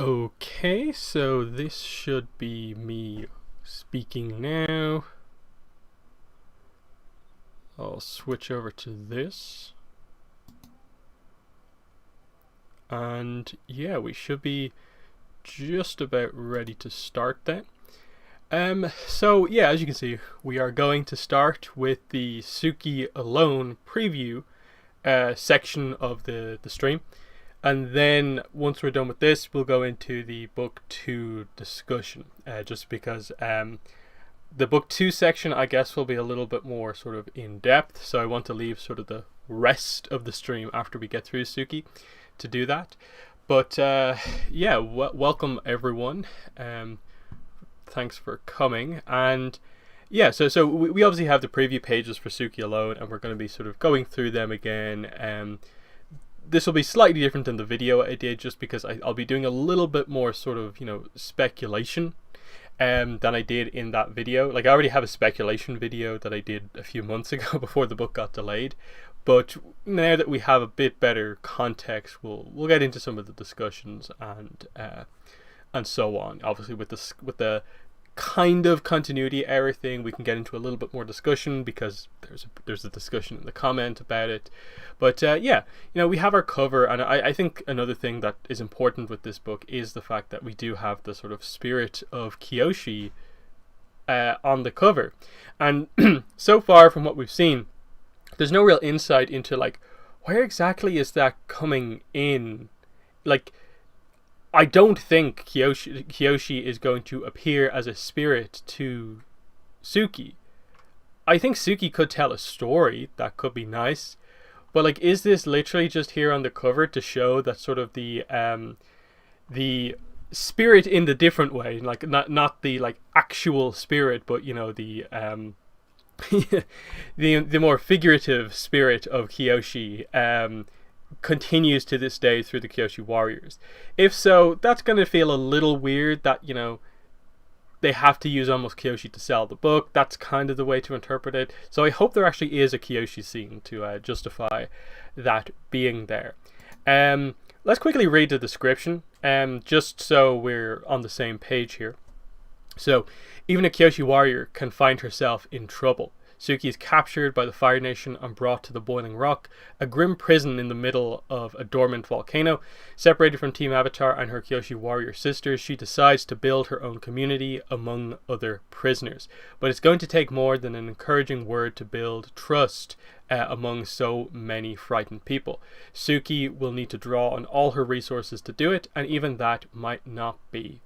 Okay, so this should be me speaking now. I'll switch over to this. And yeah, we should be just about ready to start then. So yeah, as you can see, we are going to start with the Suki Alone preview section of the stream. And then once we're done with this, we'll go into the book 2 discussion, just because the book 2 section, I guess, will be a little bit more sort of in depth. So I want to leave sort of the rest of the stream after we get through Suki to do that. But yeah, welcome everyone. Thanks for coming. And yeah, so we obviously have the preview pages for Suki Alone, and we're going to be sort of going through them again. This will be slightly different than the video I did, just because I'll be doing a little bit more sort of, speculation than I did in that video. Like, I already have a speculation video that I did a few months ago before the book got delayed. But now that we have a bit better context, we'll get into some of the discussions and so on. Obviously, with the kind of continuity error thing, we can get into a little bit more discussion because there's a discussion in the comment about it. But yeah, we have our cover, and I think another thing that is important with this book is the fact that we do have the sort of spirit of Kyoshi on the cover. And so far from what we've seen, there's no real insight into like where exactly is that coming in. Like, I don't think Kyoshi is going to appear as a spirit to Suki. I think Suki could tell a story that could be nice, but like, is this literally just here on the cover to show that sort of the spirit in the different way, like not the like actual spirit, but the the more figurative spirit of Kyoshi continues to this day through the Kyoshi warriors? If so, that's going to feel a little weird that they have to use almost Kyoshi to sell the book. That's kind of the way to interpret it. So I hope there actually is a Kyoshi scene to justify that being there. Let's quickly read the description, just so we're on the same page here. So, even a Kyoshi warrior can find herself in trouble. Suki is captured by the Fire Nation and brought to the Boiling Rock, a grim prison in the middle of a dormant volcano. Separated from Team Avatar and her Kyoshi warrior sisters, she decides to build her own community among other prisoners. But it's going to take more than an encouraging word to build trust among so many frightened people. Suki will need to draw on all her resources to do it, and even that might not be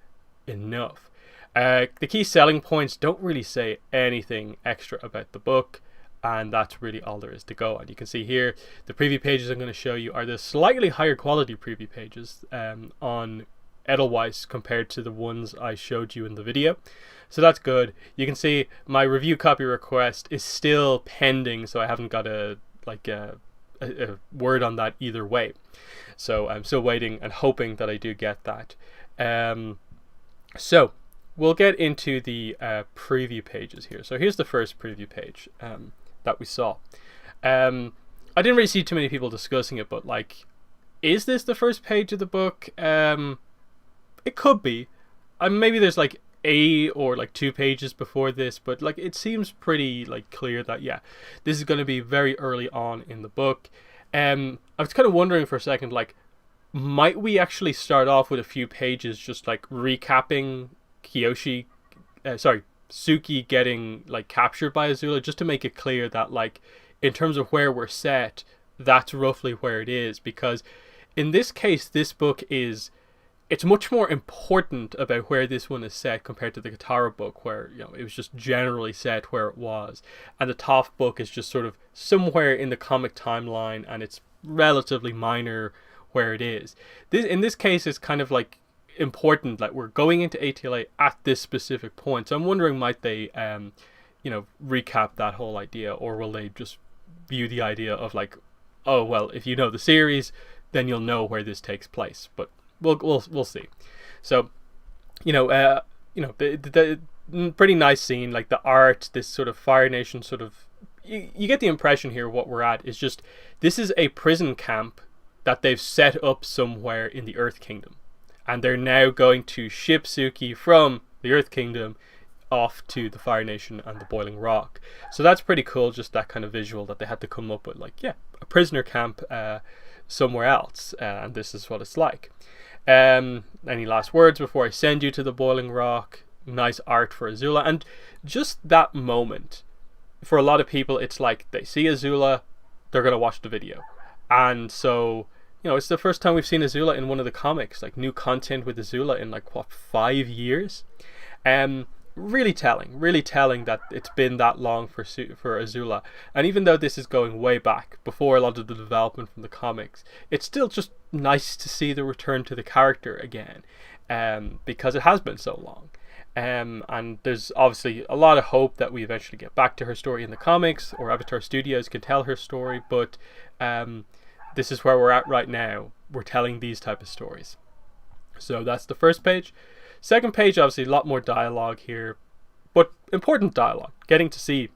enough. The key selling points don't really say anything extra about the book, and that's really all there is to go. And you can see here, the preview pages I'm going to show you are the slightly higher quality preview pages on Edelweiss compared to the ones I showed you in the video. So that's good. You can see my review copy request is still pending, so I haven't got a word on that either way. So I'm still waiting and hoping that I do get that. So we'll get into the preview pages here. So here's the first preview page that we saw. I didn't really see too many people discussing it, but like, is this the first page of the book? It could be. Maybe there's like or like 2 pages before this, but like, it seems pretty like clear that yeah, this is going to be very early on in the book. I was kind of wondering for a second, like, might we actually start off with a few pages just like recapping Suki getting like captured by Azula, just to make it clear that like, in terms of where we're set, that's roughly where it is. Because in this case, this book it's much more important about where this one is set compared to the Korra book, where it was just generally set where it was, and the Toph book is just sort of somewhere in the comic timeline, and it's relatively minor where it is. In this case, it's kind of like important, like we're going into ATLA at this specific point. So I'm wondering, might they recap that whole idea, or will they just view the idea of like, oh well, if you know the series, then you'll know where this takes place. But we'll see. So the pretty nice scene, like the art, this sort of Fire Nation sort of, you get the impression here what we're at is just, this is a prison camp that they've set up somewhere in the Earth Kingdom. and they're now going to ship Suki from the Earth Kingdom off to the Fire Nation and the Boiling Rock. So that's pretty cool, just that kind of visual that they had to come up with, like, yeah, a prisoner camp somewhere else, and this is what it's like. Any last words before I send you to the Boiling Rock? Nice art for Azula, and just that moment, for a lot of people, it's like they see Azula, they're going to watch the video. And so, you know, it's the first time we've seen Azula in one of the comics, like new content with Azula in like, what, 5 years? Really telling that it's been that long for Azula. And even though this is going way back, before a lot of the development from the comics, it's still just nice to see the return to the character again, because it has been so long. And there's obviously a lot of hope that we eventually get back to her story in the comics, or Avatar Studios can tell her story, but this is where we're at right now. We're telling these type of stories. So that's the first page. Second page, obviously a lot more dialogue here, but important dialogue. Getting to see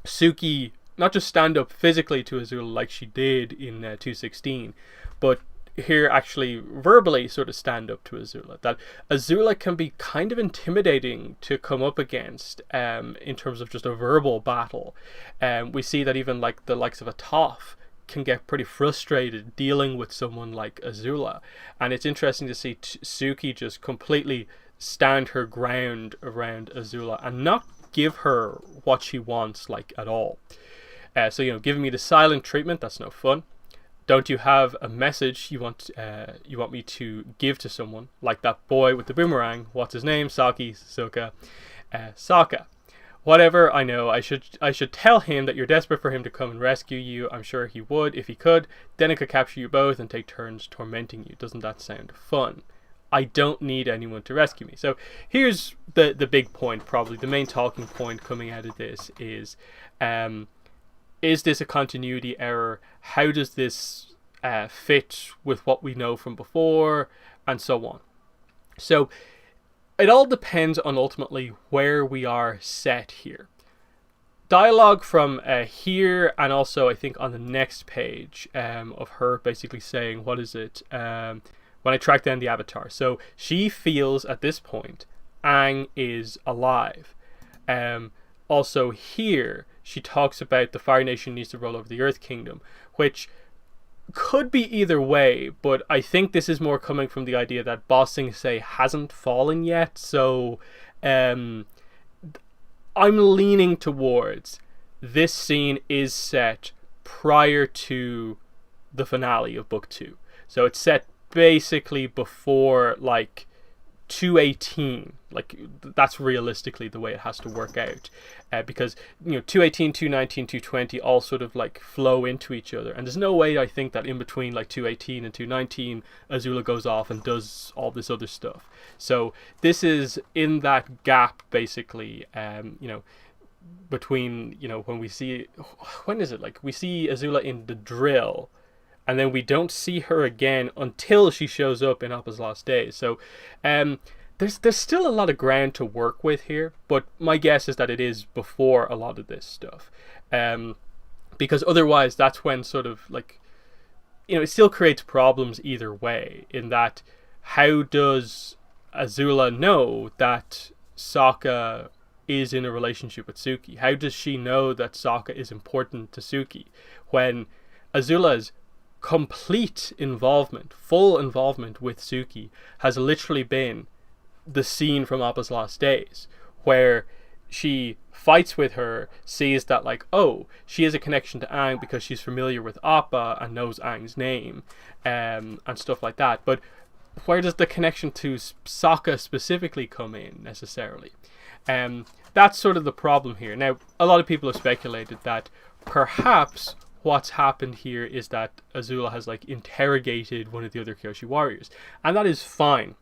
Suki not just stand up physically to Azula like she did in 216, but here actually verbally sort of stand up to Azula. That Azula can be kind of intimidating to come up against in terms of just a verbal battle. We see that even like the likes of a Toph can get pretty frustrated dealing with someone like Azula, and it's interesting to see Suki just completely stand her ground around Azula and not give her what she wants, like, at all. So, you know, giving me the silent treatment, that's no fun. Don't you have a message you want me to give to someone, like that boy with the boomerang? What's his name? Saki, Saka, Saka. Whatever, I know. I should tell him that you're desperate for him to come and rescue you. I'm sure he would if he could. Then he could capture you both and take turns tormenting you. Doesn't that sound fun? I don't need anyone to rescue me. So here's the big point, probably the main talking point coming out of this is this a continuity error? How does this fit with what we know from before, and so on? So it all depends on ultimately where we are set here. Dialogue from here, and also I think on the next page of her basically saying, what is it? When I track down the Avatar. So she feels at this point Aang is alive. Also here, she talks about the Fire Nation needs to roll over the Earth Kingdom, which could be either way, but I think this is more coming from the idea that Ba Sing Se hasn't fallen yet, so I'm leaning towards this scene is set prior to the finale of Book 2. So it's set basically before, like, 218. Like, that's realistically the way it has to work out, because, you know, 218, 219, 220 all sort of like flow into each other, and there's no way I think that in between like 218 and 219 Azula goes off and does all this other stuff. So this is in that gap basically, you know, between, you know, when we see Azula in the drill, and then we don't see her again until she shows up in Appa's Last Days. So there's still a lot of ground to work with here, but my guess is that it is before a lot of this stuff. Because otherwise that's when sort of like, you know, it still creates problems either way, in that how does Azula know that Sokka is in a relationship with Suki? How does she know that Sokka is important to Suki when Azula's complete involvement, full involvement with Suki has literally been the scene from Appa's Last Days, where she fights with her, sees that like, oh, she has a connection to Aang because she's familiar with Appa and knows Aang's name, and stuff like that. But where does the connection to Sokka specifically come in necessarily? That's sort of the problem here. Now, a lot of people have speculated that perhaps what's happened here is that Azula has like interrogated one of the other Kyoshi warriors, and that is fine.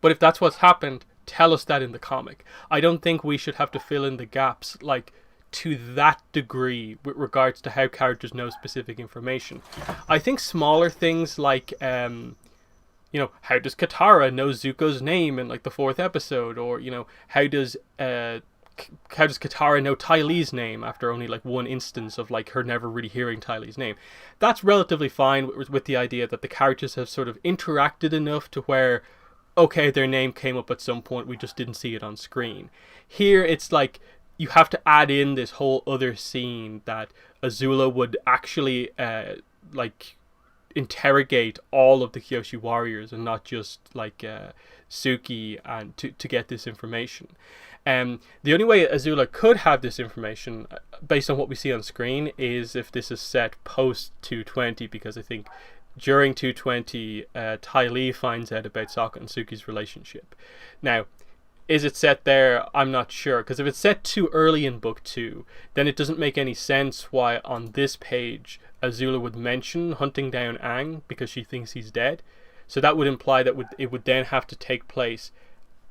But if that's what's happened, tell us that in the comic. I don't think we should have to fill in the gaps like to that degree with regards to how characters know specific information. I think smaller things like you know, how does Katara know Zuko's name in like the 4th episode, or, you know, how does how does Katara know Ty Lee's name after only like one instance of like her never really hearing Ty Lee's name? That's relatively fine with the idea that the characters have sort of interacted enough to where, okay, their name came up at some point, we just didn't see it on screen. Here it's like you have to add in this whole other scene that Azula would actually like interrogate all of the Kyoshi warriors and not just like Suki, and to get this information. The only way Azula could have this information, based on what we see on screen, is if this is set post 220, because I think during 220, Ty Lee finds out about Sokka and Suki's relationship. Now, is it set there? I'm not sure, because if it's set too early in book 2, then it doesn't make any sense why on this page Azula would mention hunting down Aang because she thinks he's dead. So that would imply that it would then have to take place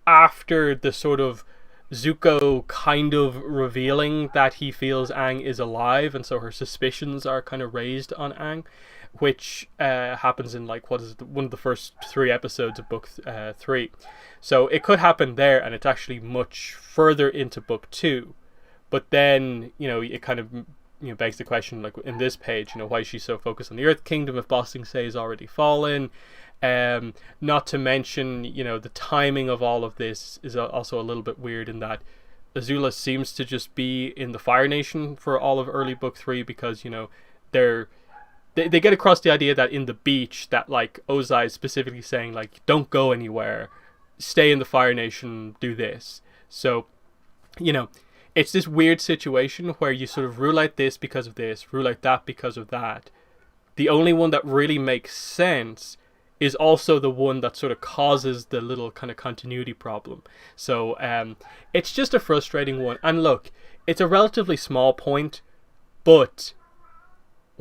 after the sort of Zuko kind of revealing that he feels Aang is alive, and so her suspicions are kind of raised on Aang, which happens in like one of the first 3 episodes of book 3. So it could happen there, and it's actually much further into book 2. But then, you know, it kind of, you know, begs the question, like in this page, you know, why is she so focused on the Earth Kingdom if Ba Sing Se is already fallen? Not to mention, you know, the timing of all of this is also a little bit weird in that Azula seems to just be in the Fire Nation for all of early book 3, because, you know, they get across the idea that in the beach that like Ozai is specifically saying like, don't go anywhere, stay in the Fire Nation, do this. So, you know, it's this weird situation where you sort of rule out this because of this, rule out that because of that. The only one that really makes sense is also the one that sort of causes the little kind of continuity problem. So it's just a frustrating one. And look, it's a relatively small point, but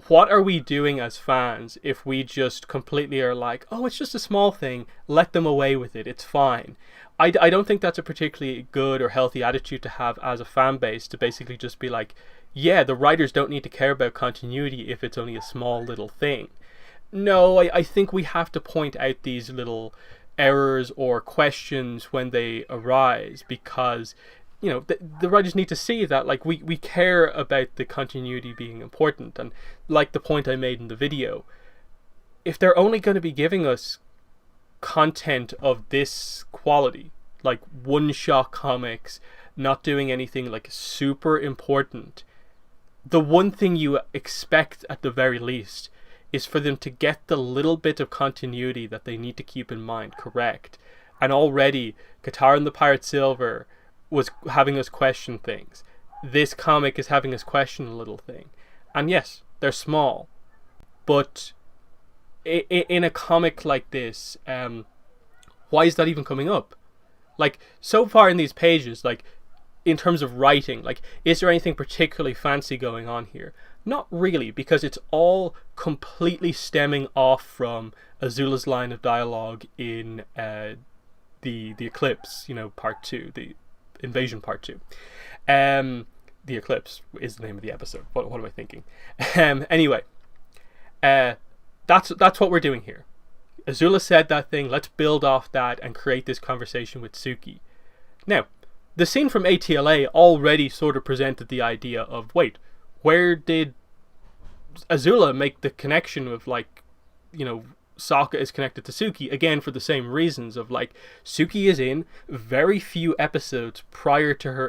what are we doing as fans if we just completely are like, oh, it's just a small thing, let them away with it, it's fine. I don't think that's a particularly good or healthy attitude to have as a fan base, to basically just be like, yeah, the writers don't need to care about continuity if it's only a small little thing. No, I think we have to point out these little errors or questions when they arise, because, you know, the writers need to see that like we care about the continuity being important. And like the point I made in the video, if they're only going to be giving us content of this quality, like one-shot comics, not doing anything like super important, the one thing you expect at the very least is for them to get the little bit of continuity that they need to keep in mind correct. And already Katara and the Pirate Silver was having us question things. This comic is having us question a little thing. And yes, they're small, but in a comic like this, why is that even coming up? Like, so far in these pages, like, in terms of writing, like, is there anything particularly fancy going on here? Not really, because it's all completely stemming off from Azula's line of dialogue in the Eclipse, you know, part 2, the Invasion part 2. The Eclipse is the name of the episode. What am I thinking? Anyway, that's what we're doing here. Azula said that thing, let's build off that and create this conversation with Suki. Now, the scene from ATLA already sort of presented the idea of, wait, where did Azula make the connection of, like, you know, Sokka is connected to Suki, again for the same reasons of, like, Suki is in very few episodes prior to her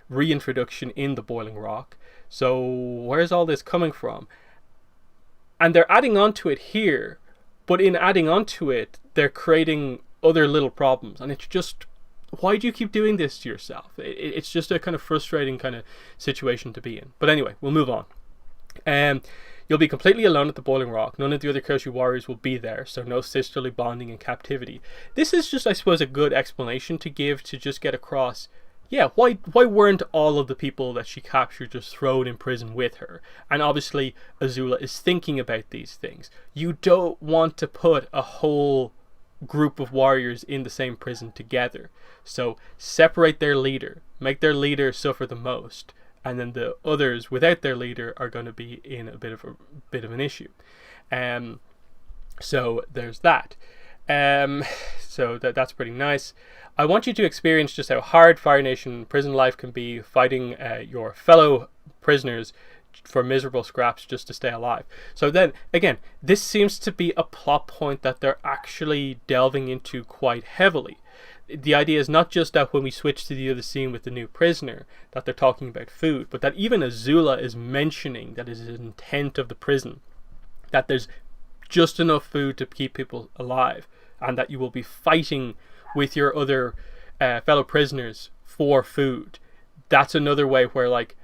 reintroduction in the Boiling Rock. So where's all this coming from? And they're adding on to it here, but in adding on to it, they're creating other little problems, and it's just, why do you keep doing this to yourself? It's just a kind of frustrating kind of situation to be in. But anyway, we'll move on. You'll be completely alone at the Boiling Rock. None of the other Kyoshi warriors will be there, so no sisterly bonding in captivity. This is just, I suppose, a good explanation to give to just get across, yeah, why weren't all of the people that she captured just thrown in prison with her? And obviously, Azula is thinking about these things. You don't want to put a whole group of warriors in the same prison together. So separate their leader, make their leader suffer the most, and then the others without their leader are going to be in a bit of an issue. So there's that. So that's pretty nice. I want you to experience just how hard Fire Nation prison life can be, fighting your fellow prisoners for miserable scraps just to stay alive. So then, again, this seems to be a plot point that they're actually delving into quite heavily. The idea is not just that when we switch to the other scene with the new prisoner, that they're talking about food, but that even Azula is mentioning that it is an intent of the prison, that there's just enough food to keep people alive, and that you will be fighting with your other fellow prisoners for food. That's another way where, like,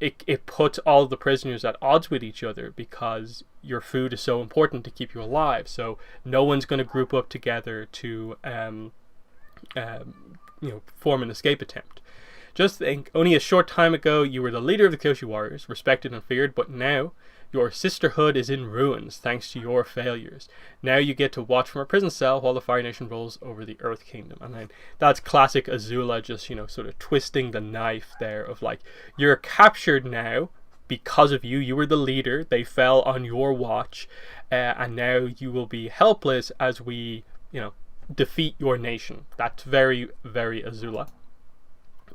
it puts all the prisoners at odds with each other, because your food is so important to keep you alive. So no one's going to group up together to form an escape attempt. Just think, only a short time ago you were the leader of the Kyoshi warriors, respected and feared, but now your sisterhood is in ruins thanks to your failures. Now you get to watch from a prison cell while the Fire Nation rolls over the Earth Kingdom. And then that's classic Azula, just, sort of twisting the knife there of, like, you're captured now because of you. You were the leader. They fell on your watch. And now you will be helpless as we, defeat your nation. That's very, very Azula.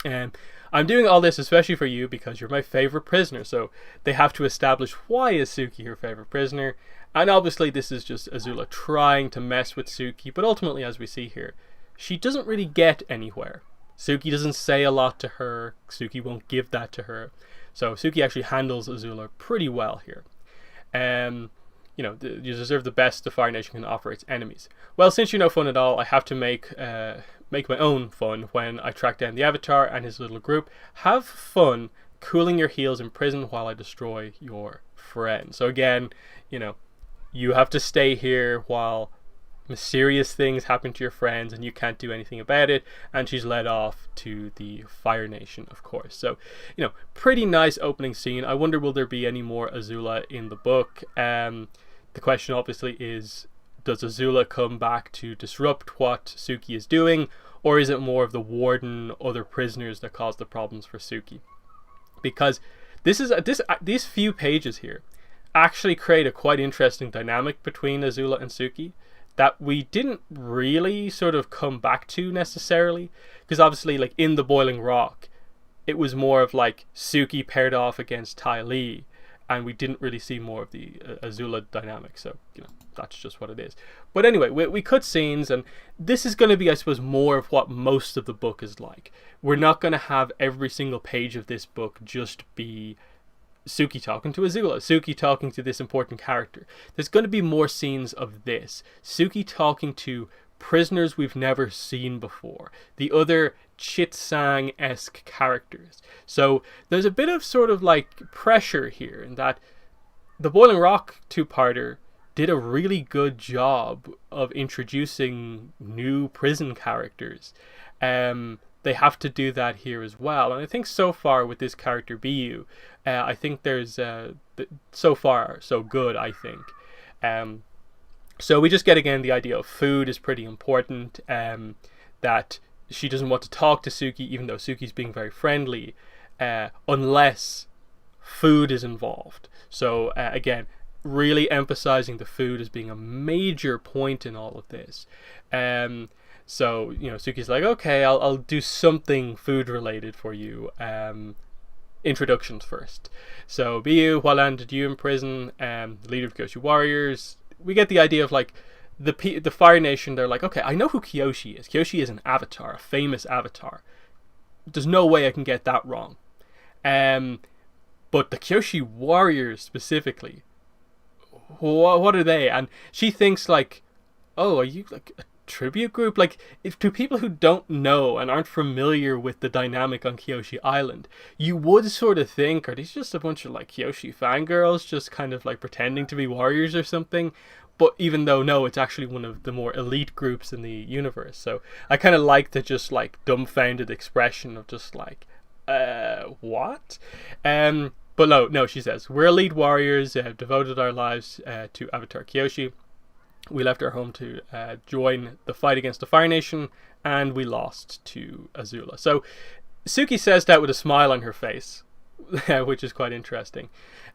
And I'm doing all this especially for you because you're my favorite prisoner, so they have to establish why is Suki her favorite prisoner. And obviously this is just Azula trying to mess with Suki, but ultimately, as we see here, she doesn't really get anywhere. Suki doesn't say a lot to her. Suki won't give that to her. So Suki actually handles Azula pretty well here. You deserve the best the Fire Nation can offer its enemies. Well, since you're no fun at all, I have to make my own fun when I track down the Avatar and his little group. Have fun cooling your heels in prison while I destroy your friend. So again, you have to stay here while mysterious things happen to your friends and you can't do anything about it. And she's led off to the Fire Nation, of course. So, pretty nice opening scene. I wonder, will there be any more Azula in the book? The question obviously is, does Azula come back to disrupt what Suki is doing, or is it more of the warden, other prisoners that cause the problems for Suki? Because these few pages here actually create a quite interesting dynamic between Azula and Suki that we didn't really sort of come back to necessarily, because obviously, like, in the Boiling Rock, it was more of like Suki paired off against Ty Lee, and we didn't really see more of the Azula dynamic. So, that's just what it is. But anyway, we cut scenes, and this is going to be, I suppose, more of what most of the book is like. We're not going to have every single page of this book just be Suki talking to Azula, Suki talking to this important character. There's going to be more scenes of this. Suki talking to prisoners we've never seen before, the other Chit-Sang-esque characters. So there's a bit of sort of like pressure here in that the Boiling Rock two-parter did a really good job of introducing new prison characters. They have to do that here as well. And I think so far with this character BU, I think there's so far so good, I think. So we just get again the idea of food is pretty important, that she doesn't want to talk to Suki even though Suki's being very friendly, unless food is involved. So again, really emphasizing the food as being a major point in all of this. So, Suki's like, okay, I'll do something food related for you. Introductions first. So, BU, why landed you in prison? Leader of Kyoshi warriors. We get the idea of like the Fire Nation. They're like, okay, I know who Kyoshi is. Kyoshi is an avatar, a famous avatar. There's no way I can get that wrong. But the Kyoshi warriors specifically, what are they? And she thinks like, oh, are you like a tribute group? Like, if to people who don't know and aren't familiar with the dynamic on Kyoshi Island, you would sort of think, are these just a bunch of like Kyoshi fangirls just kind of like pretending to be warriors or something? But even though, no, it's actually one of the more elite groups in the universe. So I kind of like the just like dumbfounded expression of just like, what? But no, she says, we're elite warriors, have devoted our lives to Avatar Kyoshi. We left our home to join the fight against the Fire Nation, and we lost to Azula. So Suki says that with a smile on her face. which is quite interesting.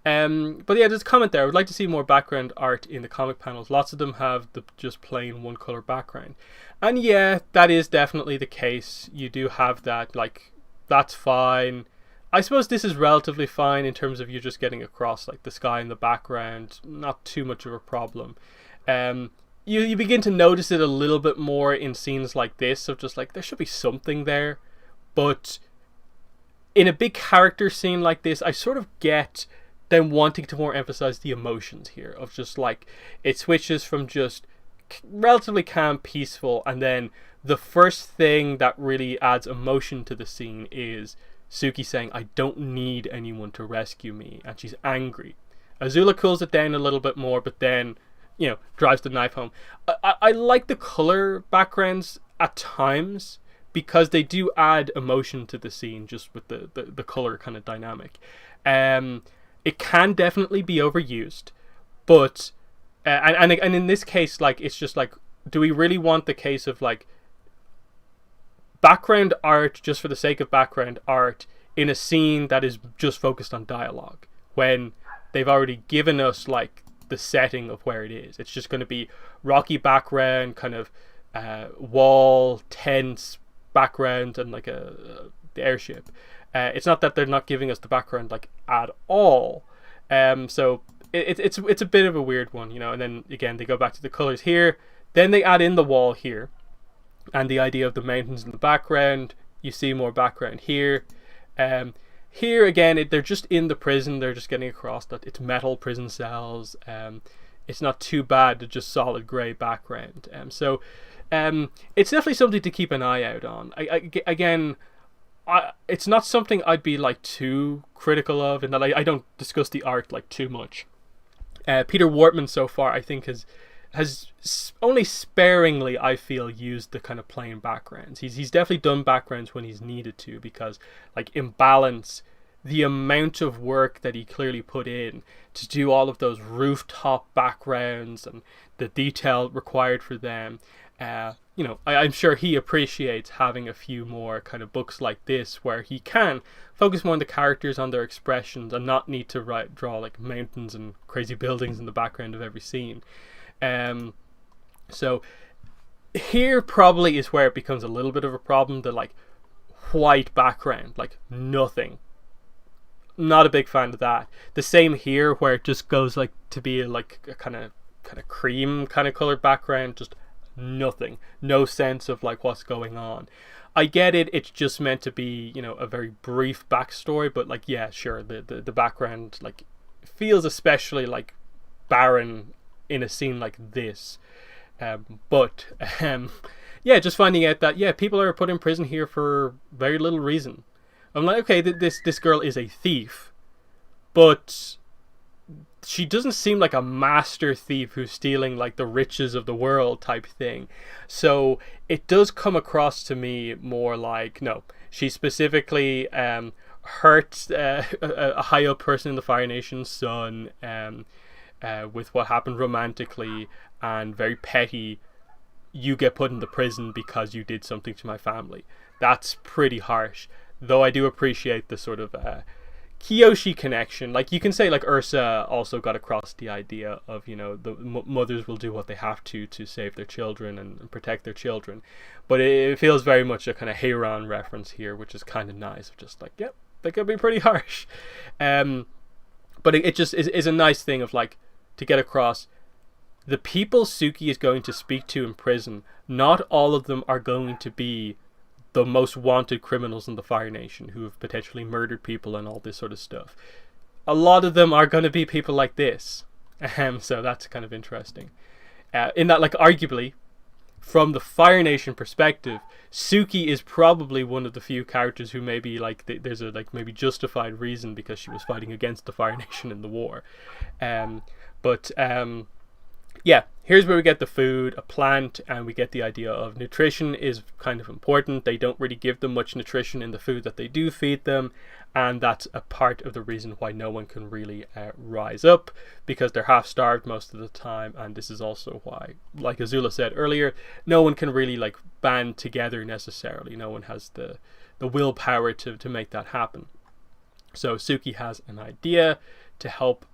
But yeah, there's a comment there. I would like to see more background art in the comic panels. Lots of them have the just plain one color background. And yeah, that is definitely the case. You do have that, like, that's fine. I suppose this is relatively fine in terms of you just getting across like the sky in the background. Not too much of a problem. You begin to notice it a little bit more in scenes like this, of just like, there should be something there. But in a big character scene like this, I sort of get them wanting to more emphasize the emotions here, of just like, it switches from just relatively calm, peaceful, and then the first thing that really adds emotion to the scene is Suki saying, I don't need anyone to rescue me, and she's angry. Azula cools it down a little bit more, but then, you know, drives the knife home. I like the color backgrounds at times, because they do add emotion to the scene just with the color kind of dynamic. It can definitely be overused, but and in this case, like, it's just like, do we really want the case of like background art just for the sake of background art in a scene that is just focused on dialogue, when they've already given us like the setting of where it is? It's just going to be rocky background, kind of wall, tense background, and like the airship. It's not that they're not giving us the background like at all. So it's a bit of a weird one, you know. And then again, they go back to the colors here. Then they add in the wall here, and the idea of the mountains in the background. You see more background here. Here again, they're just in the prison. They're just getting across that it's metal prison cells. It's not too bad to just solid grey background. So it's definitely something to keep an eye out on. It's not something I'd be like too critical of, in that I don't discuss the art like too much. Peter Wortman so far, I think, has only sparingly, I feel, used the kind of plain backgrounds. He's definitely done backgrounds when he's needed to, because like in balance, the amount of work that he clearly put in to do all of those rooftop backgrounds and the detail required for them, you know, I'm sure he appreciates having a few more kind of books like this where he can focus more on the characters, on their expressions, and not need to draw like mountains and crazy buildings in the background of every scene. So here probably is where it becomes a little bit of a problem. The like white background, like nothing. Not a big fan of that. The same here, where it just goes like to be like a kind of cream kind of colored background, just nothing, no sense of like what's going on. I get it, it's just meant to be, you know, a very brief backstory, but like, yeah, sure, the background like feels especially like barren in a scene like this. But yeah, just finding out that, yeah, people are put in prison here for very little reason. I'm like, okay, this girl is a thief, but she doesn't seem like a master thief who's stealing like the riches of the world type thing. So it does come across to me more like, no, she specifically hurt a high up person in the Fire Nation's son with what happened romantically, and very petty, you get put in the prison because you did something to my family. That's pretty harsh, though I do appreciate the sort of Kyoshi connection. Like, you can say like Ursa also got across the idea of, you know, the mothers will do what they have to save their children and protect their children, but it feels very much a kind of Heiran reference here, which is kind of nice, just like, yep, they could be pretty harsh. But it just is a nice thing of like, to get across the people Suki is going to speak to in prison, not all of them are going to be the most wanted criminals in the Fire Nation who have potentially murdered people and all this sort of stuff. A lot of them are going to be people like this. So that's kind of interesting. In that, like, arguably, from the Fire Nation perspective, Suki is probably one of the few characters who maybe, like, there's a, like, maybe justified reason because she was fighting against the Fire Nation in the war. Yeah, here's where we get the food, a plant, and we get the idea of nutrition is kind of important. They don't really give them much nutrition in the food that they do feed them, and that's a part of the reason why no one can really rise up, because they're half starved most of the time. And this is also why, like Azula said earlier, no one can really like band together necessarily. No one has the willpower to make that happen. So Suki has an idea to help,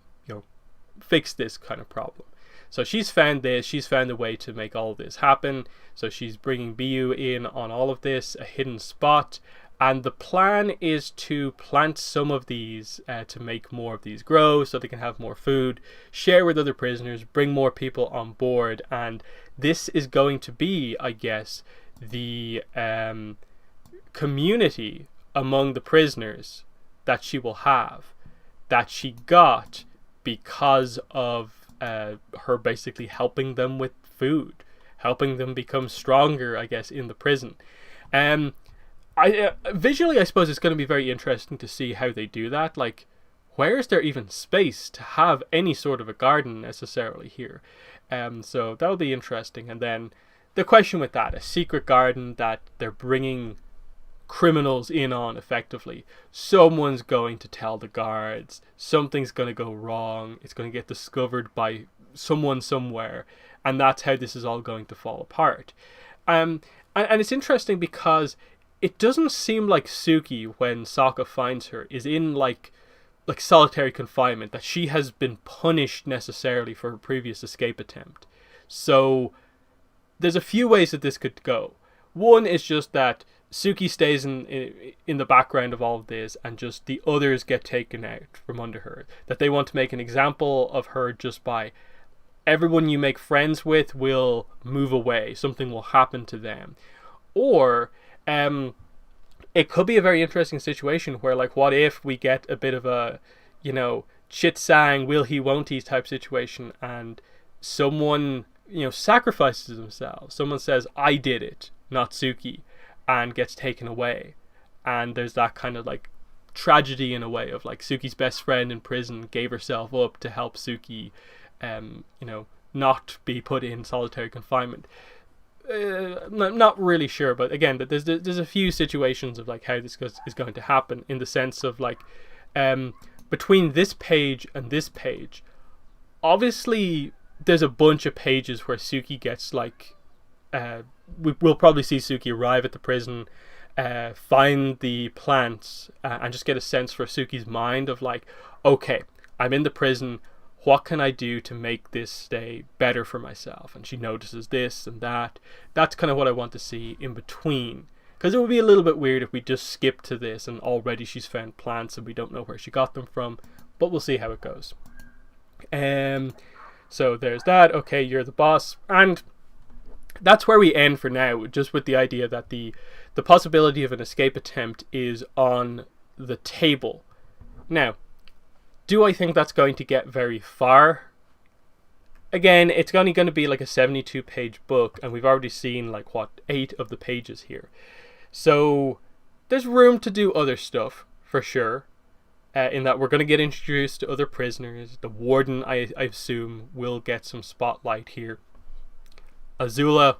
fix this kind of problem. So she's found a way to make all of this happen. So she's bringing Biu in on all of this, a hidden spot. And the plan is to plant some of these to make more of these grow so they can have more food, share with other prisoners, bring more people on board. And this is going to be, I guess, the community among the prisoners that she will have, that she got because of her basically helping them with food, helping them become stronger, I guess, in the prison. Visually, I suppose it's going to be very interesting to see how they do that. Like, where is there even space to have any sort of a garden necessarily here? So that'll be interesting. And then the question with that, a secret garden that they're bringing criminals in on effectively. Someone's going to tell the guards. Something's going to go wrong. It's going to get discovered by someone somewhere. And that's how this is all going to fall apart. And it's interesting because it doesn't seem like Suki, when Saka finds her, is in like solitary confinement, that she has been punished necessarily for her previous escape attempt. So there's a few ways that this could go. One is just that Suki stays in the background of all of this, and just the others get taken out from under her. That they want to make an example of her just by everyone you make friends with will move away. Something will happen to them. Or it could be a very interesting situation where, like, what if we get a bit of a, chit-sang, will he, won't he type situation, and someone, sacrifices themselves. Someone says, I did it, not Suki, and gets taken away. And there's that kind of, like, tragedy in a way of, like, Suki's best friend in prison gave herself up to help Suki, not be put in solitary confinement. Not really sure, but again, there's a few situations of like how this is going to happen, in the sense of like between this page and this page, obviously there's a bunch of pages where Suki gets like we'll probably see Suki arrive at the prison, find the plants, and just get a sense for Suki's mind of like, okay, I'm in the prison. What can I do to make this stay better for myself? And she notices this and that. That's kind of what I want to see in between. Because it would be a little bit weird if we just skip to this and already she's found plants and we don't know where she got them from. But we'll see how it goes. So there's that. Okay, you're the boss. And that's where we end for now. Just with the idea that the possibility of an escape attempt is on the table. Now, do I think that's going to get very far? Again, it's only going to be like a 72-page book, and we've already seen like 8 of the pages here. So there's room to do other stuff for sure. In that we're going to get introduced to other prisoners. The warden, I assume, will get some spotlight here. Azula,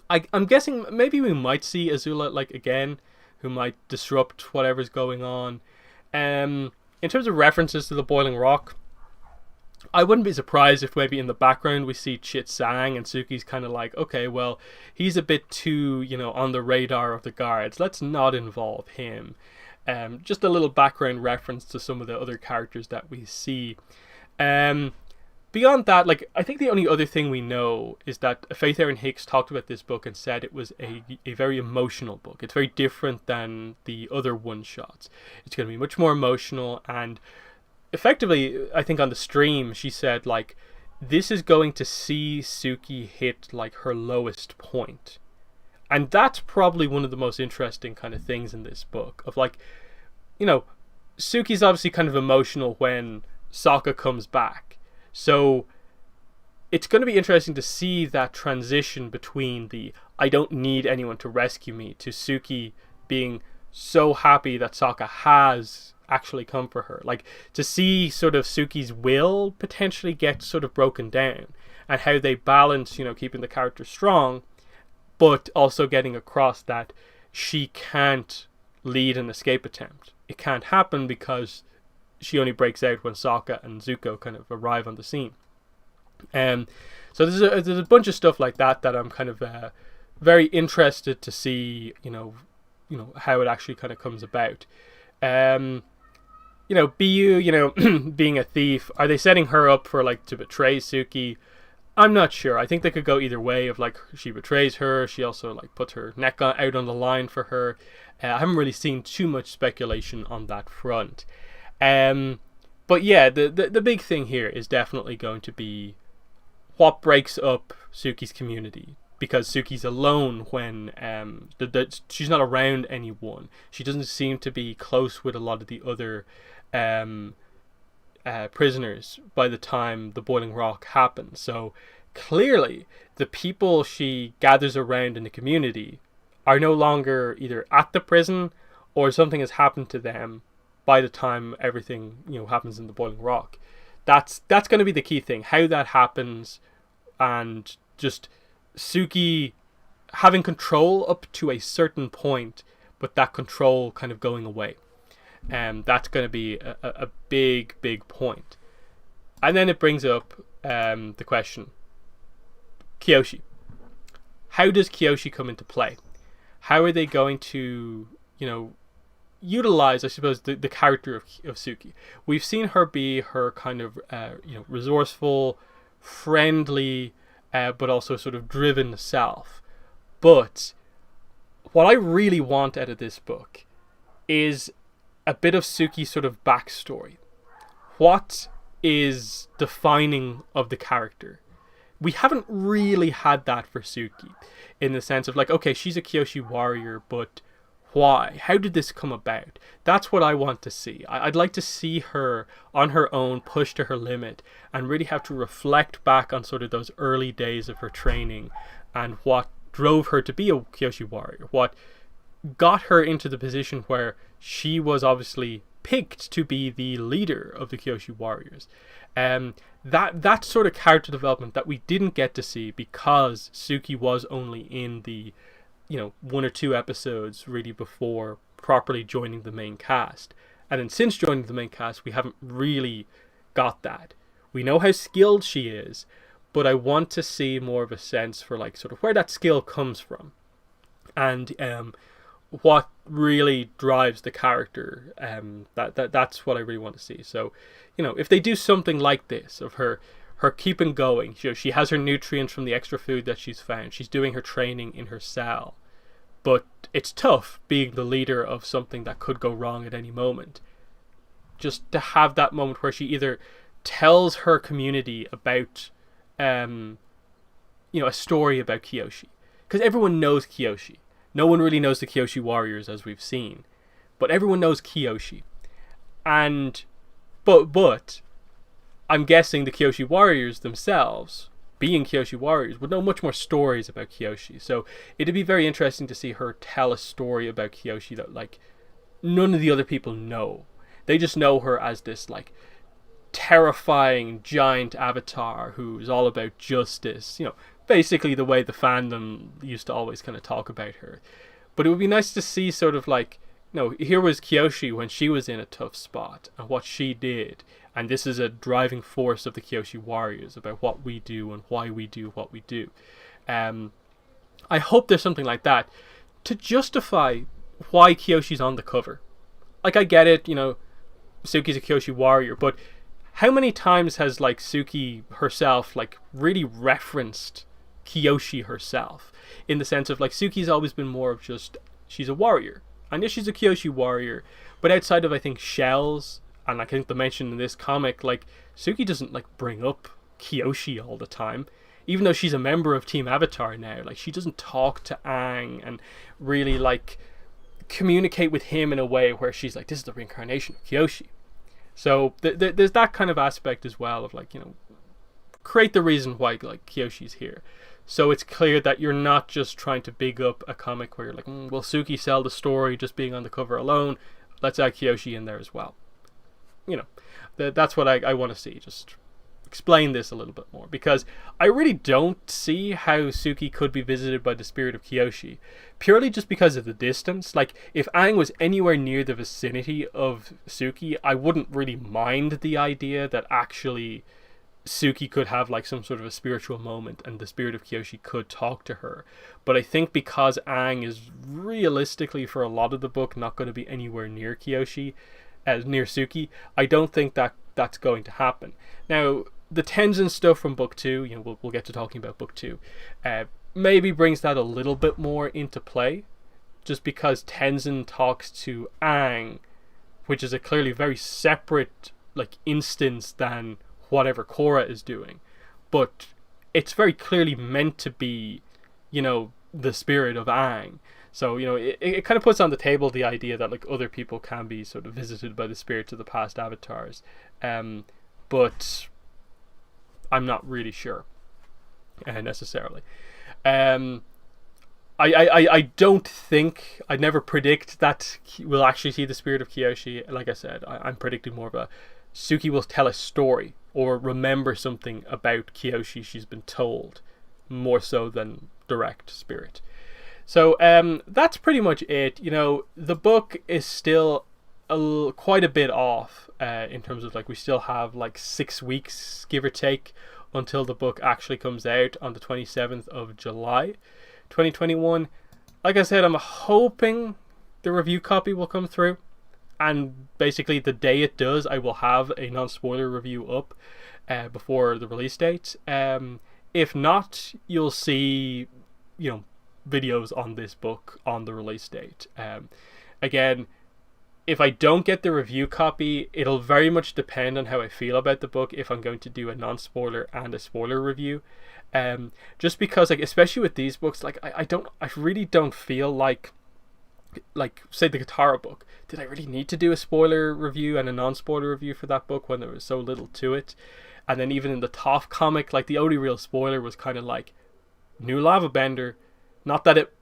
I'm guessing maybe we might see Azula like again, who might disrupt whatever's going on. In terms of references to the Boiling Rock, I wouldn't be surprised if maybe in the background we see Chit Sang and Suki's kind of like, okay, well, he's a bit too, on the radar of the guards. Let's not involve him. Just a little background reference to some of the other characters that we see. Beyond that, like, I think the only other thing we know is that Faith Erin Hicks talked about this book and said it was a very emotional book. It's very different than the other one-shots. It's going to be much more emotional, and effectively, I think on the stream, she said, like, this is going to see Suki hit, like, her lowest point. And that's probably one of the most interesting kind of things in this book, of, like, Suki's obviously kind of emotional when Saka comes back. So it's going to be interesting to see that transition between the I don't need anyone to rescue me to Suki being so happy that Saka has actually come for her. Like, to see sort of Suki's will potentially get sort of broken down, and how they balance, keeping the character strong, but also getting across that she can't lead an escape attempt. It can't happen because she only breaks out when Saka and Zuko kind of arrive on the scene. So there's a bunch of stuff like that I'm kind of very interested to see, how it actually kind of comes about. BU, being a thief, are they setting her up for like to betray Suki? I'm not sure. I think they could go either way of like she betrays her, she also like puts her neck out on the line for her. I haven't really seen too much speculation on that front. But yeah, the big thing here is definitely going to be what breaks up Suki's community, because Suki's alone when she's not around anyone. She doesn't seem to be close with a lot of the other prisoners by the time the Boiling Rock happens. So clearly, the people she gathers around in the community are no longer either at the prison or something has happened to them by the time everything happens in the Boiling Rock. That's going to be the key thing, how that happens, and just Suki having control up to a certain point, but that control kind of going away. That's going to be a big point. And then it brings up the question, Kyoshi. How does Kyoshi come into play? How are they going to, utilize, I suppose, the character of Suki? We've seen her be her kind of, resourceful, friendly, but also sort of driven self. But what I really want out of this book is a bit of Suki's sort of backstory. What is defining of the character? We haven't really had that for Suki, in the sense of like, okay, she's a Kyoshi warrior, but why? How did this come about? That's what I want to see. I'd like to see her on her own, pushed to her limit, and really have to reflect back on sort of those early days of her training and what drove her to be a Kyoshi warrior, what got her into the position where she was obviously picked to be the leader of the Kyoshi warriors. That sort of character development that we didn't get to see because Suki was only in the one or two episodes really before properly joining the main cast. And then since joining the main cast, we haven't really got that. We know how skilled she is, but I want to see more of a sense for like sort of where that skill comes from, and what really drives the character. That's what I really want to see. So, if they do something like this of her keeping going, she has her nutrients from the extra food that she's found. She's doing her training in her cell, but it's tough being the leader of something that could go wrong at any moment. Just to have that moment where she either tells her community about, a story about Kyoshi, because everyone knows Kyoshi. No one really knows the Kyoshi warriors, as we've seen, but everyone knows Kyoshi, and but I'm guessing the Kyoshi warriors themselves, being Kyoshi warriors, would know much more stories about Kyoshi. So it'd be very interesting to see her tell a story about Kyoshi that like none of the other people know. They just know her as this like terrifying giant avatar who's all about justice, basically the way the fandom used to always kind of talk about her. But it would be nice to see sort of like, here was Kyoshi when she was in a tough spot and what she did. And this is a driving force of the Kyoshi warriors about what we do and why we do what we do. I hope there's something like that to justify why Kyoshi's on the cover. Like, I get it, Suki's a Kyoshi warrior, but how many times has like Suki herself like really referenced Kyoshi herself, in the sense of like Suki's always been more of just, she's a warrior. I know she's a Kyoshi warrior, but outside of I think Shells and I think the mention in this comic, like Suki doesn't like bring up Kyoshi all the time, even though she's a member of Team Avatar now. Like, she doesn't talk to Aang and really like communicate with him in a way where she's like, this is the reincarnation of Kyoshi. So there's that kind of aspect as well of like, create the reason why like Kyoshi's here. So it's clear that you're not just trying to big up a comic where you're like, will Suki sell the story just being on the cover alone? Let's add Kyoshi in there as well. That's what I want to see. Just explain this a little bit more, because I really don't see how Suki could be visited by the spirit of Kyoshi, purely just because of the distance. Like, if Aang was anywhere near the vicinity of Suki, I wouldn't really mind the idea that actually Suki could have like some sort of a spiritual moment and the spirit of Kyoshi could talk to her. But I think because Aang is realistically for a lot of the book not going to be anywhere near Kyoshi, as near Suki. I don't think that that's going to happen. Now, the Tenzin stuff from book 2, we'll get to talking about book 2, maybe brings that a little bit more into play, just because Tenzin talks to Aang, which is a clearly very separate instance than whatever Korra is doing, but it's very clearly meant to be, the spirit of Aang. So, it kind of puts on the table the idea that other people can be sort of visited by the spirits of the past avatars, but I'm not really sure necessarily. I don't think, I'd never predict that we'll actually see the spirit of Kyoshi. Like I said, I'm predicting more of a Suki will tell a story or remember something about Kyoshi she's been told, more so than direct spirit. So that's pretty much it. The book is still quite a bit off in terms of we still have 6 weeks, give or take, until the book actually comes out on the 27th of July 2021. Like I said, I'm hoping the review copy will come through, and basically the day it does, I will have a non-spoiler review up before the release date. If not, you'll see videos on this book on the release date. Again, if I don't get the review copy, it'll very much depend on how I feel about the book, if I'm going to do a non-spoiler and a spoiler review. Just because especially with these books, I really don't feel like say the Katara book, did I really need to do a spoiler review and a non-spoiler review for that book when there was so little to it? And then even in the Toph comic, the only real spoiler was kind of new lava bender. Not that it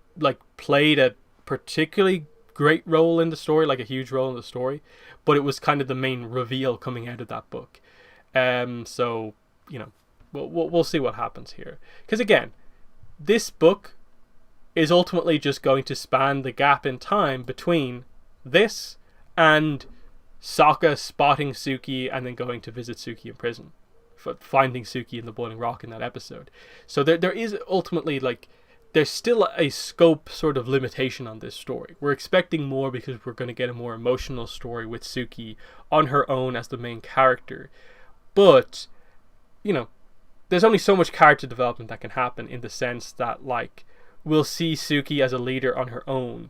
played a particularly great role in the story, a huge role in the story, but it was kind of the main reveal coming out of that book. So we'll see what happens here, because again, this book is ultimately just going to span the gap in time between this and Sokka spotting Suki and then going to visit Suki in prison, finding Suki in the boiling rock in that episode. So there is ultimately there's still a scope sort of limitation on this story. We're expecting more because we're going to get a more emotional story with Suki on her own as the main character. But, there's only so much character development that can happen, in the sense that, we'll see Suki as a leader on her own,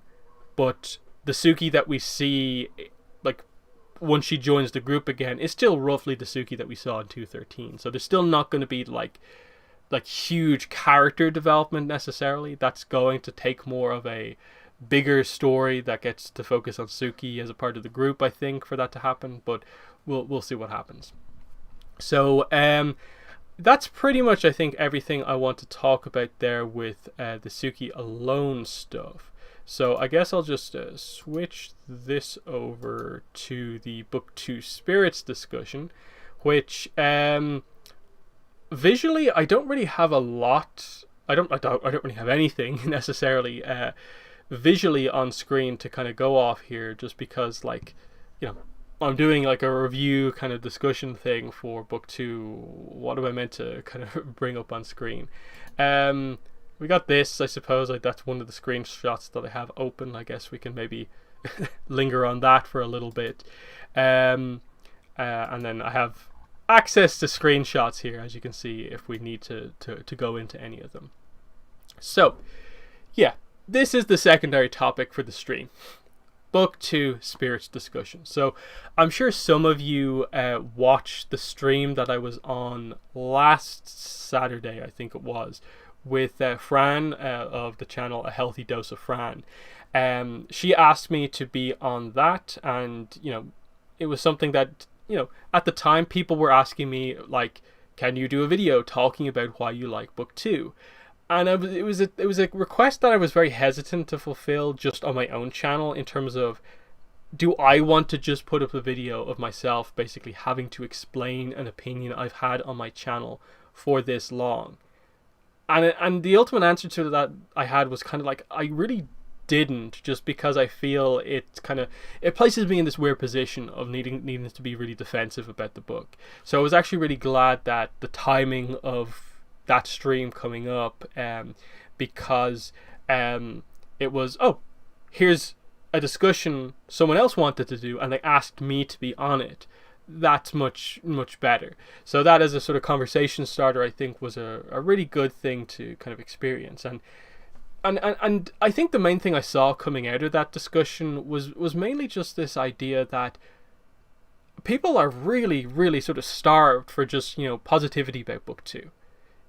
but the Suki that we see, once she joins the group again, is still roughly the Suki that we saw in 213. So there's still not going to be, huge character development necessarily. That's going to take more of a bigger story that gets to focus on Suki as a part of the group, I think, for that to happen, but we'll see what happens. So that's pretty much, I think, everything I want to talk about there with the Suki Alone stuff. So I guess I'll just switch this over to the Book 2 Spirits discussion, which visually, I don't really have a lot. I don't really have anything necessarily visually on screen to kind of go off here, just because I'm doing a review kind of discussion thing for book 2. What am I meant to kind of bring up on screen? We got this, I suppose. That's one of the screenshots that I have open. I guess we can maybe linger on that for a little bit, and then I have access to screenshots here, as you can see, if we need to go into any of them. So yeah, this is the secondary topic for the stream, Book 2 Spirits discussion. So I'm sure some of you watched the stream that I was on last Saturday, I think it was, with Fran of the channel A Healthy Dose of Fran. She asked me to be on that, and it was something that at the time people were asking me, can you do a video talking about why you like book 2? And it was a request that I was very hesitant to fulfill just on my own channel, in terms of, do I want to just put up a video of myself basically having to explain an opinion I've had on my channel for this long? And the ultimate answer to that I had was kind of I really didn't, just because I feel it places me in this weird position of needing to be really defensive about the book. So I was actually really glad that the timing of that stream coming up, because it was, here's a discussion someone else wanted to do and they asked me to be on it, that's much better. So that as a sort of conversation starter, I think was a really good thing to kind of experience. And I think the main thing I saw coming out of that discussion was mainly just this idea that people are really sort of starved for just, positivity about book two.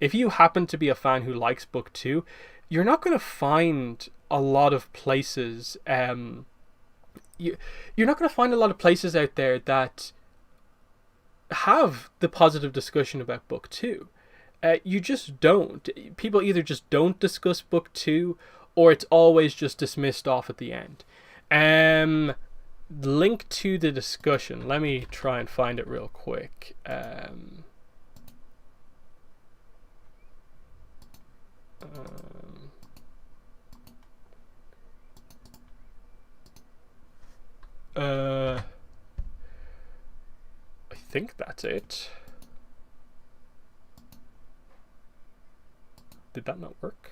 If you happen to be a fan who likes book two, you're not going to find a lot of places. You're not going to find a lot of places out there that have the positive discussion about book two. You just don't. People either just don't discuss book two, or it's always just dismissed off at the end. Link to the discussion. Let me try and find it real quick. I think that's it. Did that not work?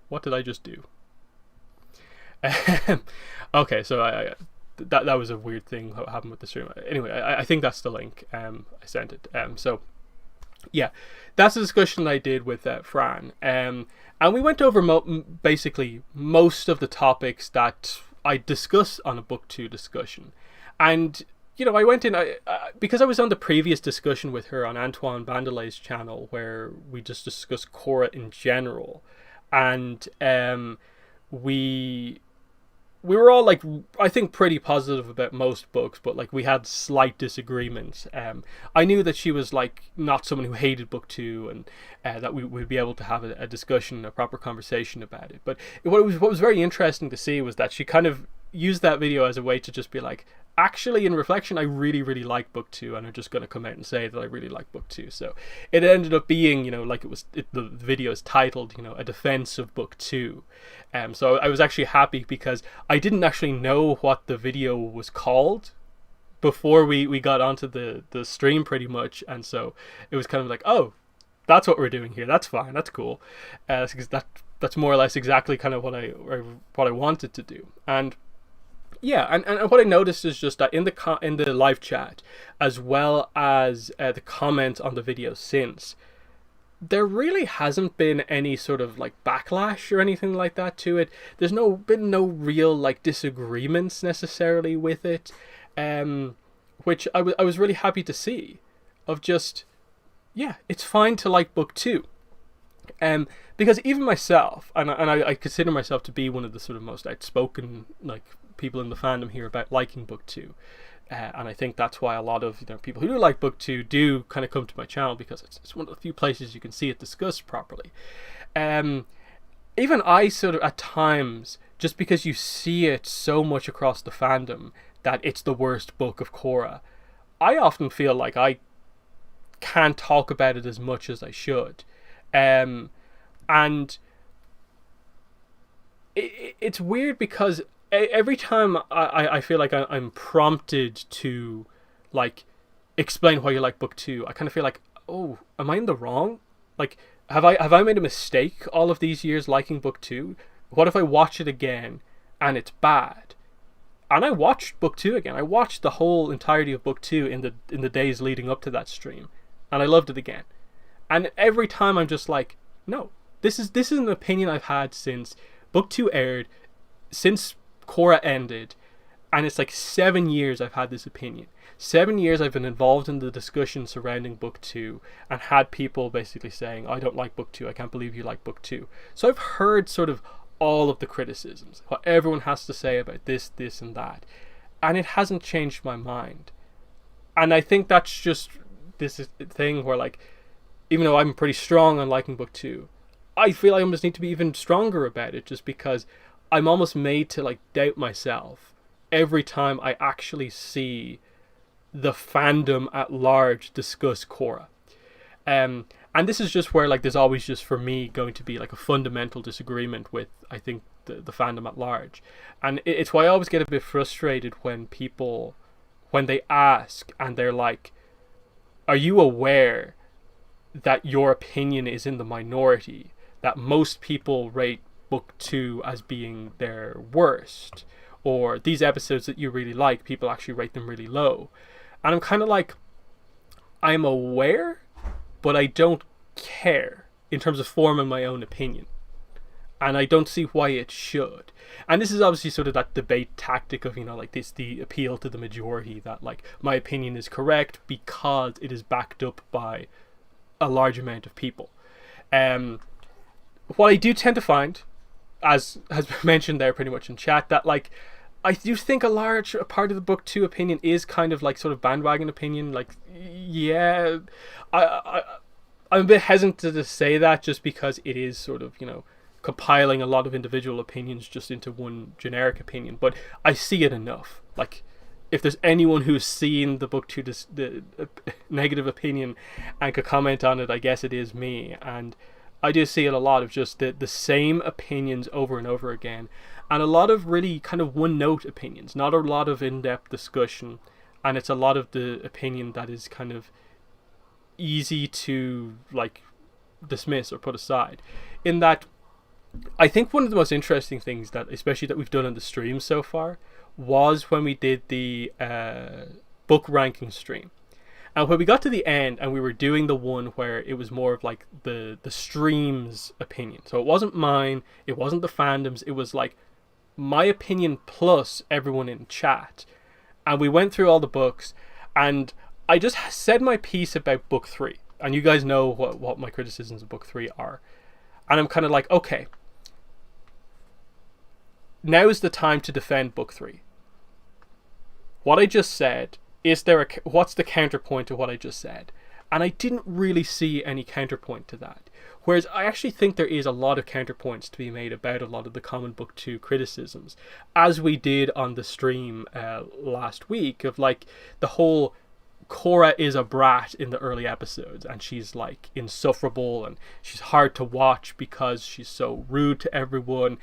What did I just do? Okay, so that was a weird thing that happened with the stream. Anyway, I think that's the link. I sent it. So yeah, that's the discussion I did with Fran. And we went over basically most of the topics that I discussed on a book two discussion. And I went in because I was on the previous discussion with her on Antoine Vandelay's channel, where we just discussed Korra in general, and we were all like, I think, pretty positive about most books, but like we had slight disagreements. I knew that she was like not someone who hated book two, and that we would be able to have a discussion, a proper conversation about it. But what was very interesting to see was that she kind of used that video as a way to just be like, actually, in reflection, I really like book two, and I'm just going to come out and say that I really like book two. So it ended up being, like the video is titled, a defense of book two. So I was actually happy because I didn't actually know what the video was called before we got onto the stream pretty much. And so it was kind of like, oh, that's what we're doing here. That's fine. That's cool. That's more or less exactly kind of what I wanted to do. And yeah, and what I noticed is just that in the live chat, as well as the comment on the video since, there really hasn't been any sort of like backlash or anything like that to it. There's been no real like disagreements necessarily with it, which I was really happy to see. Of just, yeah, it's fine to like book two. Because even myself, and I consider myself to be one of the sort of most outspoken like people in the fandom here about liking book two, and I think that's why a lot of people who do like book two do kind of come to my channel, because it's one of the few places you can see it discussed properly. Even I sort of at times, just because you see it so much across the fandom that it's the worst book of Korra, I often feel like I can't talk about it as much as I should. And it's weird because every time I feel like I'm prompted to like explain why you like book two, I kind of feel like, oh, am I in the wrong? Like, have I made a mistake all of these years liking book two? What if I watch it again and it's bad? And I watched book two again. I watched the whole entirety of book two in the days leading up to that stream, and I loved it again. And every time I'm just like, no, this is an opinion I've had since book two aired, since Korra ended, and it's like 7 years I've had this opinion. 7 years I've been involved in the discussion surrounding book two, and had people basically saying, I don't like book two, I can't believe you like book two. So I've heard sort of all of the criticisms, what everyone has to say about this and that, and it hasn't changed my mind. And I think that's just this thing where, like, even though I'm pretty strong on liking book two, I feel I almost need to be even stronger about it, just because I'm almost made to like doubt myself every time I actually see the fandom at large discuss Korra. And this is just where like there's always just for me going to be like a fundamental disagreement with, I think, the fandom at large. And it's why I always get a bit frustrated when they ask and they're like, are you aware that your opinion is in the minority, that most people rate book 2 as being their worst, or these episodes that you really like, people actually rate them really low. And I'm kind of like, I'm aware, but I don't care in terms of forming my own opinion. And I don't see why it should. And this is obviously sort of that debate tactic of, like this, the appeal to the majority, that like my opinion is correct because it is backed up by a large amount of people. What I do tend to find, as has been mentioned there pretty much in chat, that like I do think a large part of the book 2 opinion is kind of like sort of bandwagon opinion. Like, yeah, I'm a bit hesitant to say that just because it is sort of, compiling a lot of individual opinions just into one generic opinion. But I see it enough. Like, if there's anyone who's seen the book 2, the negative opinion, and could comment on it, I guess it is me. And I do see it a lot of just the same opinions over and over again. And a lot of really kind of one-note opinions. Not a lot of in-depth discussion. And it's a lot of the opinion that is kind of easy to, like, dismiss or put aside. In that, I think one of the most interesting things that, especially that we've done on the stream so far, was when we did the book ranking stream. And when we got to the end and we were doing the one where it was more of like the stream's opinion. So it wasn't mine, it wasn't the fandom's, it was like my opinion plus everyone in chat. And we went through all the books, and I just said my piece about book 3. And you guys know what my criticisms of book 3 are. And I'm kind of like, okay, now is the time to defend book 3. What I just said, what's the counterpoint to what I just said? And I didn't really see any counterpoint to that. Whereas I actually think there is a lot of counterpoints to be made about a lot of the common book 2 criticisms, as we did on the stream last week, of like the whole Korra is a brat in the early episodes, and she's like insufferable and she's hard to watch because she's so rude to everyone.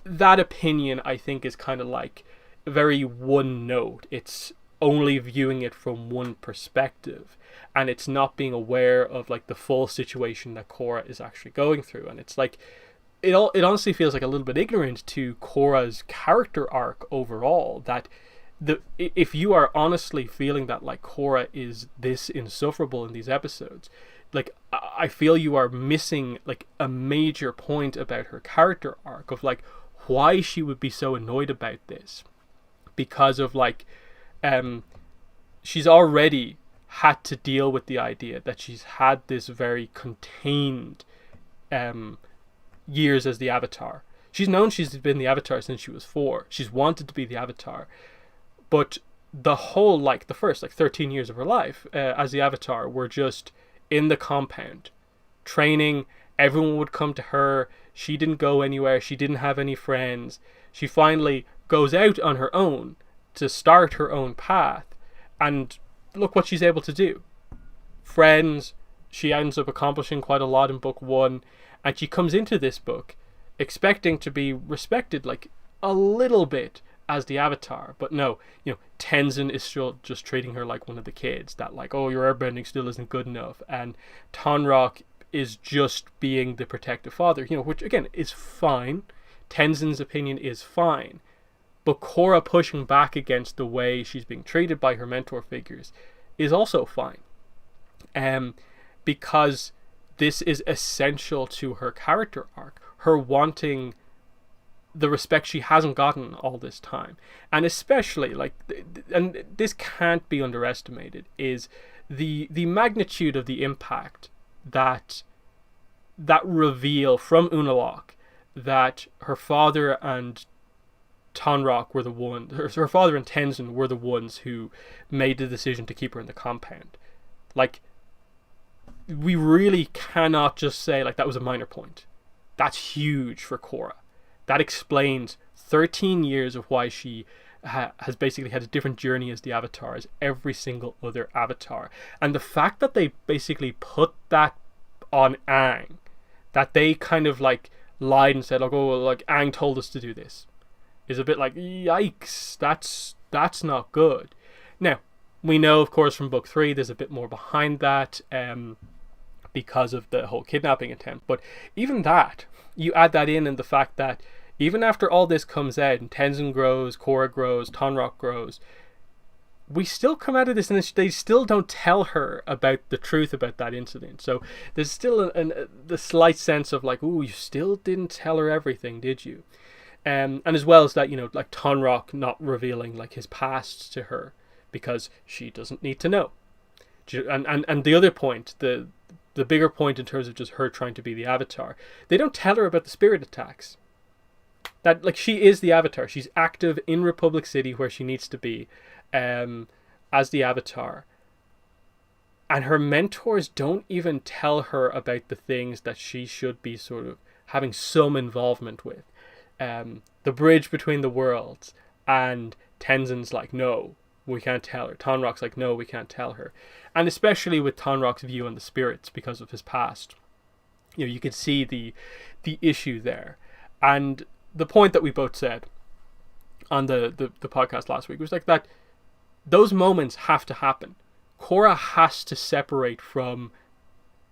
That opinion, I think, is kind of like very one note. It's only viewing it from one perspective, and it's not being aware of like the full situation that Korra is actually going through. And it's like it honestly feels like a little bit ignorant to Korra's character arc overall, that if you are honestly feeling that like Korra is this insufferable in these episodes, like I feel you are missing like a major point about her character arc of like why she would be so annoyed about this, because of like she's already had to deal with the idea that she's had this very contained years as the Avatar. She's known she's been the Avatar since she was 4. She's wanted to be the Avatar, but the whole like the first like 13 years of her life as the Avatar were just in the compound training. Everyone would come to her. She didn't go anywhere. She didn't have any friends. She finally goes out on her own to start her own path, and look what she's able to do. Friends. She ends up accomplishing quite a lot in book 1, and she comes into this book expecting to be respected like a little bit as the Avatar, but no, Tenzin is still just treating her like one of the kids, that like, oh, your airbending still isn't good enough, and Tonraq is just being the protective father, which again is fine. Tenzin's opinion is fine, but Korra pushing back against the way she's being treated by her mentor figures is also fine, because this is essential to her character arc, her wanting the respect she hasn't gotten all this time. And especially like, and this can't be underestimated, is the magnitude of the impact that reveal from Unalaq that her father and Tonraq were the ones, her father and Tenzin were the ones who made the decision to keep her in the compound. Like, we really cannot just say like that was a minor point. That's huge for Korra. That explains 13 years of why she has basically had a different journey as the Avatar as every single other Avatar. And the fact that they basically put that on Aang, that they kind of like lied and said like, oh, like Aang told us to do this, is a bit like, yikes, that's not good. Now, we know of course from book 3 there's a bit more behind that, because of the whole kidnapping attempt. But even that, you add that in, and the fact that even after all this comes out and Tenzin grows, Korra grows, Tonraq grows, we still come out of this and they still don't tell her about the truth about that incident. So there's still the slight sense of like, ooh, you still didn't tell her everything, did you? And as well as that, you know, like Tonraq not revealing like his past to her because she doesn't need to know. And the other point, the bigger point in terms of just her trying to be the Avatar, they don't tell her about the spirit attacks. That, like, she is the Avatar. She's active in Republic City where she needs to be, as the Avatar. And her mentors don't even tell her about the things that she should be sort of having some involvement with. The bridge between the worlds, and Tenzin's like, no, we can't tell her. Tonraq's like, no, we can't tell her. And especially with Tonraq's view on the spirits because of his past, you know, you can see the issue there. And the point that we both said on the podcast last week was like that those moments have to happen. Korra has to separate from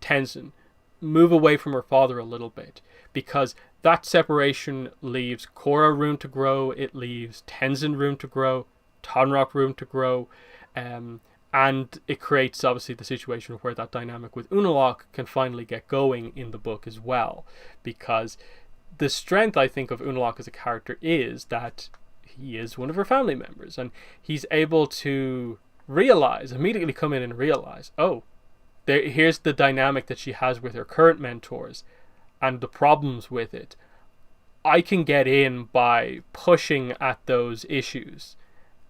Tenzin, move away from her father a little bit, because that separation leaves Korra room to grow, it leaves Tenzin room to grow, Tonraq room to grow, and it creates obviously the situation where that dynamic with Unalaq can finally get going in the book as well, because the strength, I think, of Unalaq as a character is that he is one of her family members, and he's able to immediately come in and realize, oh, here's the dynamic that she has with her current mentors and the problems with it. I can get in by pushing at those issues.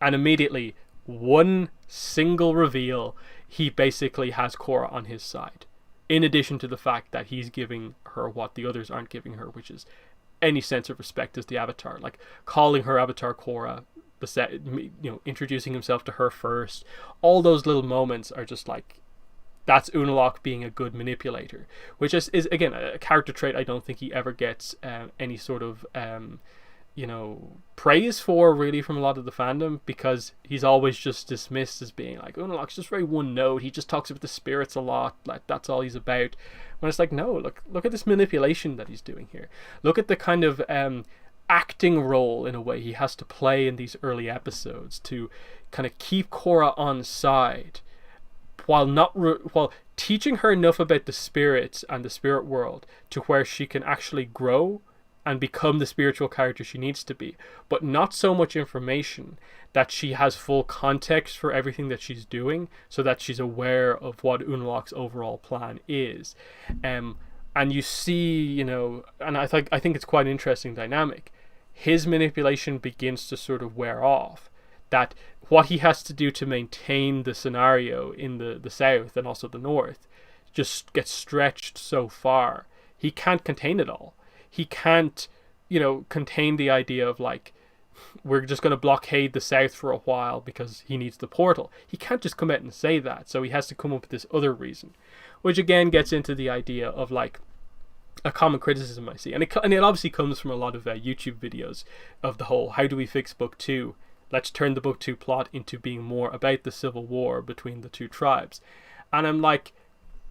And immediately, one single reveal, he basically has Korra on his side. In addition to the fact that he's giving her what the others aren't giving her, which is any sense of respect as the Avatar. Like calling her Avatar Korra, introducing himself to her first. All those little moments are just like, that's Unalaq being a good manipulator, which is again a character trait I don't think he ever gets any sort of praise for, really, from a lot of the fandom, because he's always just dismissed as being like, Unalaq's just very one note, he just talks about the spirits a lot, like that's all he's about. When it's like, no, look at this manipulation that he's doing here. Look at the kind of acting role, in a way, he has to play in these early episodes to kind of keep Korra on side, while teaching her enough about the spirits and the spirit world to where she can actually grow and become the spiritual character she needs to be, but not so much information that she has full context for everything that she's doing, so that she's aware of what Unalaq's overall plan is. And you see, and I think it's quite an interesting dynamic. His manipulation begins to sort of wear off. That what he has to do to maintain the scenario in the south and also the north just gets stretched so far. He can't contain it all. He can't, contain the idea of like, we're just going to blockade the south for a while because he needs the portal. He can't just come out and say that. So he has to come up with this other reason, which again gets into the idea of like a common criticism I see. And it obviously comes from a lot of YouTube videos of the whole, how do we fix book 2? Let's turn the book 2 plot into being more about the civil war between the two tribes. And I'm like,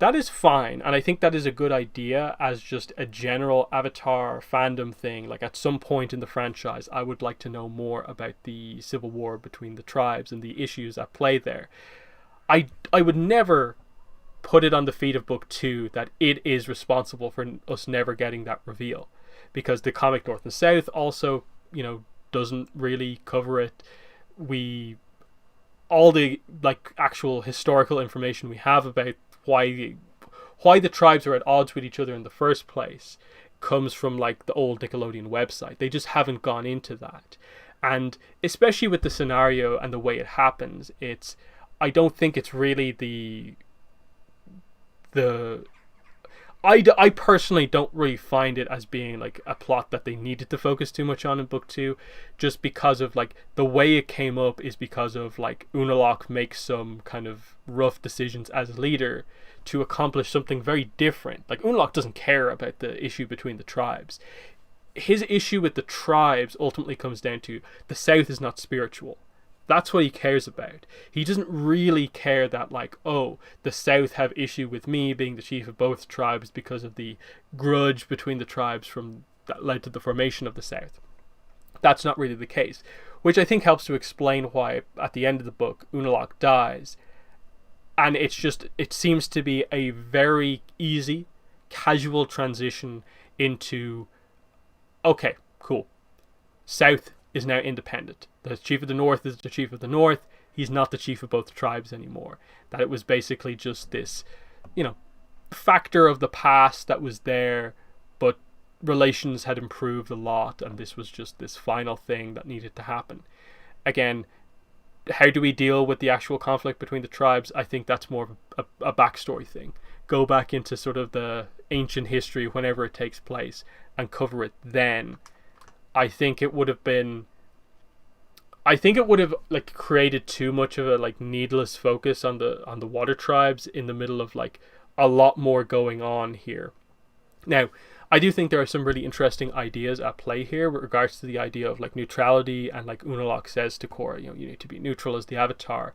that is fine, and I think that is a good idea as just a general Avatar fandom thing. Like, at some point in the franchise, I would like to know more about the civil war between the tribes and the issues at play there. I would never put it on the feet of book 2 that it is responsible for us never getting that reveal, because the comic North and South also, doesn't really cover it. All the like actual historical information we have about why the tribes are at odds with each other in the first place comes from like the old Nickelodeon website. They just haven't gone into that. And especially with the scenario and the way it happens, I don't think it's really I personally don't really find it as being like a plot that they needed to focus too much on in book 2, just because of like the way it came up is because of like Unalaq makes some kind of rough decisions as leader to accomplish something very different. Like, Unalaq doesn't care about the issue between the tribes. His issue with the tribes ultimately comes down to the South is not spiritual. That's what he cares about. He doesn't really care that, like, oh, the South have issue with me being the chief of both tribes because of the grudge between the tribes from that led to the formation of the South. That's not really the case, which I think helps to explain why at the end of the book Unalaq dies. And it seems to be a very easy, casual transition into, okay, cool, South is now independent. The chief of the North is the chief of the North. He's not the chief of both tribes anymore. That it was basically just this, factor of the past that was there, but relations had improved a lot, and this was just this final thing that needed to happen. Again, how do we deal with the actual conflict between the tribes? I think that's more of a backstory thing. Go back into sort of the ancient history whenever it takes place and cover it then. I think it would have like created too much of a like needless focus on the water tribes in the middle of like a lot more going on here. Now, I do think there are some really interesting ideas at play here with regards to the idea of like neutrality, and like Unalaq says to Korra, you need to be neutral as the Avatar,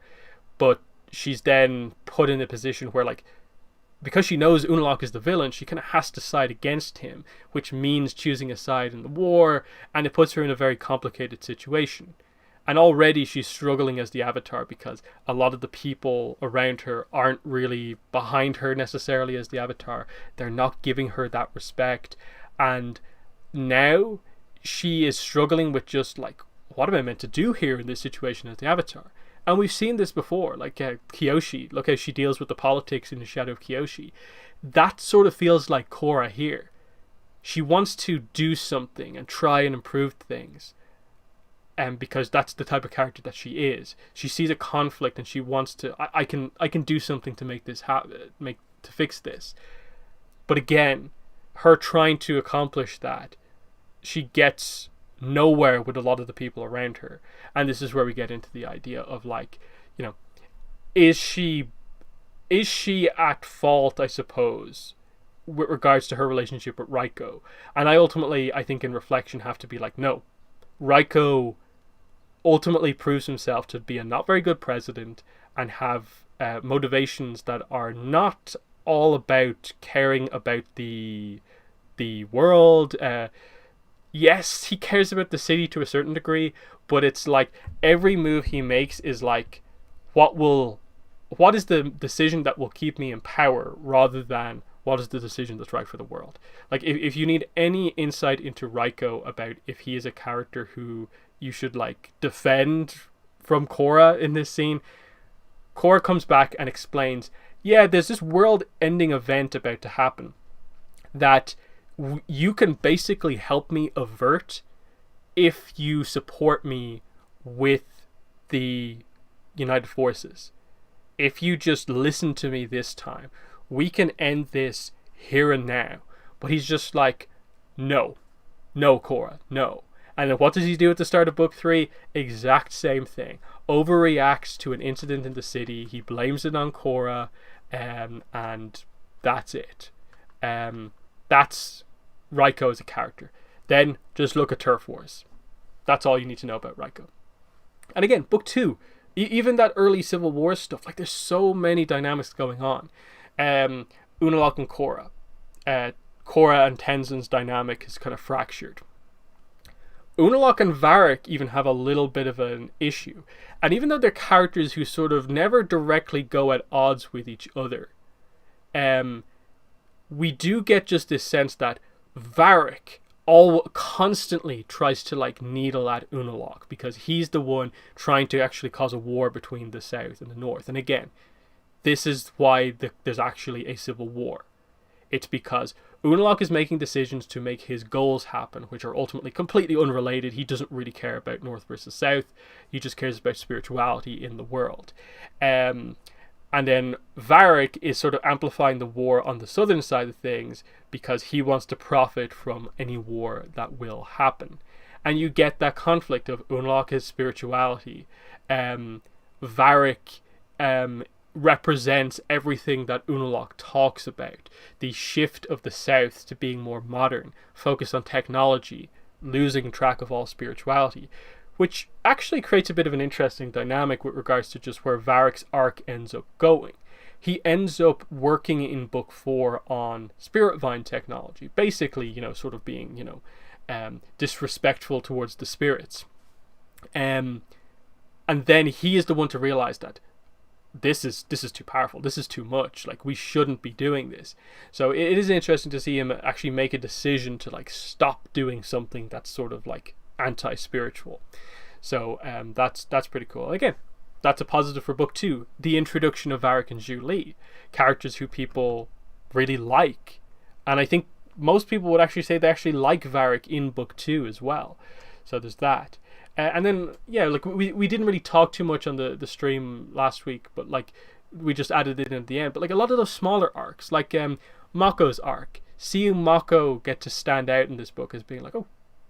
but she's then put in a position where, like, because she knows Unalaq is the villain, she kind of has to side against him, which means choosing a side in the war, and it puts her in a very complicated situation. And already she's struggling as the Avatar because a lot of the people around her aren't really behind her necessarily as the Avatar. They're not giving her that respect. And now she is struggling with just like, what am I meant to do here in this situation as the Avatar? And we've seen this before, like Kyoshi. Look how she deals with the politics in the shadow of Kyoshi. That sort of feels like Korra here. She wants to do something and try and improve things. Because that's the type of character that she is. She sees a conflict and she wants to. I can do something to make this to fix this. But again, her trying to accomplish that, she gets nowhere with a lot of the people around her. And this is where we get into the idea of like, is she at fault, I suppose, with regards to her relationship with Raiko? And I think in reflection have to be like, no, Raiko ultimately proves himself to be a not very good president and have motivations that are not all about caring about the world. Yes, he cares about the city to a certain degree, but it's like every move he makes is like, what is the decision that will keep me in power, rather than what is the decision that's right for the world. Like, if you need any insight into Raiko about if he is a character who you should like defend from Korra in this scene, Korra comes back and explains, yeah, there's this world-ending event about to happen that you can basically help me avert if you support me with the United Forces. If you just listen to me this time, we can end this here and now. But he's just like, no, Korra, no. And then what does he do at the start of book 3? Exact same thing. Overreacts to an incident in the city. He blames it on Korra, and that's it. That's Raiko as a character. Then just look at Turf Wars. That's all you need to know about Raiko. And again, book 2, even that early Civil War stuff, like there's so many dynamics going on. Unalaq and Korra. Korra and Tenzin's dynamic is kind of fractured. Unalaq and Varric even have a little bit of an issue. And even though they're characters who sort of never directly go at odds with each other, we do get just this sense that Varric constantly tries to like needle at Unalaq because he's the one trying to actually cause a war between the South and the North. And again, this is why there's actually a civil war. It's because Unalaq is making decisions to make his goals happen, which are ultimately completely unrelated. He doesn't really care about North versus South. He just cares about spirituality in the world. And then Varric is sort of amplifying the war on the southern side of things because he wants to profit from any war that will happen. And you get that conflict of Unalaq his spirituality. Varric represents everything that Unalaq talks about. The shift of the South to being more modern, focused on technology, losing track of all spirituality. which actually creates a bit of an interesting dynamic with regards to just where Varric's arc ends up going. He ends up working in book 4 on spirit vine technology, basically, sort of being, disrespectful towards the spirits. And then he is the one to realize that this is too powerful. This is too much. Like, we shouldn't be doing this. So it is interesting to see him actually make a decision to like stop doing something that's sort of like anti-spiritual. So that's pretty cool. Again, that's a positive for book 2. The introduction of Varric and Zhu Li, characters who people really like, and I think most people would actually say they actually like Varric in book 2 as well. So there's that. And then, like we didn't really talk too much on the stream last week, but like we just added it in at the end. But like a lot of those smaller arcs, like Mako's arc, seeing Mako get to stand out in this book as being like, oh,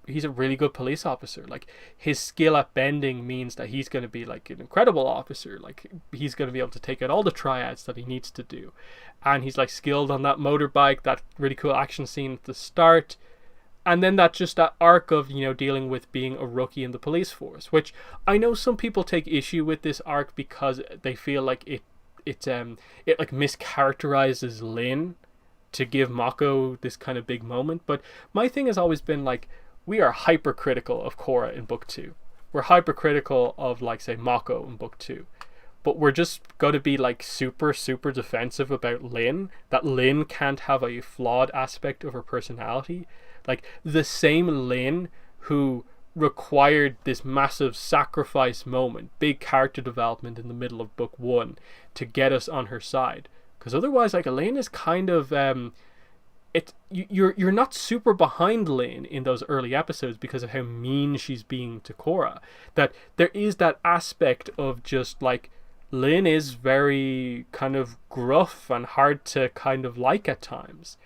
he's a really good police officer. Like, his skill at bending means that he's going to be like an incredible officer. Like, he's going to be able to take out all the triads that he needs to do. And he's like skilled on that motorbike, that really cool action scene at the start. And then that arc of, dealing with being a rookie in the police force, which I know some people take issue with this arc because they feel like it like mischaracterizes Lin to give Mako this kind of big moment. But my thing has always been like, we are hypercritical of Korra in book 2. We're hypercritical of, like, say, Mako in book 2. But we're just going to be like super, super defensive about Lin, that Lin can't have a flawed aspect of her personality. Like, the same Lin who required this massive sacrifice moment, big character development in the middle of book 1 to get us on her side. Because otherwise, like, Elaine is kind of you're not super behind Lin in those early episodes because of how mean she's being to Korra. That there is that aspect of just like, Lin is very kind of gruff and hard to kind of like at times.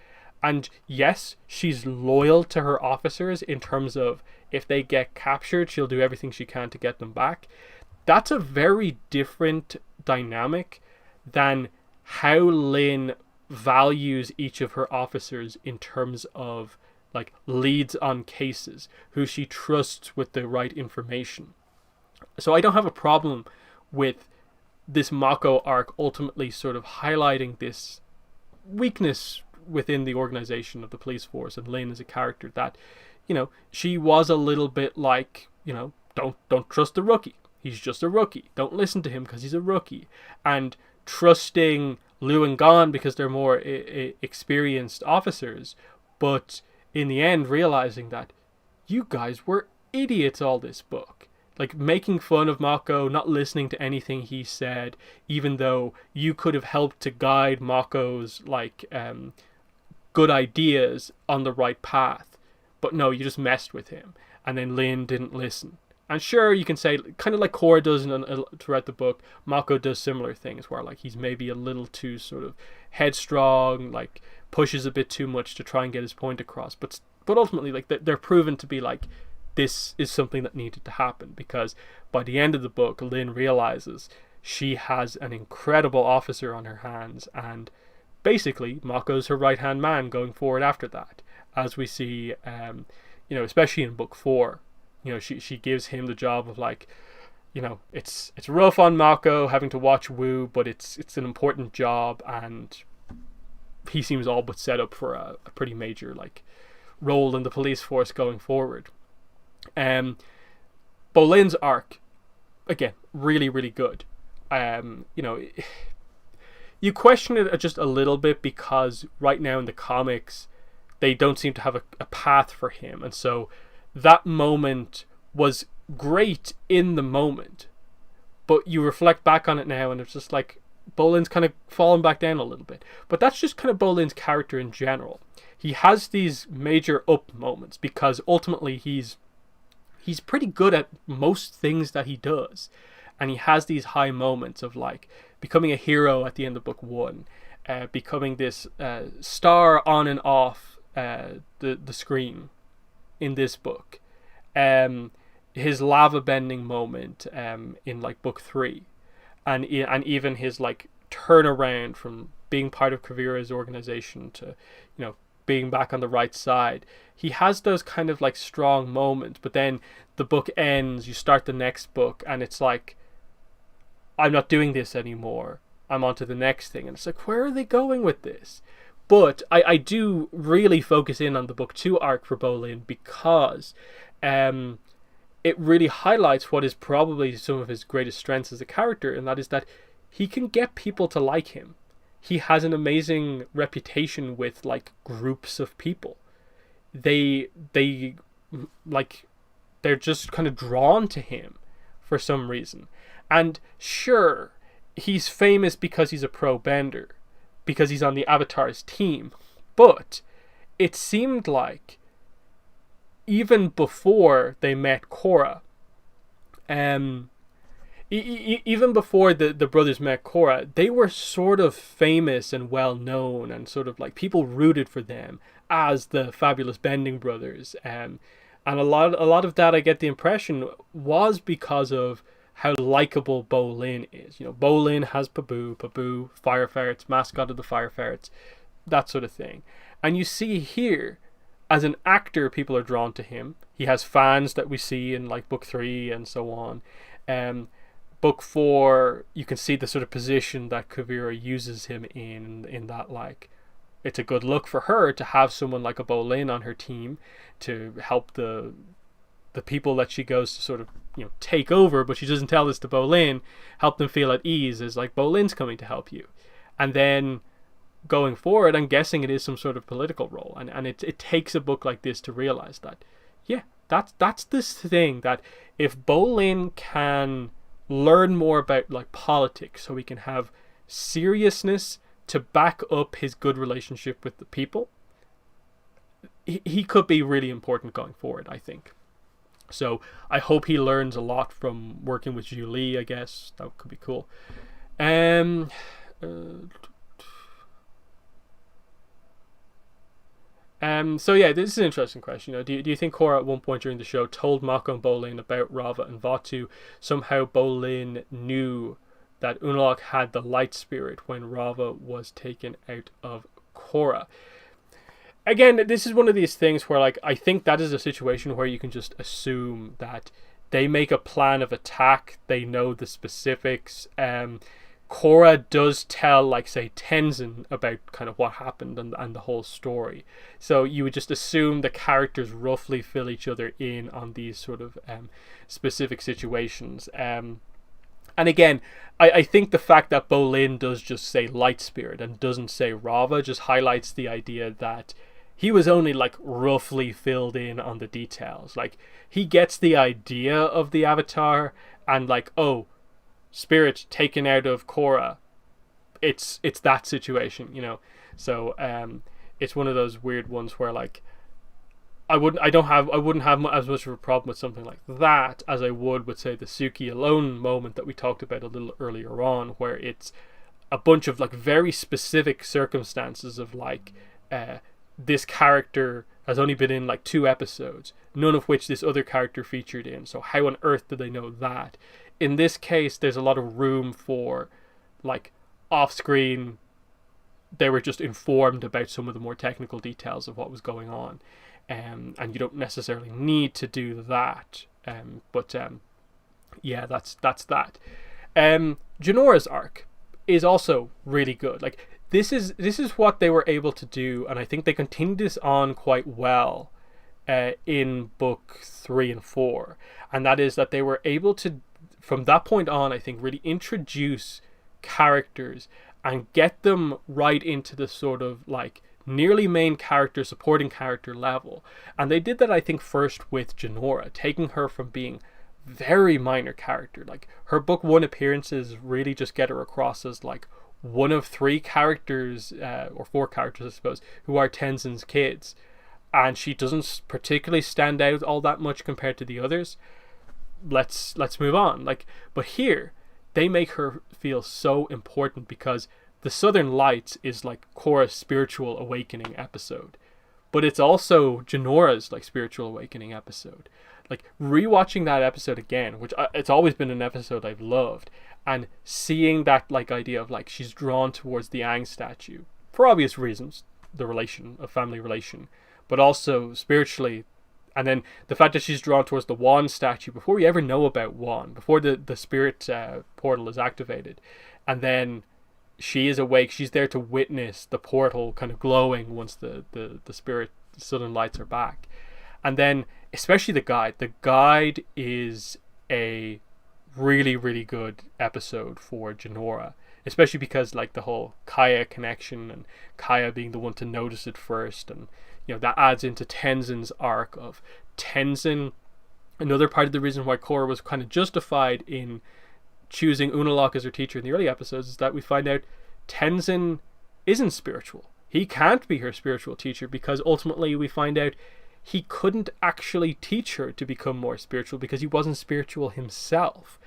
And yes, she's loyal to her officers in terms of if they get captured, she'll do everything she can to get them back. That's a very different dynamic than how Lin values each of her officers in terms of like leads on cases, who she trusts with the right information. So I don't have a problem with this Mako arc ultimately sort of highlighting this weakness within the organization of the police force, and Lin is a character that, she was a little bit like, don't trust the rookie. He's just a rookie. Don't listen to him because he's a rookie. And trusting Lu and Gon because they're more experienced officers, but in the end realizing that you guys were idiots all this book. Like, making fun of Mako, not listening to anything he said, even though you could have helped to guide Mako's good ideas on the right path. But no, you just messed with him. And then Lin didn't listen. And sure, you can say, kind of like Korra does throughout the book, Mako does similar things where like he's maybe a little too sort of headstrong, like pushes a bit too much to try and get his point across. But ultimately, like, they're proven to be like, this is something that needed to happen, because by the end of the book, Lin realizes she has an incredible officer on her hands, and basically Mako's her right hand man going forward after that, as we see, especially in book 4. She gives him the job of like, it's rough on Mako having to watch Wu, but it's an important job, and he seems all but set up for a pretty major like role in the police force going forward. Bolin's arc, again, really, really good. You question it just a little bit because right now in the comics they don't seem to have a path for him, and so that moment was great in the moment, but you reflect back on it now and it's just like Bolin's kind of fallen back down a little bit. But that's just kind of Bolin's character in general. He has these major up moments because ultimately he's pretty good at most things that he does, and he has these high moments of like becoming a hero at the end of book 1, becoming this star on and off the screen in this book, his lava bending moment in like book 3, and even his like turnaround from being part of Kavira's organization to being back on the right side. He has those kind of like strong moments, but then the book ends, you start the next book, and it's like, I'm not doing this anymore. I'm on to the next thing. And it's like, where are they going with this? But I do really focus in on the book 2 arc for Bolin because it really highlights what is probably some of his greatest strengths as a character, and that is that he can get people to like him. He has an amazing reputation with like groups of people. They like, they're just kind of drawn to him for some reason. And sure, he's famous because he's a pro bender, because he's on the Avatar's team. But it seemed like even before they met Korra, even before the brothers met Korra, they were sort of famous and well known, and sort of like people rooted for them as the fabulous Bending brothers. And a lot of that, I get the impression, was because of how likable Bolin is. You know, Bolin has Pabu, fire ferrets, mascot of the fire ferrets, that sort of thing. And you see here, as an actor, people are drawn to him. He has fans that we see in like book 3 and so on. Book 4, you can see the sort of position that Kuvira uses him in that, like, it's a good look for her to have someone like a Bolin on her team to help the people that she goes to sort of, you know, take over, but she doesn't tell this to Bolin, help them feel at ease, is like, Bolin's coming to help you. And then going forward, I'm guessing it is some sort of political role, and it takes a book like this to realize that, yeah, that's this thing, that if Bolin can learn more about like politics, so he can have seriousness to back up his good relationship with the people, he could be really important going forward, I think. So I hope he learns a lot from working with Julie. I guess that could be cool. So yeah, this is an interesting question. You know, do you think Korra at one point during the show told Mako and Bolin about Rava and Vatu? Somehow Bolin knew that Unalaq had the light spirit when Rava was taken out of Korra. Again, this is one of these things where, like, I think that is a situation where you can just assume that they make a plan of attack, they know the specifics. Korra does tell, like, say, Tenzin about kind of what happened and the whole story. So you would just assume the characters roughly fill each other in on these sort of specific situations. And again, I think the fact that Bolin does just say light spirit and doesn't say Rava just highlights the idea that he was only like roughly filled in on the details. Like, he gets the idea of the Avatar and like, oh, spirit taken out of Korra, it's that situation, you know. So it's one of those weird ones where, like, I wouldn't have as much of a problem with something like that as I would with, say, the Suki Alone moment that we talked about a little earlier on, where it's a bunch of like very specific circumstances of like this character has only been in like 2 episodes, none of which this other character featured in. So how on earth did they know that? In this case, there's a lot of room for, like, off-screen, they were just informed about some of the more technical details of what was going on. And you don't necessarily need to do that. But yeah, that's that. Genora's arc is also really good. Like, this is what they were able to do, and I think they continued this on quite well in book 3 and 4. And that is that they were able to, from that point on, I think, really introduce characters and get them right into the sort of like nearly main character, supporting character level. And they did that, I think, first with Genora, taking her from being very minor character. Like, her book 1 appearances really just get her across as like one of 3 characters, or 4 characters, I suppose, who are Tenzin's kids. And she doesn't particularly stand out all that much compared to the others. Let's move on. Like, but here they make her feel so important because the Southern Lights is like Korra's spiritual awakening episode, but it's also Genora's like spiritual awakening episode. Like, rewatching that episode again, which it's always been an episode I've loved, and seeing that like idea of like she's drawn towards the Aang statue for obvious reasons, the relation, of family relation, but also spiritually. And then the fact that she's drawn towards the Wan statue before we ever know about Wan, before the spirit portal is activated. And then she is awake. She's there to witness the portal kind of glowing once the spirit southern lights are back. And then especially the guide. The guide is a really, really good episode for Genora. Especially because like the whole Kaya connection and Kaya being the one to notice it first, and you know that adds into Tenzin's arc of Tenzin. Another part of the reason why Korra was kind of justified in choosing Unalaq as her teacher in the early episodes is that we find out Tenzin isn't spiritual. He can't be her spiritual teacher because ultimately we find out he couldn't actually teach her to become more spiritual because he wasn't spiritual himself.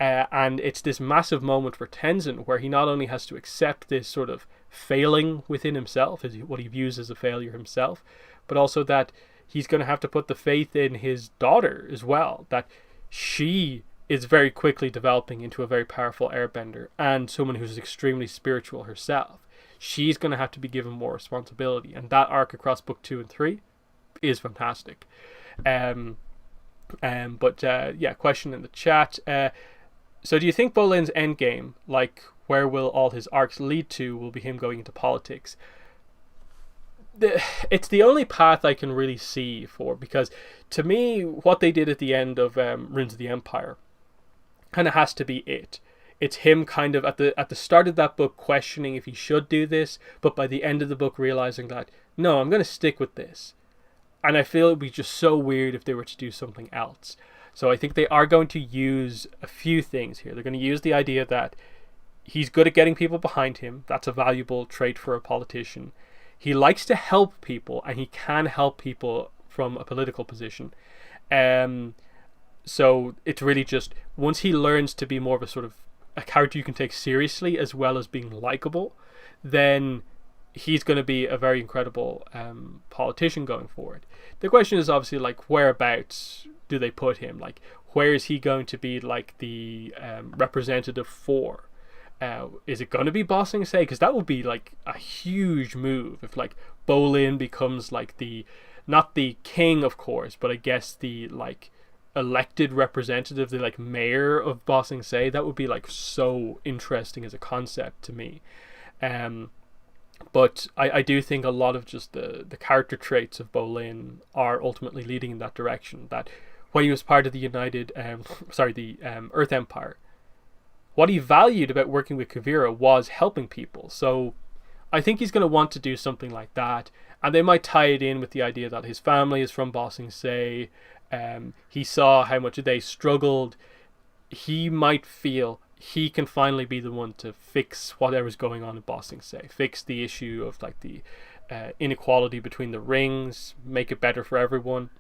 And it's this massive moment for Tenzin where he not only has to accept this sort of failing within himself, what he views as a failure himself, but also that he's going to have to put the faith in his daughter as well, that she is very quickly developing into a very powerful airbender and someone who's extremely spiritual herself. She's going to have to be given more responsibility, and that arc across book 2 and 3 is fantastic. Question in the chat. So do you think Bolin's endgame, like where will all his arcs lead to, will be him going into politics? It's the only path I can really see for, because to me what they did at the end of Runes of the Empire kind of has to be it. It's him kind of at the start of that book questioning if he should do this, but by the end of the book realizing that no, I'm going to stick with this. And I feel it would be just so weird if they were to do something else. So I think they are going to use a few things here. They're going to use the idea that he's good at getting people behind him. That's a valuable trait for a politician. He likes to help people, and he can help people from a political position. So it's really just, once he learns to be more of a sort of a character you can take seriously as well as being likable, then he's going to be a very incredible politician going forward. The question is obviously like, whereabouts do they put him? Like, where is he going to be like the representative for? Is it going to be Bossing Say? Because that would be like a huge move if like Bolin becomes like the, not the king of course, but I guess the like elected representative, the like mayor of Bossing Say. That would be like so interesting as a concept to me. But I do think a lot of just the character traits of Bolin are ultimately leading in that direction. That when he was part of the Earth Empire, what he valued about working with Kuvira was helping people. So I think he's going to want to do something like that. And they might tie it in with the idea that his family is from Bossing Say. He saw how much they struggled. He might feel he can finally be the one to fix whatever's going on in Bossing Say. Fix the issue of like the inequality between the rings. Make it better for everyone.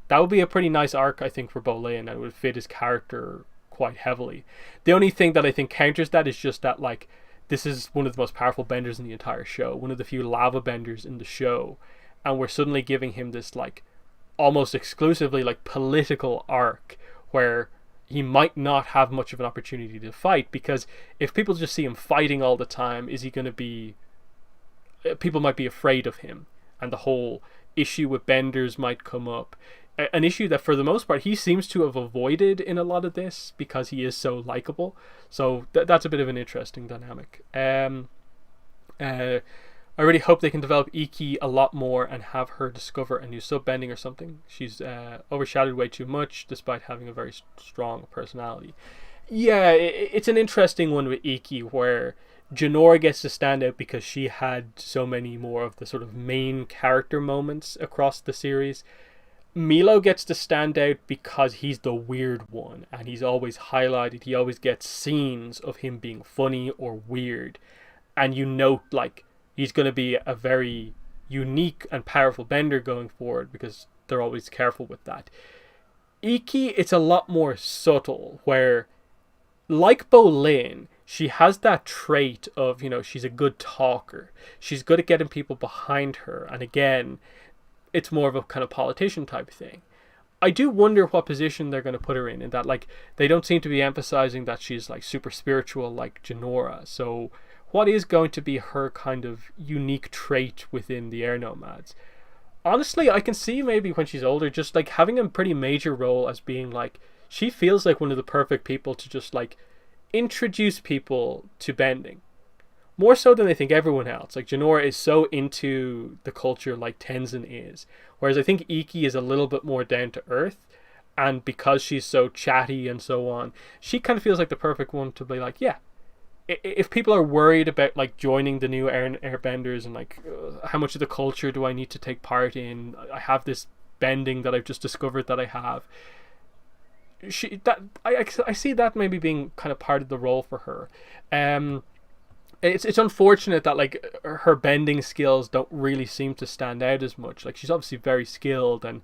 That would be a pretty nice arc, I think, for Bolin, and it would fit his character quite heavily. The only thing that I think counters that is just that, like, this is one of the most powerful benders in the entire show, one of the few lava benders in the show, and we're suddenly giving him this, like, almost exclusively, like, political arc where he might not have much of an opportunity to fight, because if people just see him fighting all the time, is he going to be... people might be afraid of him, and the whole issue with benders might come up. An issue that for the most part he seems to have avoided in a lot of this because he is so likable. So that's a bit of an interesting dynamic. I really hope they can develop Iki a lot more and have her discover a new subbending or something. She's overshadowed way too much despite having a very strong personality. Yeah, it's an interesting one with Iki where Genora gets to stand out because she had so many more of the sort of main character moments across the series. Milo gets to stand out because he's the weird one and he's always highlighted. He always gets scenes of him being funny or weird, and you note like he's going to be a very unique and powerful bender going forward because they're always careful with that. Iki, it's a lot more subtle where, like Bolin, she has that trait of, you know, she's a good talker. She's good at getting people behind her, and again, it's more of a kind of politician type thing. I do wonder what position they're going to put her in that, like, they don't seem to be emphasizing that she's like super spiritual like Genora. So what is going to be her kind of unique trait within the Air Nomads. Honestly, I can see maybe when she's older, just like having a pretty major role as being like, she feels like one of the perfect people to just like introduce people to bending. More so than I think everyone else. Like, Genora is so into the culture like Tenzin is. Whereas I think Iki is a little bit more down to earth. And because she's so chatty and so on, she kind of feels like the perfect one to be like, yeah, if people are worried about like joining the new airbenders and like how much of the culture do I need to take part in, I have this bending that I've just discovered that I have. I see that maybe being kind of part of the role for her. It's unfortunate that like her bending skills don't really seem to stand out as much. Like, she's obviously very skilled, and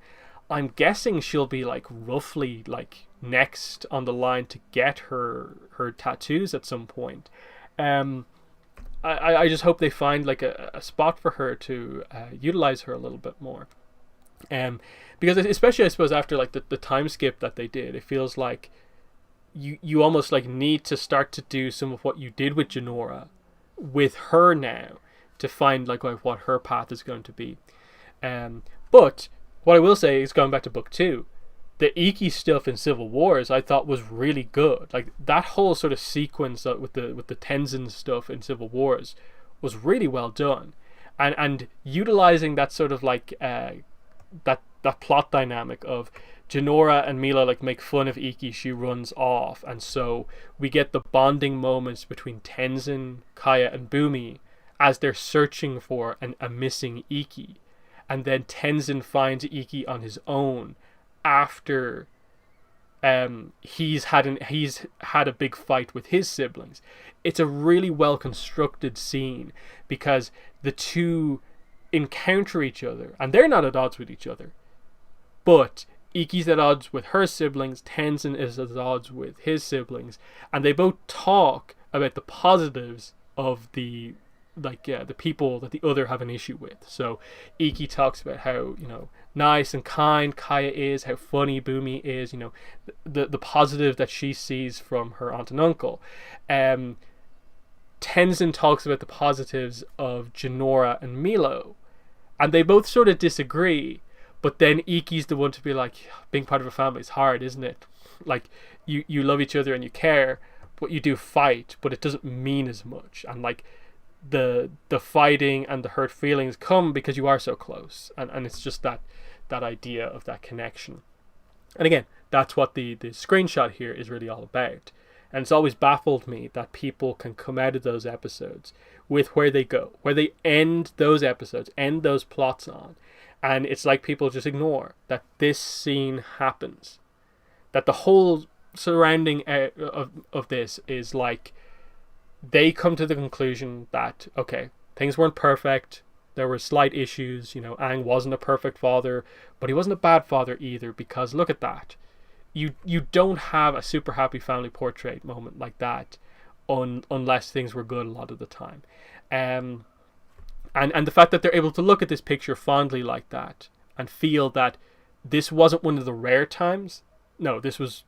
I'm guessing she'll be like roughly like next on the line to get her tattoos at some point. I just hope they find like a spot for her to utilize her a little bit more. Because especially I suppose after like the time skip that they did, it feels like you almost like need to start to do some of what you did with Genora with her now to find like what her path is going to be. But what I will say is, going back to book 2, the Iki stuff in Civil Wars I thought was really good. Like, that whole sort of sequence with the Tenzin stuff in Civil Wars was really well done, and utilizing that sort of like that plot dynamic of Genora and Milo like make fun of Iki, she runs off, and so we get the bonding moments between Tenzin, Kaya, and Bumi as they're searching for a missing Iki, and then Tenzin finds Iki on his own after he's had a big fight with his siblings. It's a really well constructed scene because the two encounter each other, and they're not at odds with each other, but Iki's at odds with her siblings, Tenzin is at odds with his siblings, and they both talk about the positives of the people that the other have an issue with. So Iki talks about how, nice and kind Kaya is, how funny Bumi is, the positive that she sees from her aunt and uncle. Tenzin talks about the positives of Genora and Milo, and they both sort of disagree. But then Iki's the one to be like, being part of a family is hard, isn't it? Like, you love each other and you care, but you do fight, but it doesn't mean as much. And like, the fighting and the hurt feelings come because you are so close. And it's just that idea of that connection. And again, that's what the screenshot here is really all about. And it's always baffled me that people can come out of those episodes with where they go, where they end those episodes, end those plots on. And it's like people just ignore that this scene happens. That the whole surrounding of this is like, they come to the conclusion that, okay, things weren't perfect. There were slight issues. Aang wasn't a perfect father, but he wasn't a bad father either, because look at that. You don't have a super happy family portrait moment like that unless things were good a lot of the time. And the fact that they're able to look at this picture fondly like that and feel that this wasn't one of the rare times. No, this was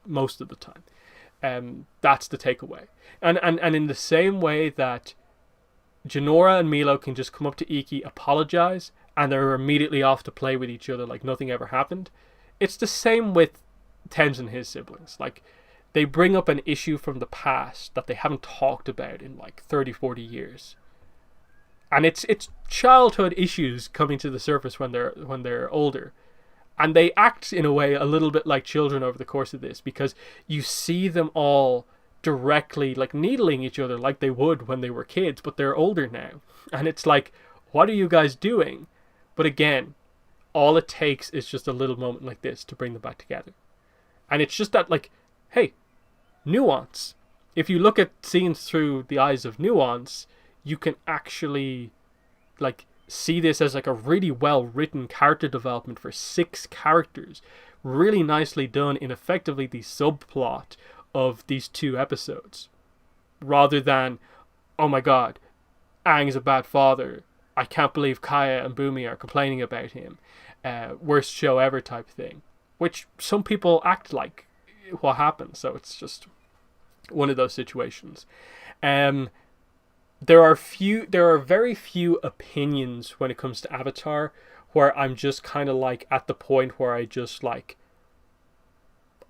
most of the time. That's the takeaway. And in the same way that Genora and Milo can just come up to Iki, apologize, and they're immediately off to play with each other like nothing ever happened, it's the same with Tenzin and his siblings. Like, they bring up an issue from the past that they haven't talked about in like 30, 40 years. And it's childhood issues coming to the surface when they're older, and they act in a way a little bit like children over the course of this, because you see them all directly like needling each other like they would when they were kids, but they're older now, and it's like, what are you guys doing? But again, all it takes is just a little moment like this to bring them back together, and it's just that, like, hey, nuance. If you look at scenes through the eyes of nuance, you can actually like see this as like a really well written character development for 6 characters, really nicely done in effectively the subplot of these 2 episodes, rather than, oh my god, Aang is a bad father, I can't believe Kaya and Bumi are complaining about him, worst show ever type thing, which some people act like what happened. So it's just one of those situations. there are very few opinions when it comes to Avatar where I'm just kind of like at the point where I just like,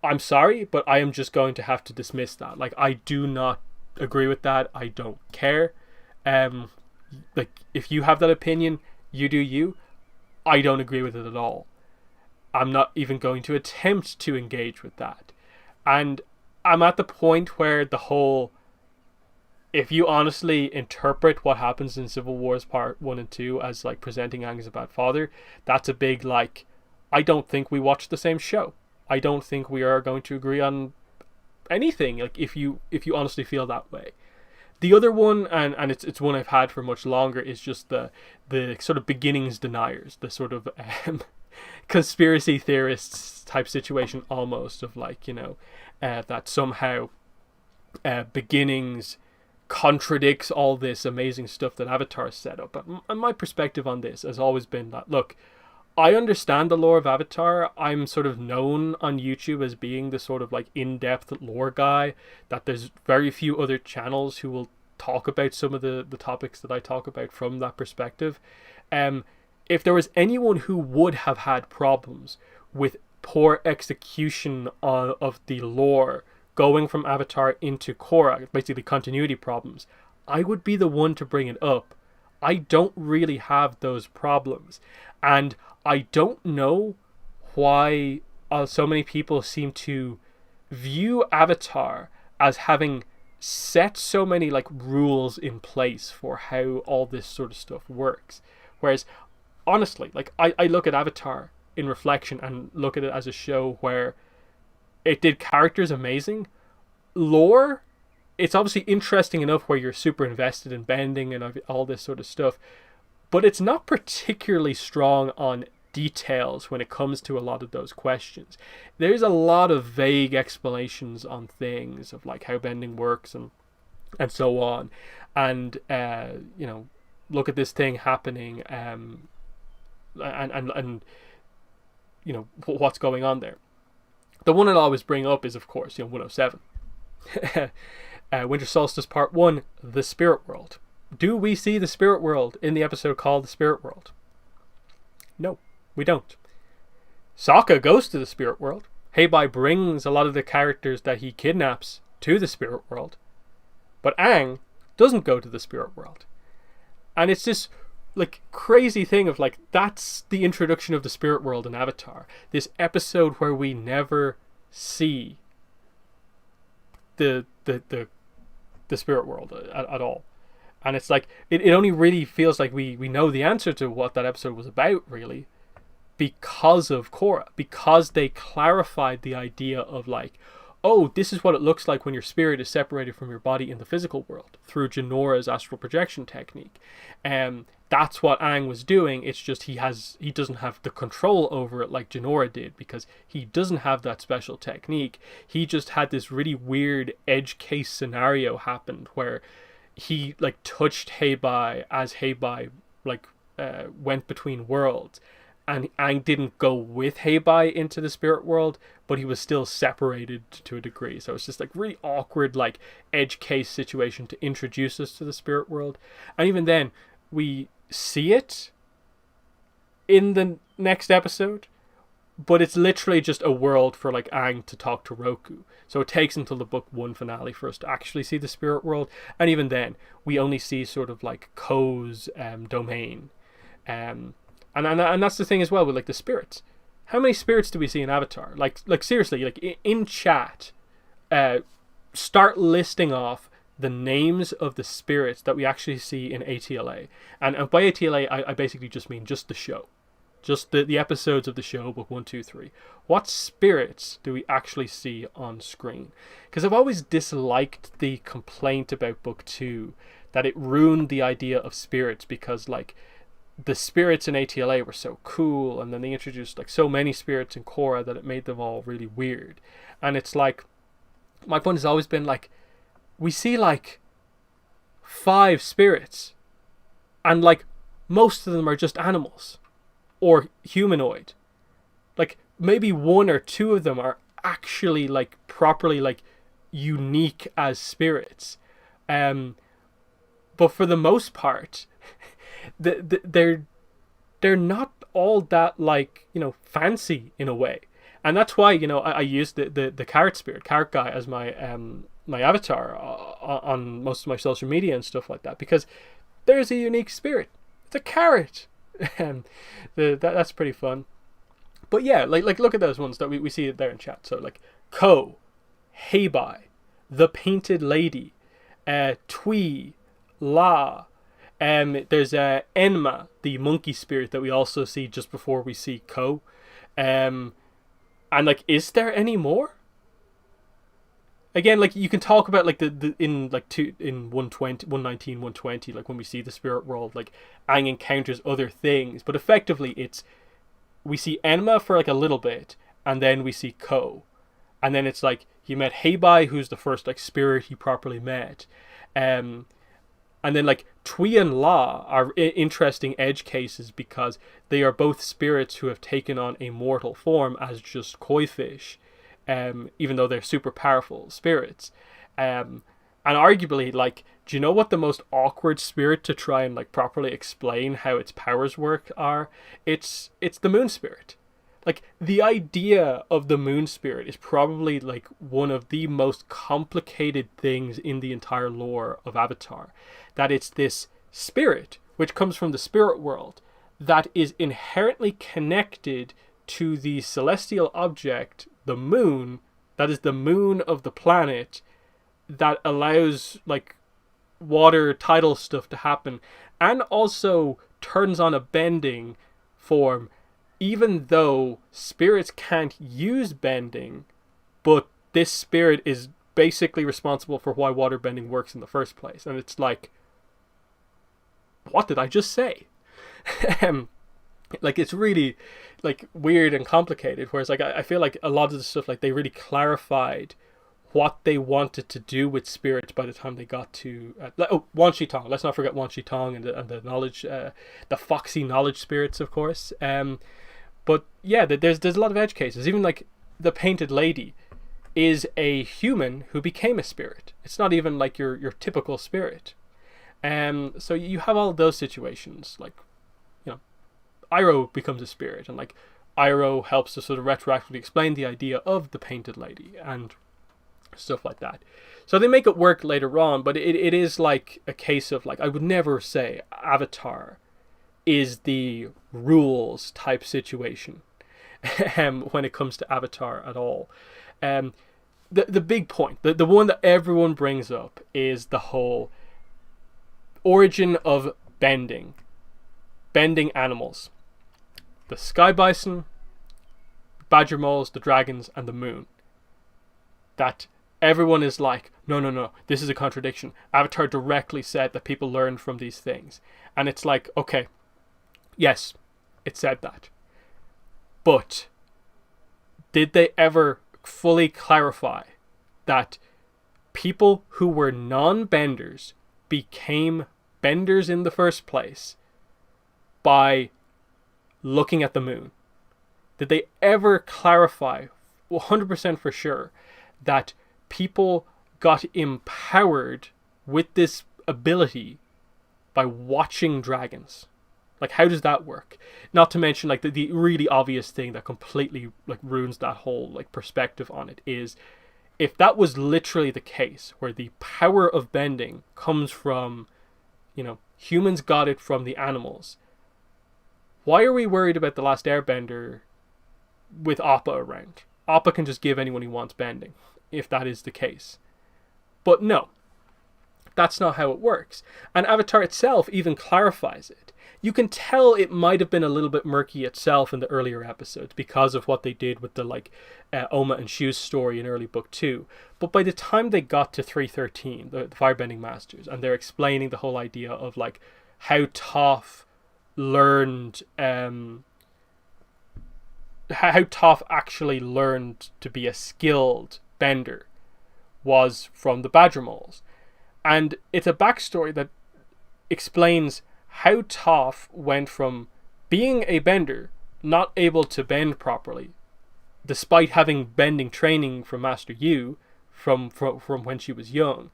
I'm sorry, but I am just going to have to dismiss that. Like, I do not agree with that. I don't care. Um, like, if you have that opinion, you do you. I don't agree with it at all. I'm not even going to attempt to engage with that. And I'm at the point where the whole, if you honestly interpret what happens in Civil Wars Part 1 and 2 as like presenting Aang as a bad father, that's a big like, I don't think we watch the same show. I don't think we are going to agree on anything. Like, if you honestly feel that way. The other one, and it's one I've had for much longer, is just the sort of beginnings deniers, the sort of conspiracy theorists type situation, almost, of like, that somehow beginnings contradicts all this amazing stuff that Avatar set up. And my perspective on this has always been that, look, I understand the lore of Avatar. I'm sort of known on YouTube as being the sort of like in-depth lore guy, that there's very few other channels who will talk about some of the topics that I talk about from that perspective. If there was anyone who would have had problems with poor execution of the lore going from Avatar into Korra, basically continuity problems, I would be the one to bring it up. I don't really have those problems. And I don't know why so many people seem to view Avatar as having set so many like rules in place for how all this sort of stuff works. Whereas, honestly, like I look at Avatar in reflection and look at it as a show where it did characters amazing. Lore, it's obviously interesting enough where you're super invested in bending and all this sort of stuff, but it's not particularly strong on details when it comes to a lot of those questions. There's a lot of vague explanations on things of like how bending works and so on, and look at this thing happening, and what's going on there. The one I'll always bring up is, of course, 107. Winter Solstice Part 1, The Spirit World. Do we see the Spirit World in the episode called The Spirit World? No, we don't. Sokka goes to the Spirit World. Heibai brings a lot of the characters that he kidnaps to the Spirit World. But Aang doesn't go to the Spirit World. And it's this like crazy thing of like, that's the introduction of the Spirit World in Avatar. This episode where we never see the Spirit World at all. And it's like, it only really feels like we know the answer to what that episode was about, really, because of Korra. Because they clarified the idea of like, oh, this is what it looks like when your spirit is separated from your body in the physical world through Genora's astral projection technique. That's what Aang was doing. It's just he doesn't have the control over it like Genora did, because he doesn't have that special technique. He just had this really weird edge case scenario happen where he like touched Heibai as Heibai like went between worlds, and Aang didn't go with Heibai into the spirit world, but he was still separated to a degree. So it's just like really awkward like edge case situation to introduce us to the spirit world. And even then we see it in the next episode, but it's literally just a world for like Aang to talk to Roku. So it takes until the book 1 finale for us to actually see the spirit world, and even then we only see sort of like Ko's domain, and that's the thing as well with like the spirits. How many spirits do we see in Avatar? Like seriously, like in chat, start listing off the names of the spirits that we actually see in ATLA. And by ATLA, I basically just mean just the show. Just the episodes of the show, book 1, 2, 3. What spirits do we actually see on screen? Because I've always disliked the complaint about book 2, that it ruined the idea of spirits, because like the spirits in ATLA were so cool, and then they introduced like so many spirits in Korra that it made them all really weird. And it's like, my point has always been like, we see like 5 spirits, and like most of them are just animals or humanoid. Like maybe 1 or 2 of them are actually like properly like unique as spirits. But but for the most part, they're not all that, like, fancy in a way. And that's why, I used the carrot guy as my my avatar on most of my social media and stuff like that, because there's a unique spirit. It's a carrot. That's pretty fun. But yeah, like look at those ones that we see it there in chat. So like Ko, Heibai, the Painted Lady, Twee, La. There's Enma, the monkey spirit that we also see just before we see Ko. And like, is there any more? Again, like, you can talk about like the in like in 120, 119, 120, like when we see the spirit world, like Aang encounters other things, but effectively we see Enma for like a little bit, and then we see Ko, and then it's like he met Heibai, who's the first like spirit he properly met, and then like Twee and La are interesting edge cases because they are both spirits who have taken on a mortal form as just koi fish, even though they're super powerful spirits. And arguably, like, do you know what the most awkward spirit to try and like properly explain how its powers work are? It's the moon spirit. Like, the idea of the moon spirit is probably like one of the most complicated things in the entire lore of Avatar. That it's this spirit, which comes from the spirit world, that is inherently connected to the celestial object, the moon, that is the moon of the planet, that allows like water, tidal stuff to happen, and also turns on a bending form, even though spirits can't use bending, but this spirit is basically responsible for why water bending works in the first place. And it's like, what did I just say? Like, it's really like weird and complicated, whereas like I feel like a lot of the stuff, like, they really clarified what they wanted to do with spirits by the time they got to Wan Shi Tong. Let's not forget Wan Shi Tong and the knowledge, the foxy knowledge spirits, of course. But yeah, there's a lot of edge cases. Even like the Painted Lady is a human who became a spirit. It's not even like your typical spirit. So you have all of those situations, like, Iroh becomes a spirit, and like Iroh helps to sort of retroactively explain the idea of the Painted Lady and stuff like that. So they make it work later on, but it is like a case of like, I would never say Avatar is the rules type situation when it comes to Avatar at all. The big point, the one that everyone brings up, is the whole origin of bending animals. The sky bison, badger moles, the dragons, and the moon. That everyone is like, no, this is a contradiction. Avatar directly said that people learned from these things. And it's like, okay, yes, it said that. But did they ever fully clarify that people who were non-benders became benders in the first place by looking at the moon? Did they ever clarify 100% for sure that people got empowered with this ability by watching dragons? Like, how does that work? Not to mention, like, the really obvious thing that completely like ruins that whole like perspective on it is, if that was literally the case, where the power of bending comes from, humans got it from the animals, why are we worried about The Last Airbender with Appa around? Appa can just give anyone he wants bending, if that is the case. But no, that's not how it works. And Avatar itself even clarifies it. You can tell it might have been a little bit murky itself in the earlier episodes because of what they did with the like Oma and Shu's story in early book 2. But by the time they got to 313, the Firebending Masters, and they're explaining the whole idea of like how Toph learned, how Toph actually learned to be a skilled bender was from the badger moles. And it's a backstory that explains how Toph went from being a bender, not able to bend properly, despite having bending training from Master Yu from when she was young.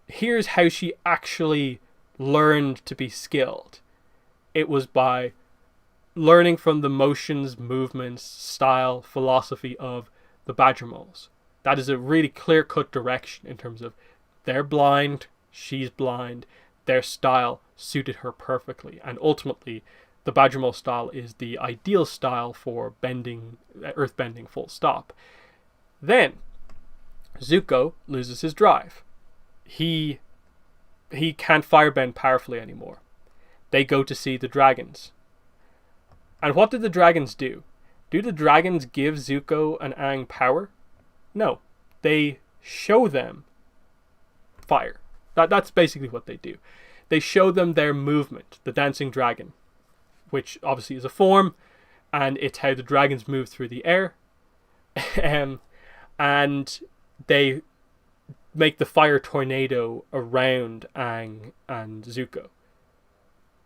Here's how she actually learned to be skilled. It was by learning from the motions, movements, style, philosophy of the badger moles. That is a really clear-cut direction in terms of they're blind, she's blind, their style suited her perfectly, and ultimately the badger mole style is the ideal style for bending, earth bending, full stop. Then Zuko loses his drive. He can't firebend powerfully anymore. They go to see the dragons. And what did the dragons do? Do the dragons give Zuko and Aang power? No. They show them fire. That's basically what they do. They show them their movement, the dancing dragon, which obviously is a form, and it's how the dragons move through the air. And they make the fire tornado around Aang and Zuko.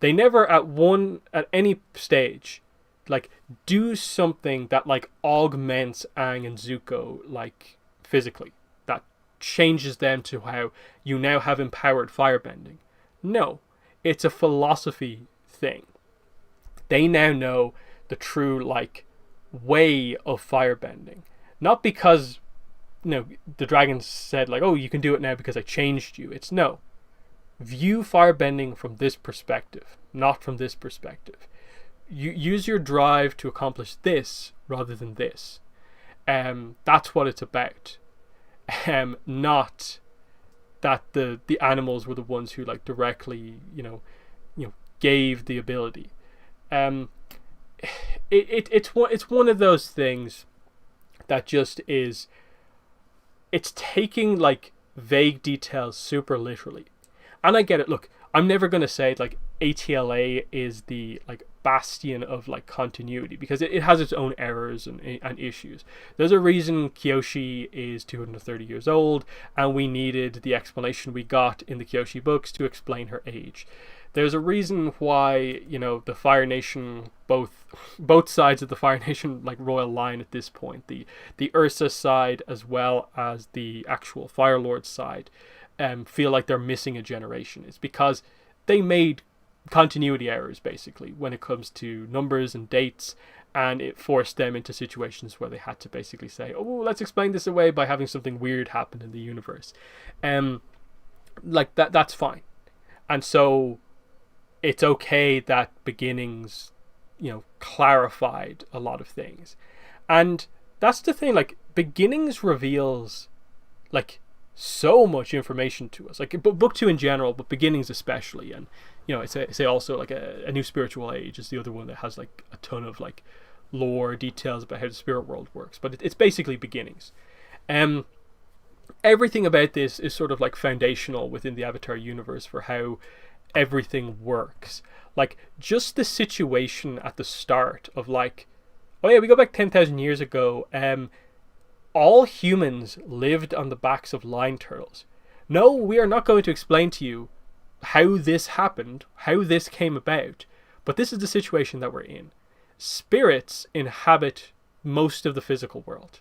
They never at any stage like do something that like augments Aang and Zuko like physically, that changes them to how you now have empowered firebending. No, it's a philosophy thing. They now know the true like way of firebending, not because the dragons said like, oh, you can do it now because I changed you. It's no. View firebending from this perspective, not from this perspective. You use your drive to accomplish this rather than this. That's what it's about. Not that the animals were the ones who like directly, gave the ability. It's one of those things that just is. It's taking like vague details super literally. And I get it. Look, I'm never going to say like ATLA is the like bastion of like continuity, because it has its own errors and issues. There's a reason Kyoshi is 230 years old, and we needed the explanation we got in the Kyoshi books to explain her age. There's a reason why, the Fire Nation, both sides of the Fire Nation like royal line at this point, the Ursa side as well as the actual Fire Lord side, feel like they're missing a generation. It's because they made continuity errors basically when it comes to numbers and dates, and it forced them into situations where they had to basically say, oh, let's explain this away by having something weird happen in the universe. Like that's fine. And so it's okay that Beginnings, clarified a lot of things. And that's the thing, like Beginnings reveals like so much information to us, like book 2 in general, but Beginnings especially. And I say also like a New Spiritual Age is the other one that has like a ton of like lore details about how the spirit world works, but it's basically Beginnings. Everything about this is sort of like foundational within the Avatar universe for how everything works. Like just the situation at the start of like, oh yeah, we go back 10,000 years ago, all humans lived on the backs of lion turtles. No, we are not going to explain to you how this happened, how this came about, but this is the situation that we're in. Spirits inhabit most of the physical world,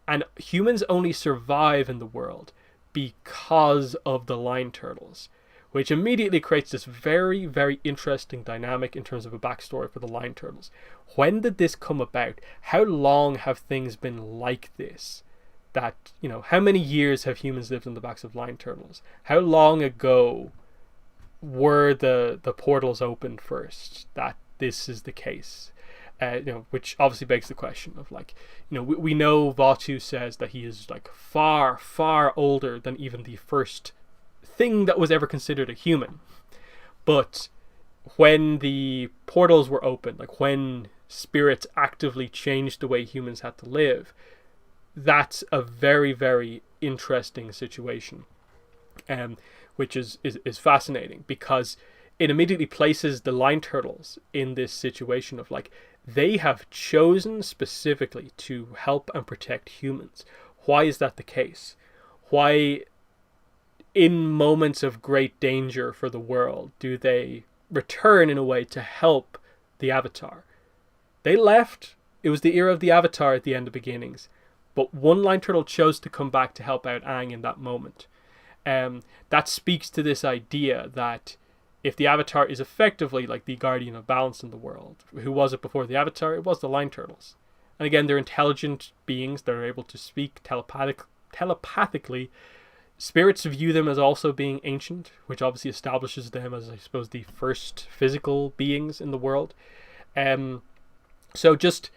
and humans only survive in the world because of the lion turtles, which immediately creates this very, very interesting dynamic in terms of a backstory for the lion turtles. When did this come about? How long have things been like this? That, how many years have humans lived on the backs of lion turtles? How long ago were the portals opened first that this is the case? Which obviously begs the question of like, we know Vatu says that he is like far, far older than even the first thing that was ever considered a human. But when the portals were opened, like when spirits actively changed the way humans had to live, that's a very, very interesting situation, which is fascinating, because it immediately places the lion turtles in this situation of like, they have chosen specifically to help and protect humans. Why is that the case? Why, in moments of great danger for the world, do they return in a way to help the Avatar? They left. It was the era of the Avatar at the end of Beginnings, but one lion turtle chose to come back to help out Aang in that moment. That speaks to this idea that if the Avatar is effectively like the guardian of balance in the world, who was it before the Avatar? It was the Line Turtles. And again, they're intelligent beings that are able to speak telepathically. Spirits view them as also being ancient, which obviously establishes them as, I suppose, the first physical beings in the world. So just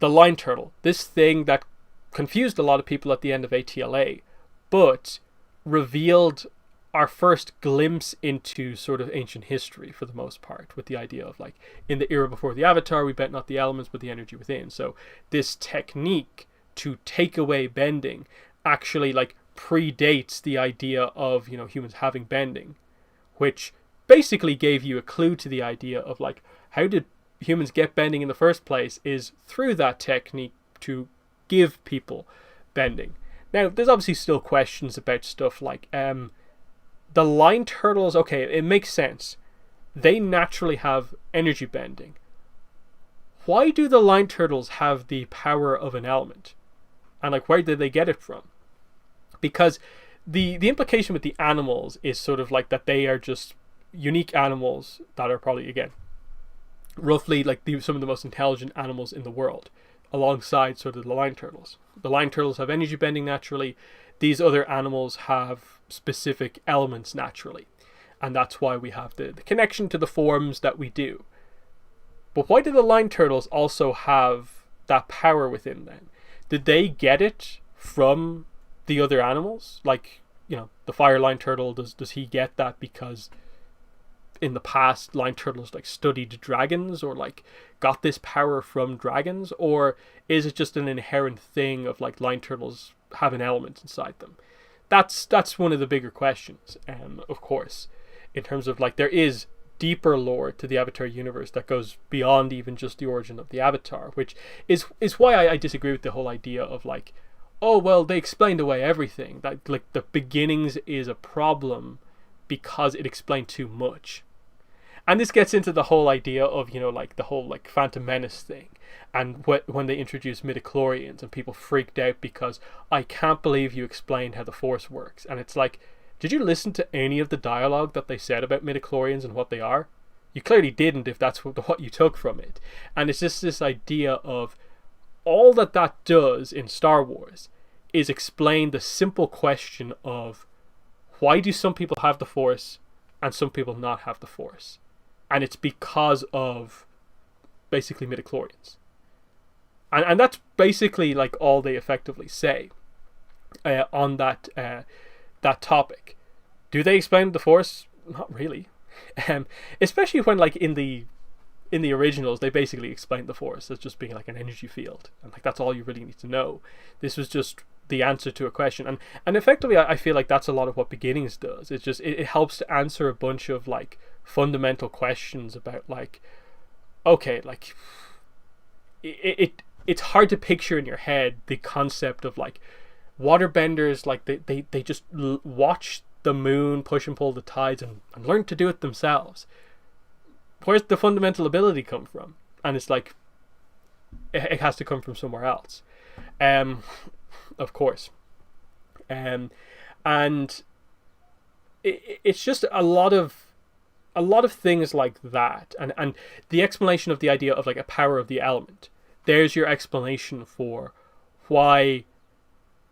the Line Turtle, this thing that confused a lot of people at the end of ATLA, but revealed our first glimpse into sort of ancient history for the most part, with the idea of like, in the era before the Avatar, we bent not the elements but the energy within. So this technique to take away bending actually like predates the idea of, you know, humans having bending, which basically gave you a clue to the idea of like, how did humans get bending in the first place, is through that technique to give people bending. Now, there's obviously still questions about stuff like the Line Turtles. Okay, it makes sense. They naturally have energy bending. Why do the Line Turtles have the power of an element? And like, where did they get it from? Because the implication with the animals is sort of like that they are just unique animals that are probably, again, roughly like some of the most intelligent animals in the world, alongside sort of the Line Turtles. The Line Turtles have energy bending naturally. These other animals have specific elements naturally. And that's why we have the connection to the forms that we do. But why do the Line Turtles also have that power within them? Did they get it from the other animals? Like, you know, the Fire Line Turtle, does he get that because in the past Line Turtles like studied dragons, or like got this power from dragons? Or is it just an inherent thing of like Line Turtles have an element inside them? That's one of the bigger questions, of course, in terms of like, there is deeper lore to the Avatar universe that goes beyond even just the origin of the Avatar, which is why I disagree with the whole idea of like, oh well, they explained away everything, that like the beginnings is a problem because it explained too much. And this gets into the whole idea of, you know, like the whole like Phantom Menace thing, and when they introduced midichlorians and people freaked out because, I can't believe you explained how the Force works. And it's like, did you listen to any of the dialogue that they said about midichlorians and what they are? You clearly didn't, if that's what you took from it. And it's just this idea of all that does in Star Wars is explain the simple question of, why do some people have the Force and some people not have the Force? And it's because of basically midichlorians. And that's basically like all they effectively say on that topic. Do they explain the Force? Not really. Especially when like in the originals they basically explained the Force as just being like an energy field, and like that's all you really need to know. This was just the answer to a question, and effectively I feel like that's a lot of what Beginnings does. It's just it helps to answer a bunch of like fundamental questions about like, okay, like it's hard to picture in your head the concept of like waterbenders, like they just watch the moon push and pull the tides and learn to do it themselves. Where's the fundamental ability come from? And it's like, it has to come from somewhere else, of course. And it's just a lot of things like that, and the explanation of the idea of like a power of the element. There's your explanation for why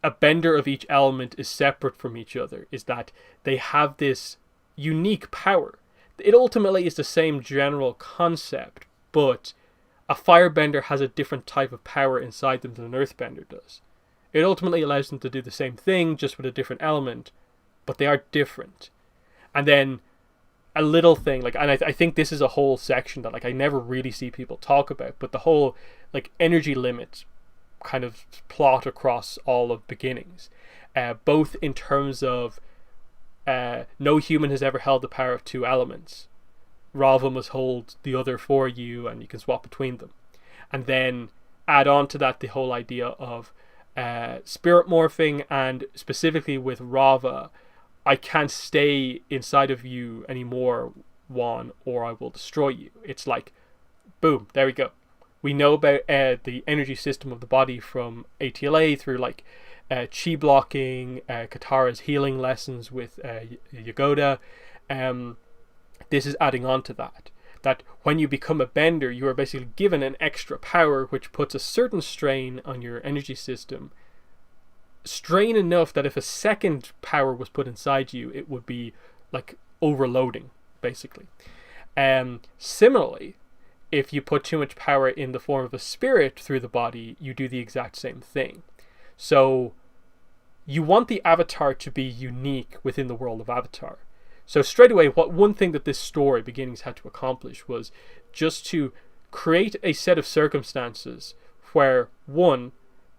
a bender of each element is separate from each other, is that they have this unique power. It ultimately is the same general concept, but a firebender has a different type of power inside them than an earthbender does. It ultimately allows them to do the same thing, just with a different element, but they are different. And then a little thing, like, and I think this is a whole section that like I never really see people talk about, but the whole like energy limit kind of plot across all of Beginnings, both in terms of no human has ever held the power of two elements. Rava must hold the other for you, and you can swap between them. And then add on to that the whole idea of spirit morphing, and specifically with Rava, I can't stay inside of you anymore, Juan, or I will destroy you. It's like, boom, there we go. We know about the energy system of the body from ATLA through like chi blocking, Katara's healing lessons with Yagoda, this is adding on to that. That when you become a bender, you are basically given an extra power which puts a certain strain on your energy system. Strain enough that if a second power was put inside you, it would be like overloading, basically. Similarly, if you put too much power in the form of a spirit through the body, you do the exact same thing. So you want the avatar to be unique within the world of Avatar. So straight away, one thing that this story, Beginnings, had to accomplish was just to create a set of circumstances where, one,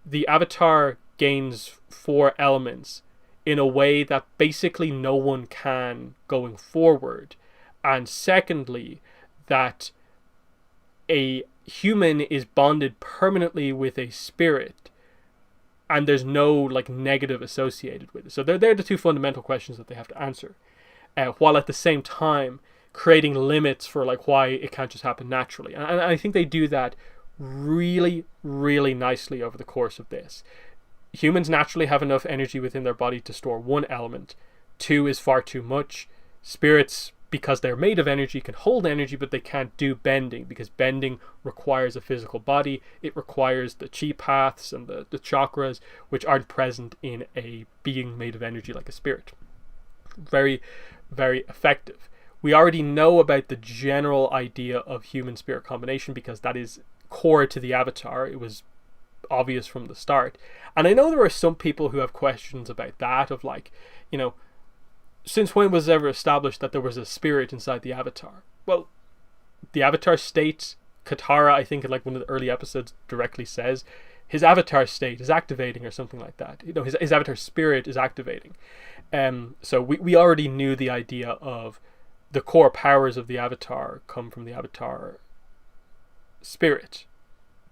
the avatar gains 4 elements in a way that basically no one can going forward. And secondly, that a human is bonded permanently with a spirit and there's no like negative associated with it. So they're the 2 fundamental questions that they have to answer. While at the same time creating limits for like why it can't just happen naturally. And I think they do that really, really nicely over the course of this. Humans naturally have enough energy within their body to store 1 element. 2 is far too much. Spirits, because they're made of energy, can hold energy, but they can't do bending, because bending requires a physical body. It requires the chi paths and the chakras, which aren't present in a being made of energy like a spirit. Very, very effective. We already know about the general idea of human-spirit combination because that is core to the Avatar. It was obvious from the start. And I know there are some people who have questions about that, of like, you know, since when was it ever established that there was a spirit inside the Avatar? Well, the Avatar state, Katara, I think in like one of the early episodes directly says, his Avatar state is activating or something like that. You know, his Avatar spirit is activating. So we already knew the idea of the core powers of the Avatar come from the Avatar spirit.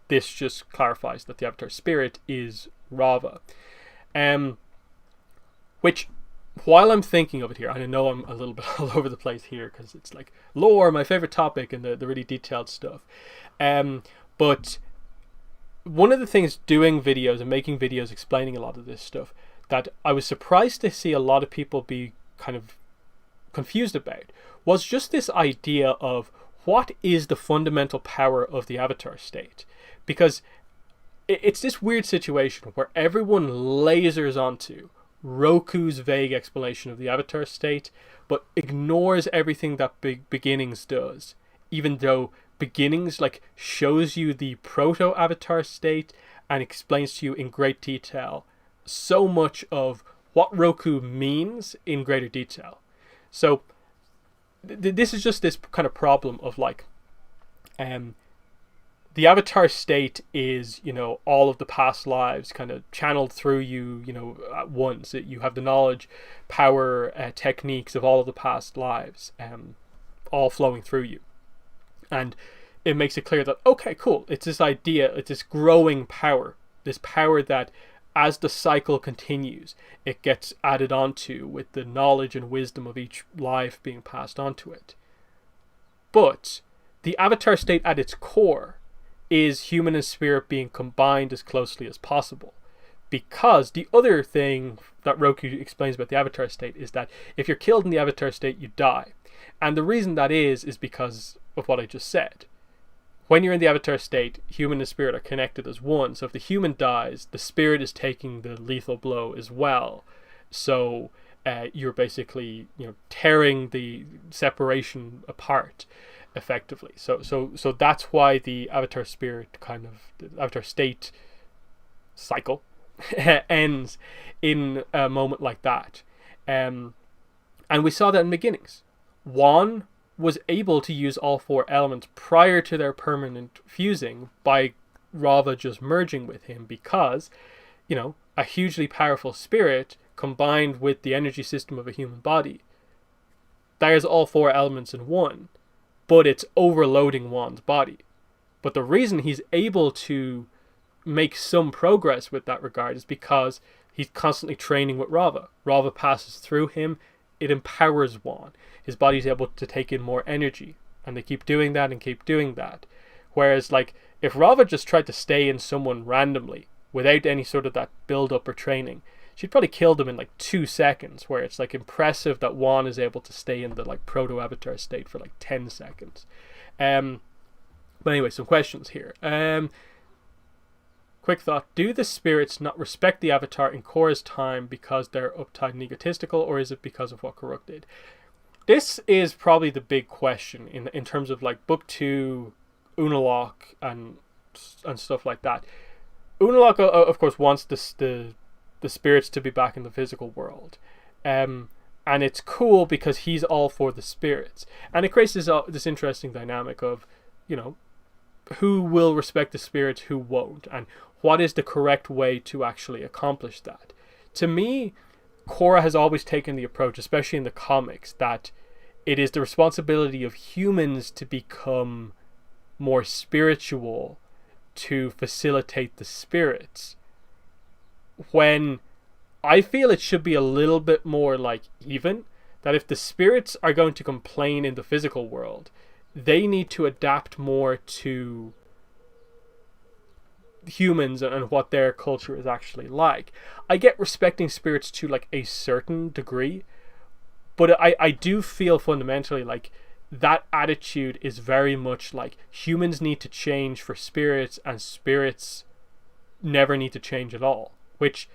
This just clarifies that the Avatar spirit is Rava. Which, while I'm thinking of it here, and I know I'm a little bit all over the place here because it's like lore, my favorite topic, and the really detailed stuff. But one of the things doing videos and making videos explaining a lot of this stuff that I was surprised to see a lot of people be kind of confused about was just this idea of what is the fundamental power of the Avatar state. Because it's this weird situation where everyone lasers onto Roku's vague explanation of the Avatar state, but ignores everything that Beginnings does, even though Beginnings like shows you the proto-Avatar state and explains to you in great detail so much of what Roku means in greater detail. So this is just this kind of problem of like the Avatar state is, you know, all of the past lives kind of channeled through you, you know, at once. You have the knowledge, power, techniques of all of the past lives all flowing through you. And it makes it clear that, okay, cool, it's this idea, it's this growing power, this power that as the cycle continues, it gets added onto with the knowledge and wisdom of each life being passed onto it. But the Avatar state at its core is human and spirit being combined as closely as possible. Because the other thing that Roku explains about the Avatar state is that if you're killed in the Avatar state, you die. And the reason that is because of what I just said. When you're in the Avatar state, human and spirit are connected as one. So if the human dies, the spirit is taking the lethal blow as well. So you're basically, you know, tearing the separation apart effectively. So that's why the Avatar spirit the Avatar state cycle ends in a moment like that. And we saw that in Beginnings. Wan was able to use all 4 elements prior to their permanent fusing by Rava just merging with him, because, you know, a hugely powerful spirit combined with the energy system of a human body, there's all 4 elements in one, but it's overloading Wan's body. But the reason he's able to make some progress with that regard is because he's constantly training with Rava. Rava passes through him, it empowers Wan. His body's able to take in more energy, and they keep doing that and keep doing that. Whereas, like, if Rava just tried to stay in someone randomly without any sort of that build up or training, she'd probably kill them in like 2 seconds, where it's like impressive that Wan is able to stay in the like proto-avatar state for like 10 seconds. But anyway, some questions here. Quick thought: do the spirits not respect the avatar in Korra's time because they're uptight and egotistical, or is it because of what Korra did? This is probably the big question in terms of like Book 2, Unalaq, and stuff like that. Unalaq, of course, wants the spirits to be back in the physical world. And it's cool because he's all for the spirits. And it creates this interesting dynamic of, you know, who will respect the spirits, who won't, and what is the correct way to actually accomplish that. To me, Korra has always taken the approach, especially in the comics, that it is the responsibility of humans to become more spiritual to facilitate the spirits. When I feel it should be a little bit more like even, that if the spirits are going to complain in the physical world, they need to adapt more to humans and what their culture is actually like. I get respecting spirits to like a certain degree, but I do feel fundamentally like that attitude is very much like humans need to change for spirits, and spirits never need to change at all, which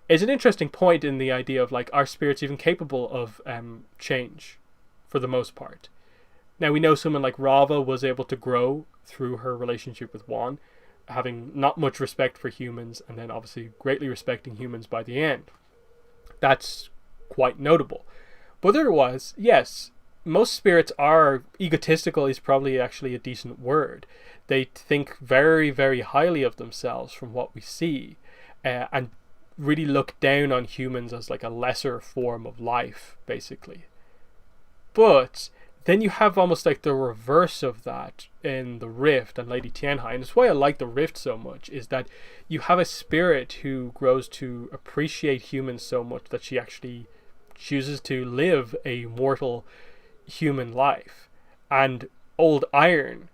is an interesting point in the idea of like, are spirits even capable of change for the most part? Now, we know someone like Rava was able to grow through her relationship with Wan, having not much respect for humans, and then obviously greatly respecting humans by the end. That's quite notable. But otherwise, yes, most spirits are egotistical, is probably actually a decent word. They think very, very highly of themselves from what we see, and really look down on humans as like a lesser form of life, basically. But then you have almost like the reverse of that in the Rift and Lady Tianhai, and it's why I like the Rift so much, is that you have a spirit who grows to appreciate humans so much that she actually chooses to live a mortal human life. And Old Iron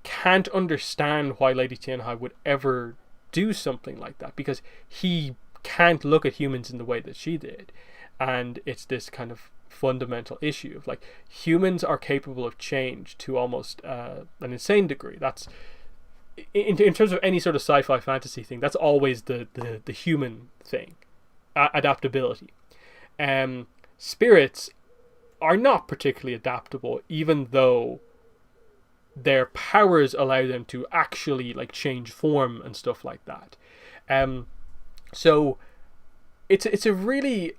can't understand why Lady Tianhai would ever do something like that, because he can't look at humans in the way that she did. And it's this kind of fundamental issue of like, humans are capable of change to almost an insane degree. That's in terms of any sort of sci-fi fantasy thing, that's always the human thing, adaptability. Spirits are not particularly adaptable, even though their powers allow them to actually like change form and stuff like that. So it's a really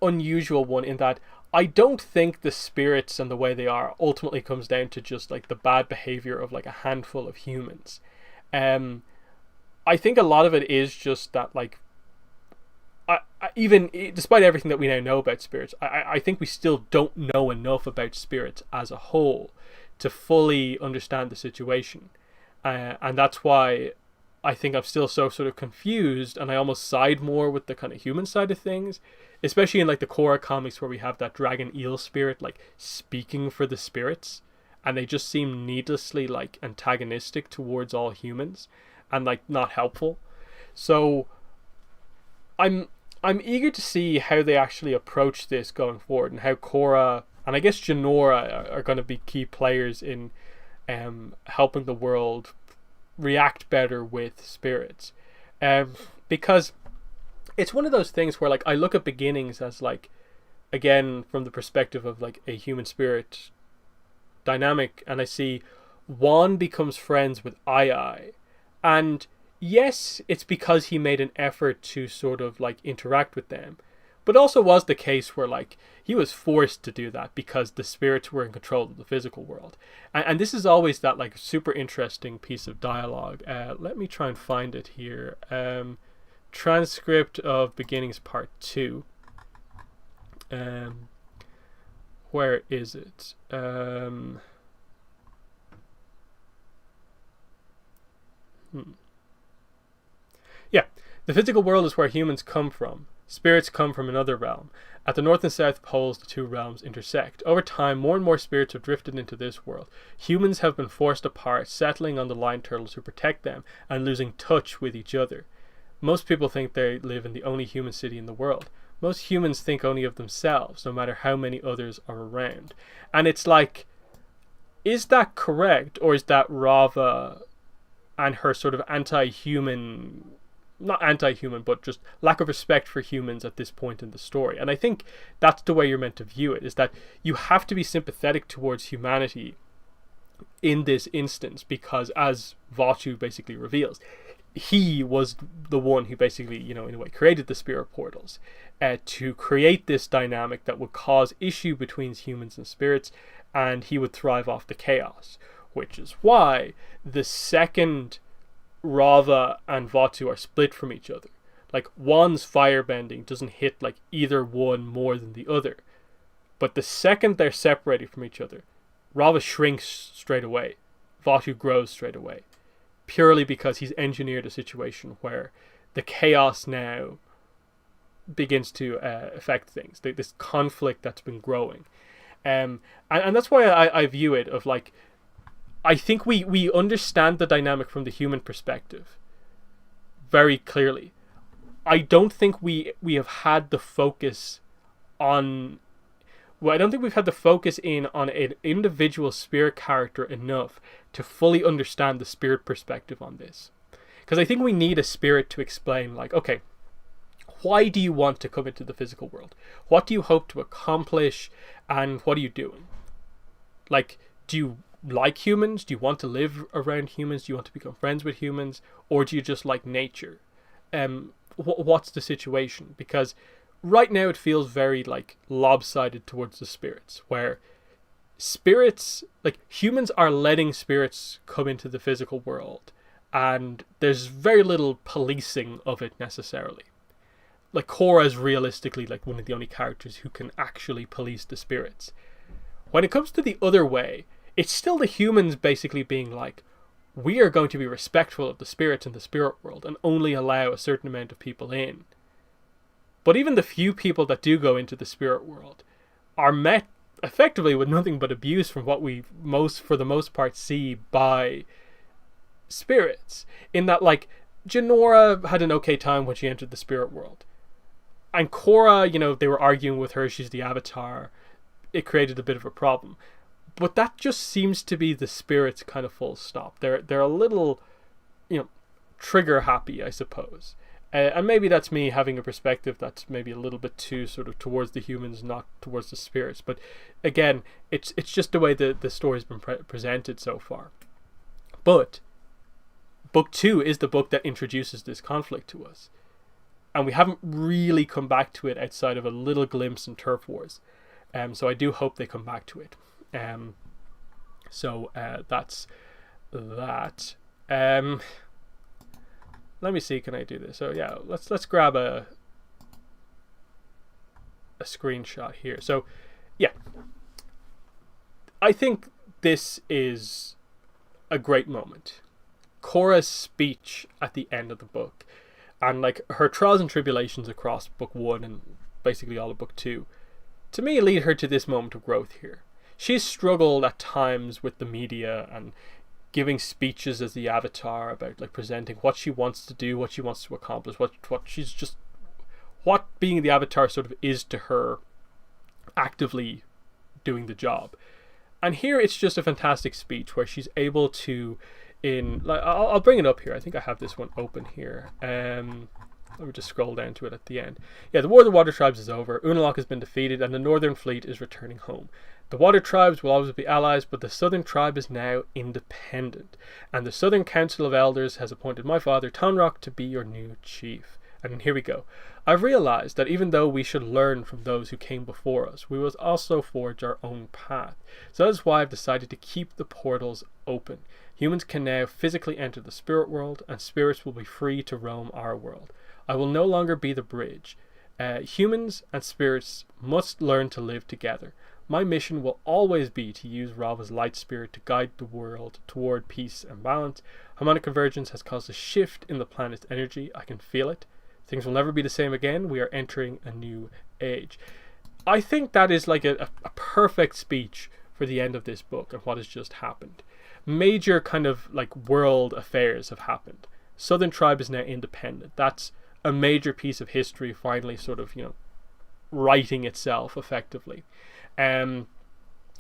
unusual one in that I don't think the spirits and the way they are ultimately comes down to just like the bad behavior of like a handful of humans. I think a lot of it is just that like, even despite everything that we now know about spirits, I think we still don't know enough about spirits as a whole to fully understand the situation. And that's why I think I'm still so sort of confused, and I almost side more with the kind of human side of things, especially in like the Korra comics where we have that dragon eel spirit like speaking for the spirits, and they just seem needlessly like antagonistic towards all humans and like not helpful. So I'm eager to see how they actually approach this going forward, and how Korra and I guess Genora are going to be key players in helping the world react better with spirits. Because it's one of those things where like I look at beginnings as like, again, from the perspective of like a human spirit dynamic, and I see Wan becomes friends with Ai, and yes, it's because he made an effort to sort of like interact with them, but also was the case where like he was forced to do that because the spirits were in control of the physical world. And this is always that like super interesting piece of dialogue. Let me try and find it here. Transcript of Beginnings Part 2. Where is it? Yeah, the physical world is where humans come from. Spirits come from another realm. At the north and south poles, the two realms intersect. Over time, more and more spirits have drifted into this world. Humans have been forced apart, settling on the lion turtles who protect them, and losing touch with each other. Most people think they live in the only human city in the world. Most humans think only of themselves, no matter how many others are around. And it's like, is that correct? Or is that Rava and her sort of anti-human, not anti-human, but just lack of respect for humans at this point in the story? And I think that's the way you're meant to view it, is that you have to be sympathetic towards humanity in this instance, because as Vatu basically reveals, he was the one who basically, in a way, created the spirit portals to create this dynamic that would cause issue between humans and spirits, and he would thrive off the chaos, which is why the second Rava and Vatu are split from each other, like one's firebending doesn't hit like either one more than the other, but the second they're separated from each other, Rava shrinks straight away, Vatu grows straight away, purely because he's engineered a situation where the chaos now begins to affect things. This conflict that's been growing, and that's why I view it of like, I think we understand the dynamic from the human perspective very clearly. I don't think we have had the focus on. Well, I don't think we've had the focus on an individual spirit character enough to fully understand the spirit perspective on this. Because I think we need a spirit to explain, like, okay, why do you want to come into the physical world? What do you hope to accomplish? And what are you doing? Like, do you like humans? Do you want to live around humans? Do you want to become friends with humans? Or do you just like nature? What's the situation? Because right now it feels very like lopsided towards the spirits, where spirits, like humans are letting spirits come into the physical world, and there's very little policing of it necessarily. Like Korra is realistically like one of the only characters who can actually police the spirits. When it comes to the other way, it's still the humans basically being like, we are going to be respectful of the spirits in the spirit world and only allow a certain amount of people in. But even the few people that do go into the spirit world are met effectively with nothing but abuse from what we for the most part see by spirits. In that, like, Genora had an okay time when she entered the spirit world. And Korra, they were arguing with her, she's the avatar. It created a bit of a problem. But that just seems to be the spirits kind of full stop. They're a little, trigger happy, I suppose. And maybe that's me having a perspective that's maybe a little bit too sort of towards the humans, not towards the spirits. But again, it's just the way the story's been presented so far. But Book 2 is the book that introduces this conflict to us. And we haven't really come back to it outside of a little glimpse in Turf Wars. So I do hope they come back to it. So that's that. Let me see, can I do this? So yeah, let's grab a screenshot here. So yeah, I think this is a great moment. Korra's speech at the end of the book, and like her trials and tribulations across book 1 and basically all of book 2, to me lead her to this moment of growth here. She's struggled at times with the media and giving speeches as the avatar about like presenting what she wants to do, what she wants to accomplish, what being the avatar sort of is to her, actively doing the job. And here it's just a fantastic speech where she's able to, I'll bring it up here. I think I have this one open here. Let me just scroll down to it at the end. Yeah, the War of the Water Tribes is over. Unalaq has been defeated and the Northern Fleet is returning home. The Water Tribes will always be allies, but the Southern Tribe is now independent. And the Southern Council of Elders has appointed my father, Tonrock, to be your new chief. And here we go. I've realized that even though we should learn from those who came before us, we must also forge our own path. So that is why I've decided to keep the portals open. Humans can now physically enter the spirit world, and spirits will be free to roam our world. I will no longer be the bridge. Humans and spirits must learn to live together. My mission will always be to use Rava's light spirit to guide the world toward peace and balance. Harmonic convergence has caused a shift in the planet's energy. I can feel it. Things will never be the same again. We are entering a new age. I think that is like a perfect speech for the end of this book and what has just happened. Major kind of like world affairs have happened. Southern Tribe is now independent. That's a major piece of history finally sort of, righting itself effectively. And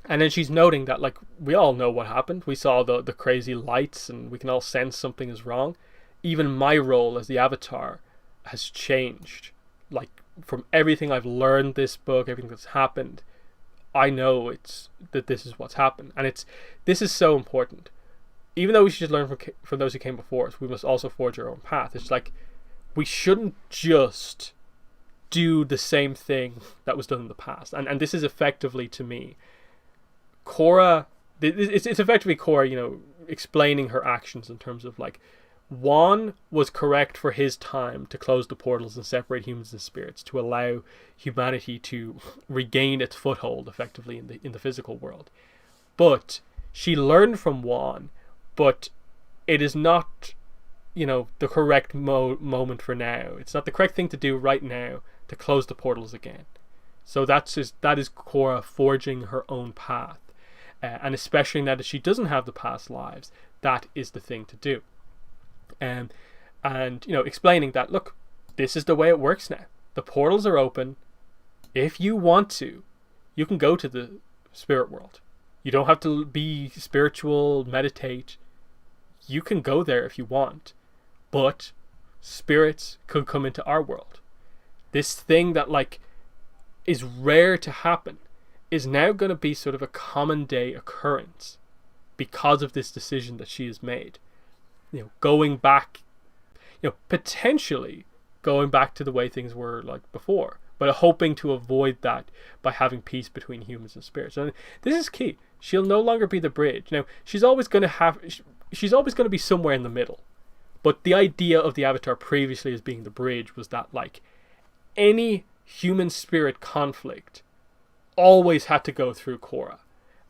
then she's noting that, like, we all know what happened. We saw the crazy lights, and we can all sense something is wrong. Even my role as the Avatar has changed. Like, from everything I've learned this book, everything that's happened, I know that this is what's happened. And this is so important. Even though we should learn from those who came before us, we must also forge our own path. It's like, we shouldn't just do the same thing that was done in the past. And this is effectively, to me, Korra, it's effectively Korra, explaining her actions in terms of, like, Juan was correct for his time to close the portals and separate humans and spirits to allow humanity to regain its foothold effectively in the physical world. But she learned from Juan, but it is not, the correct moment for now. It's not the correct thing to do right now to close the portals again. So that is Korra forging her own path. And especially now that she doesn't have the past lives, that is the thing to do. And explaining that, look, this is the way it works now. The portals are open. If you want to, you can go to the spirit world. You don't have to be spiritual, meditate. You can go there if you want. But spirits could come into our world. This thing that, like, is rare to happen is now going to be sort of a common day occurrence because of this decision that she has made. Going back, potentially going back to the way things were like before, but hoping to avoid that by having peace between humans and spirits. And this is key. She'll no longer be the bridge. She's always going to be somewhere in the middle. But the idea of the Avatar previously as being the bridge was that, like, any human spirit conflict always had to go through Korra.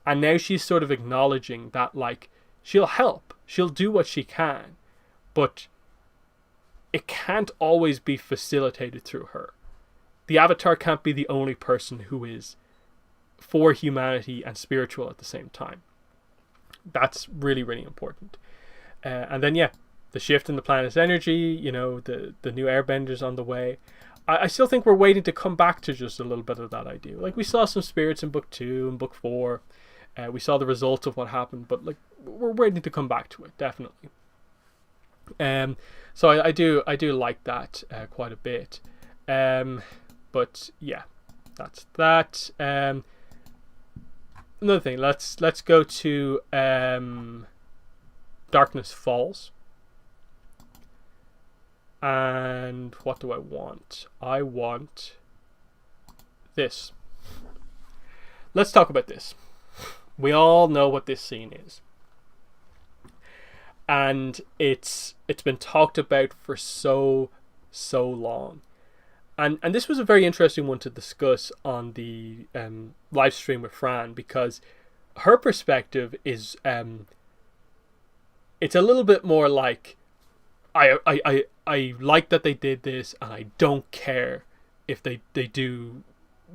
And now she's sort of acknowledging that, like, she'll help. She'll do what she can. But it can't always be facilitated through her. The Avatar can't be the only person who is for humanity and spiritual at the same time. That's really, really important. And then, the shift in the planet's energy, the new airbenders on the way. I still think we're waiting to come back to just a little bit of that idea. Like, we saw some spirits in book 2 and book 4. We saw the results of what happened, but, like, we're waiting to come back to it, definitely. So I do like that quite a bit. But yeah, that's that. Another thing, let's go to Darkness Falls. And what do I want? I want this. Let's talk about this. We all know what this scene is. And it's been talked about for so long. And this was a very interesting one to discuss on the live stream with Fran, because her perspective is it's a little bit more like, I like that they did this, and I don't care if they do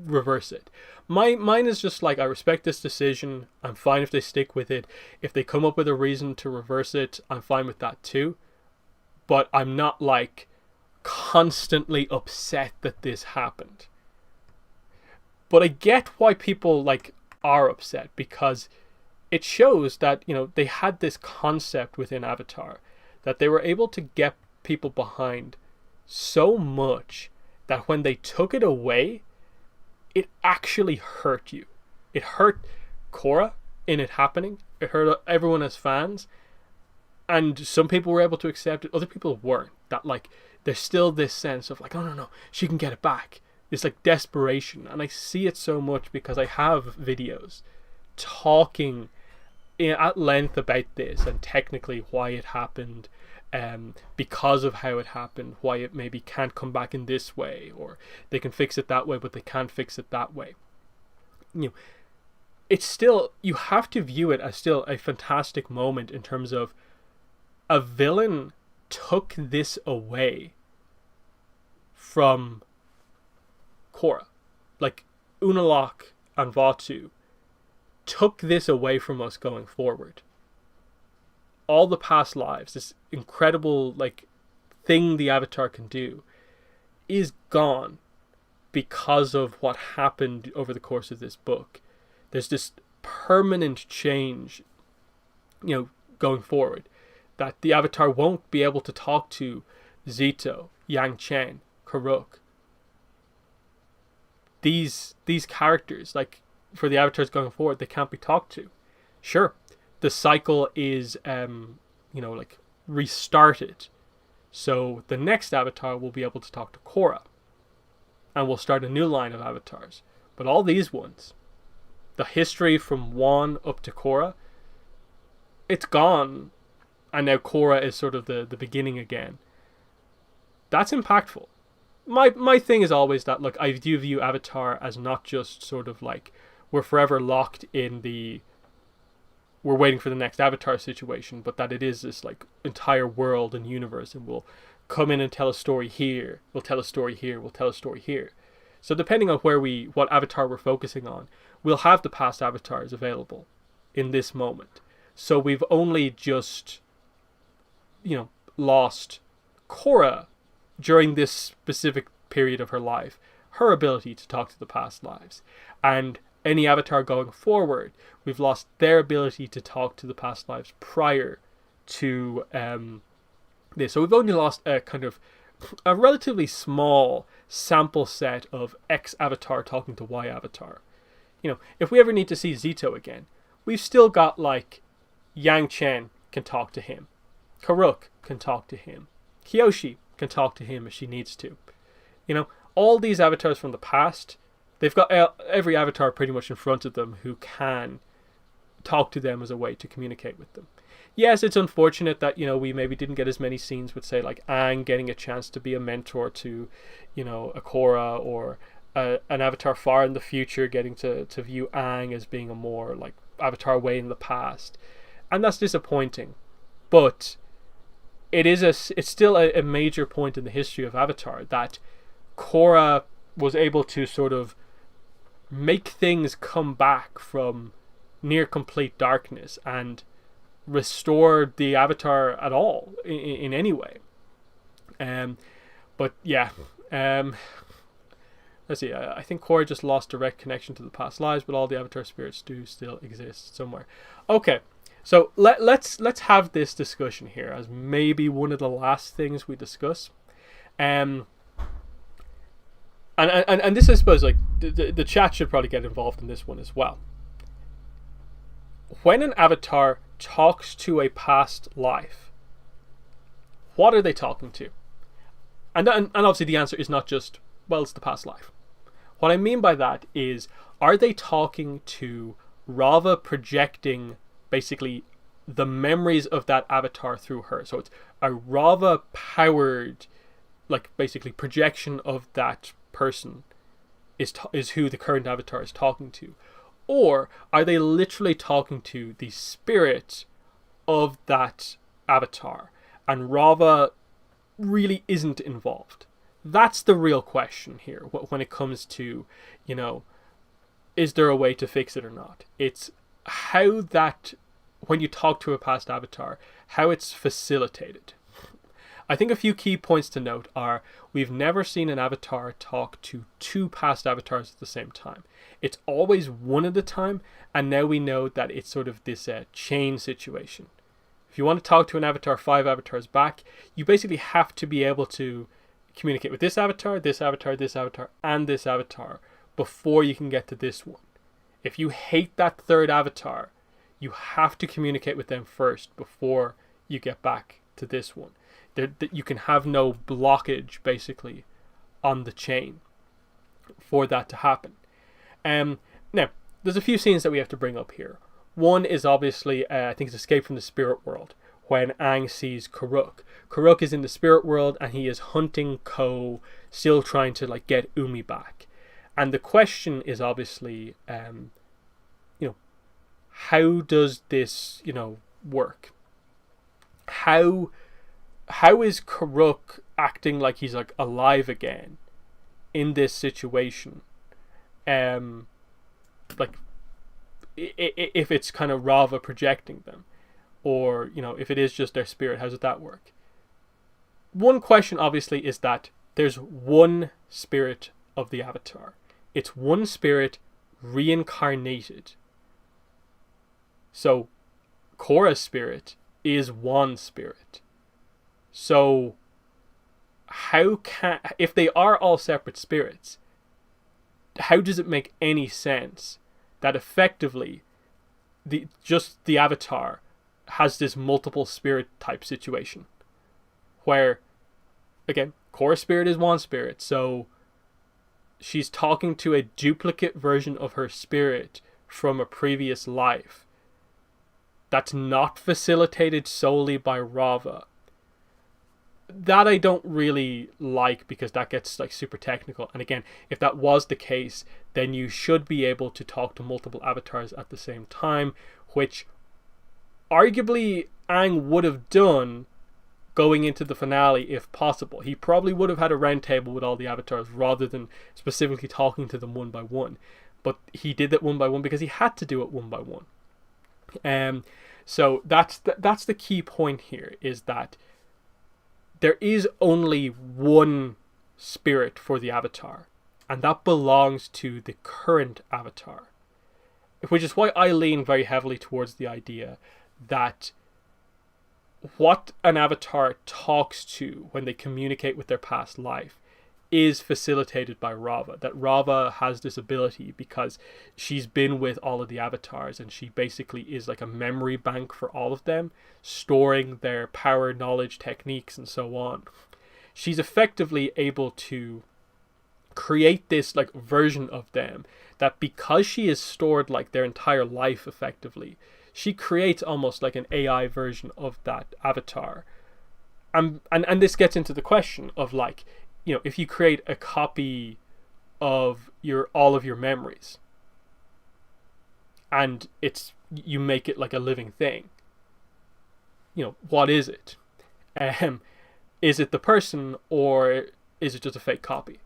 reverse it. Mine is just like, I respect this decision. I'm fine if they stick with it. If they come up with a reason to reverse it, I'm fine with that too. But I'm not, like, constantly upset that this happened. But I get why people, like, are upset, because it shows that, they had this concept within Avatar that they were able to get people behind so much that when they took it away, it actually hurt you. It hurt Korra in it happening. It hurt everyone as fans. And some people were able to accept it. Other people weren't. That, like, there's still this sense of, like, oh no, she can get it back. It's like desperation. And I see it so much because I have videos talking at length about this and technically why it happened, because of how it happened, why it maybe can't come back in this way, or they can fix it that way but they can't fix it that way. It's still, you have to view it as still a fantastic moment in terms of a villain took this away from Korra. Like, Unalaq and Vatu took this away from us going forward. all the past lives, this incredible like thing the Avatar can do, is gone because of what happened over the course of this book. There's this permanent change, going forward, that the Avatar won't be able to talk to Zito, Yang Chen, Karuk. These characters, like for the Avatars going forward, they can't be talked to. Sure, the cycle is like restarted, so the next Avatar will be able to talk to Korra, and we'll start a new line of Avatars. But all these ones, the history from Wan up to Korra, it's gone, and now Korra is sort of the beginning again. That's impactful. My thing is always that, look, I do view Avatar as not just sort of like we're forever locked in the we're waiting for the next Avatar situation, but that it is this like entire world and universe, and we'll come in and tell a story here, we'll tell a story here, we'll tell a story here. So depending on what Avatar we're focusing on, we'll have the past Avatars available in this moment. So we've only just, lost Korra during this specific period of her life, her ability to talk to the past lives. And any Avatar going forward, we've lost their ability to talk to the past lives prior to this. So we've only lost a kind of a relatively small sample set of X Avatar talking to Y Avatar. If we ever need to see Zito again, we've still got like Yang Chen can talk to him, Karuk can talk to him, Kyoshi can talk to him if she needs to. All these Avatars from the past, they've got every Avatar pretty much in front of them who can talk to them as a way to communicate with them. Yes, it's unfortunate that, we maybe didn't get as many scenes with, say, like Aang getting a chance to be a mentor to, a Korra, or an Avatar far in the future getting to view Aang as being a more, like, Avatar way in the past. And that's disappointing. But it's still a major point in the history of Avatar that Korra was able to sort of make things come back from near complete darkness and restore the Avatar at all in any way. But yeah, let's see. I think Korra just lost direct connection to the past lives, but all the Avatar spirits do still exist somewhere. Okay, so let's have this discussion here as maybe one of the last things we discuss. And this, I suppose, like the chat should probably get involved in this one as well. When an Avatar talks to a past life, what are they talking to? And obviously the answer is not just, well, it's the past life. What I mean by that is, are they talking to Rava projecting basically the memories of that Avatar through her? So it's a Rava powered, like, basically projection of that person is who the current Avatar is talking to. Or are they literally talking to the spirit of that Avatar, and Rava really isn't involved? That's the real question here when it comes to, is there a way to fix it or not? It's how that, when you talk to a past Avatar, how it's facilitated. I think a few key points to note are, we've never seen an Avatar talk to two past Avatars at the same time. It's always one at a time, and now we know that it's sort of this chain situation. If you want to talk to an Avatar 5 Avatars back, you basically have to be able to communicate with this Avatar, this Avatar, this Avatar, and this Avatar before you can get to this one. If you hate that third Avatar, you have to communicate with them first before you get back to this one. That you can have no blockage basically on the chain for that to happen. Now, there's a few scenes that we have to bring up here. One is obviously, I think it's Escape from the Spirit World, when Aang sees Karuk. Karuk is in the spirit world and he is hunting Ko, still trying to like get Umi back. And the question is obviously, how does this, work? How is Karuk acting like he's like alive again in this situation? Like, if it's kind of Rava projecting them, Or, you know, if it is just their spirit, how does that work? One question, obviously, is that there's one spirit of the avatar. It's one spirit reincarnated. So, Korra's spirit is one spirit. So, if they are all separate spirits, how does it make any sense that effectively just the avatar has this multiple spirit type situation? Where, again, Korra's spirit is one spirit, so she's talking to a duplicate version of her spirit from a previous life that's not facilitated solely by Rava. That I don't really like, because that gets like super technical. And again, if that was the case, then you should be able to talk to multiple avatars at the same time, which arguably Aang would have done going into the finale if possible. He probably would have had a round table with all the avatars rather than specifically talking to them one by one. But he did that one by one because he had to do it one by one. So that's the key point here, is that there is only one spirit for the avatar, and that belongs to the current avatar. Which is why I lean very heavily towards the idea that what an avatar talks to when they communicate with their past life is facilitated by Rava. That Rava has this ability because she's been with all of the avatars, and she basically is like a memory bank for all of them, storing their power, knowledge, techniques, and so on. She's effectively able to create this like version of them that, because she is stored like their entire life effectively, she creates almost like an AI version of that avatar. And this gets into the question of, like, you know, if you create a copy of all of your memories and you make it like a living thing, you know, what is it? Is it the person, or is it just a fake copy?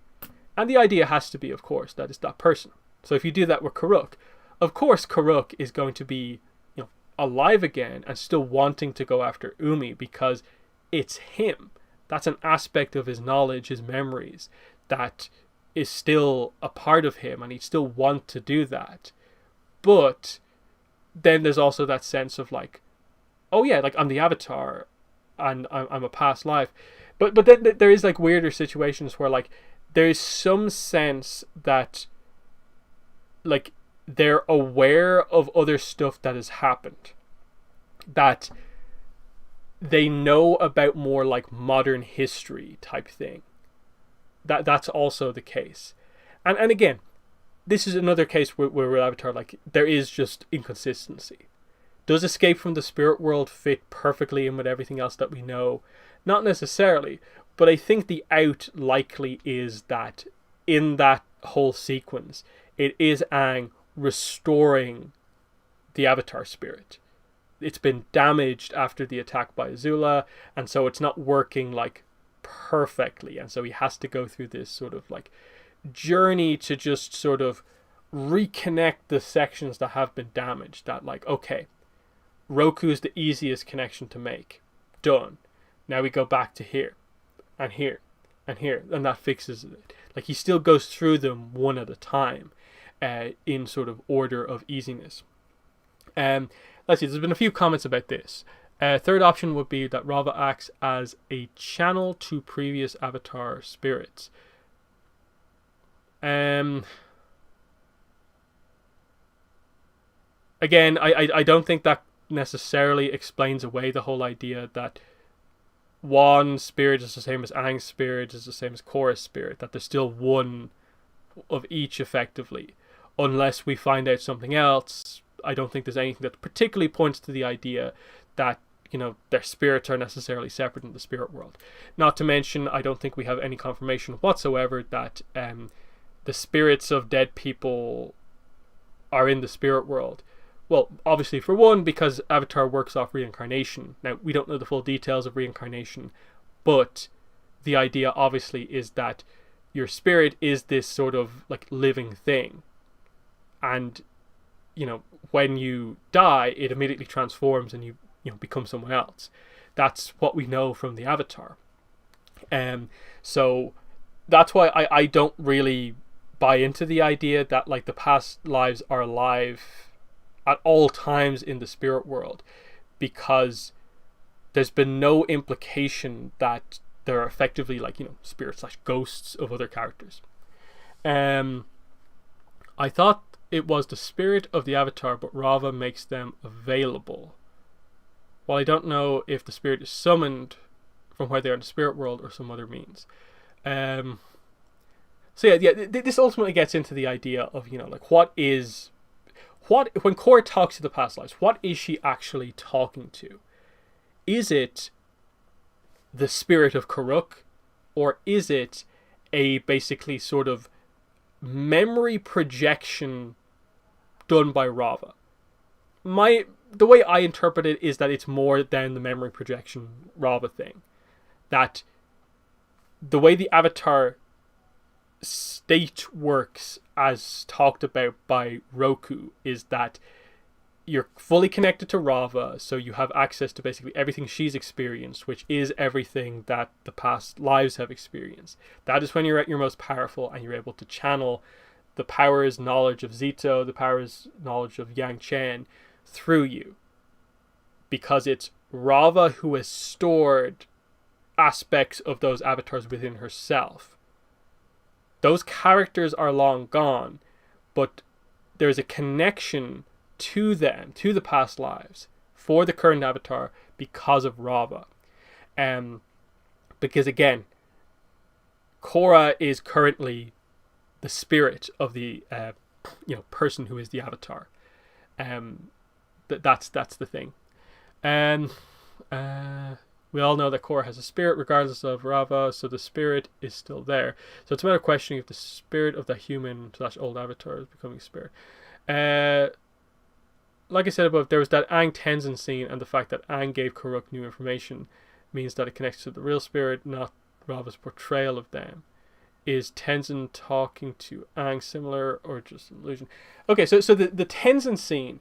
And the idea has to be, of course, that it's that person. So if you do that with Karuk, of course Karuk is going to be, you know, alive again and still wanting to go after Umi, because it's him. That's an aspect of his knowledge, his memories, that is still a part of him, and he'd still want to do that. But then there's also that sense of like, oh yeah, like I'm the avatar and I'm a past life. But then there is like weirder situations where like there is some sense that like they're aware of other stuff that has happened, that they know about more like modern history type thing. That's also the case. And again, this is another case where Avatar, like, there is just inconsistency. Does Escape from the Spirit World fit perfectly in with everything else that we know? Not necessarily, but I think the out likely is that in that whole sequence, it is Aang restoring the Avatar spirit. It's been damaged after the attack by Azula, and so it's not working like perfectly, and so he has to go through this sort of like journey to just sort of reconnect the sections that have been damaged. That like, okay, Roku's the easiest connection to make. Done. Now we go back to here, and here, and here, and that fixes it. Like, he still goes through them one at a time, in sort of order of easiness. Let's see, there's been a few comments about this. Third option would be that Rava acts as a channel to previous Avatar spirits. Again, I don't think that necessarily explains away the whole idea that one spirit is the same as Aang's spirit, is the same as Korra's spirit, that there's still one of each effectively. Unless we find out something else, I don't think there's anything that particularly points to the idea that, you know, their spirits are necessarily separate in the spirit world. Not to mention, I don't think we have any confirmation whatsoever that the spirits of dead people are in the spirit world. Well, obviously, for one, because Avatar works off reincarnation. Now, we don't know the full details of reincarnation, but the idea, obviously, is that your spirit is this sort of, like, living thing. And, you know, when you die, it immediately transforms and you become someone else. That's what we know from the Avatar. So that's why I don't really buy into the idea that like the past lives are alive at all times in the spirit world, because there's been no implication that they're effectively like spirits / ghosts of other characters. I thought it was the spirit of the Avatar, but Rava makes them available. While I don't know if the spirit is summoned from where they are in the spirit world or some other means. So this ultimately gets into the idea of like when Korra talks to the past lives, what is she actually talking to? Is it the spirit of Karuk, or is it a basically sort of memory projection done by Rava? The way I interpret it is that it's more than the memory projection Rava thing. That the way the Avatar state works, as talked about by Roku, is that you're fully connected to Rava, so you have access to basically everything she's experienced, which is everything that the past lives have experienced. That is when you're at your most powerful, and you're able to channel the power's knowledge of Zito, the power's knowledge of Yang Chen through you. Because it's Rava who has stored aspects of those avatars within herself. Those characters are long gone, but there's a connection to them, to the past lives, for the current avatar because of Rava. Because again, Korra is currently the spirit of the person who is the avatar. That's the thing. We all know that Korra has a spirit regardless of Rava, so the spirit is still there. So it's a matter of questioning if the spirit of the human / old avatar is becoming spirit. Like I said above, there was that Aang Tenzin scene, and the fact that Aang gave Karuk new information means that it connects to the real spirit, not Rava's portrayal of them. Is Tenzin talking to Aang similar, or just an illusion? Okay, so the Tenzin scene,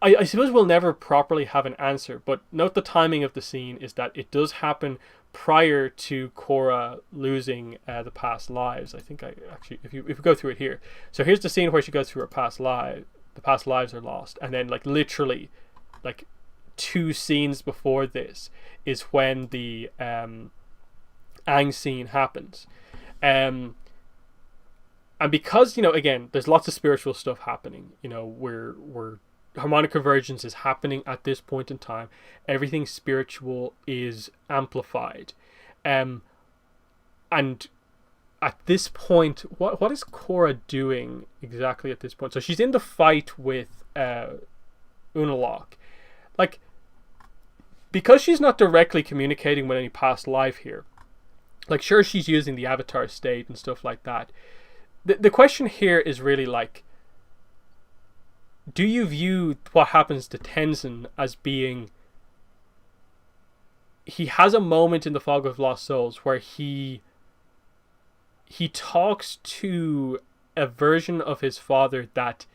I suppose we'll never properly have an answer, but note the timing of the scene is that it does happen prior to Korra losing the past lives. I think if we go through it here. So here's the scene where she goes through her past life. The past lives are lost, and then like literally, like 2 scenes before this is when the Aang scene happens. And because again, there's lots of spiritual stuff happening. We're harmonic convergence is happening at this point in time. Everything spiritual is amplified, and at this point, what is Korra doing exactly at this point? So she's in the fight with Unalaq, like, because she's not directly communicating with any past life here. Like, sure, she's using the avatar state and stuff like that. The question here is really like, do you view what happens to Tenzin as being, he has a moment in the Fog of Lost Souls where he talks to a version of his father that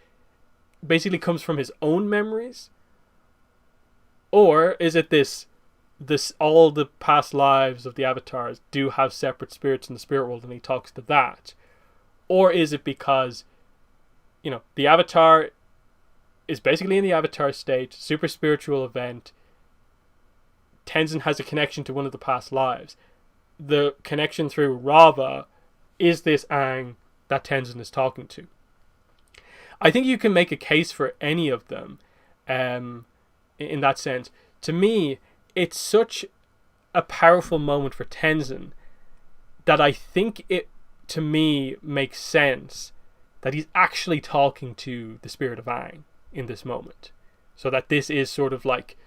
basically comes from his own memories? Or is it this all the past lives of the avatars do have separate spirits in the spirit world, and he talks to that? Or is it because the avatar is basically in the avatar state, super spiritual event, Tenzin has a connection to one of the past lives, the connection through Rava is this Aang that Tenzin is talking to? I think you can make a case for any of them in that sense. To me, it's such a powerful moment for Tenzin that I think it, to me, makes sense that he's actually talking to the spirit of Aang in this moment. So that this is sort of like,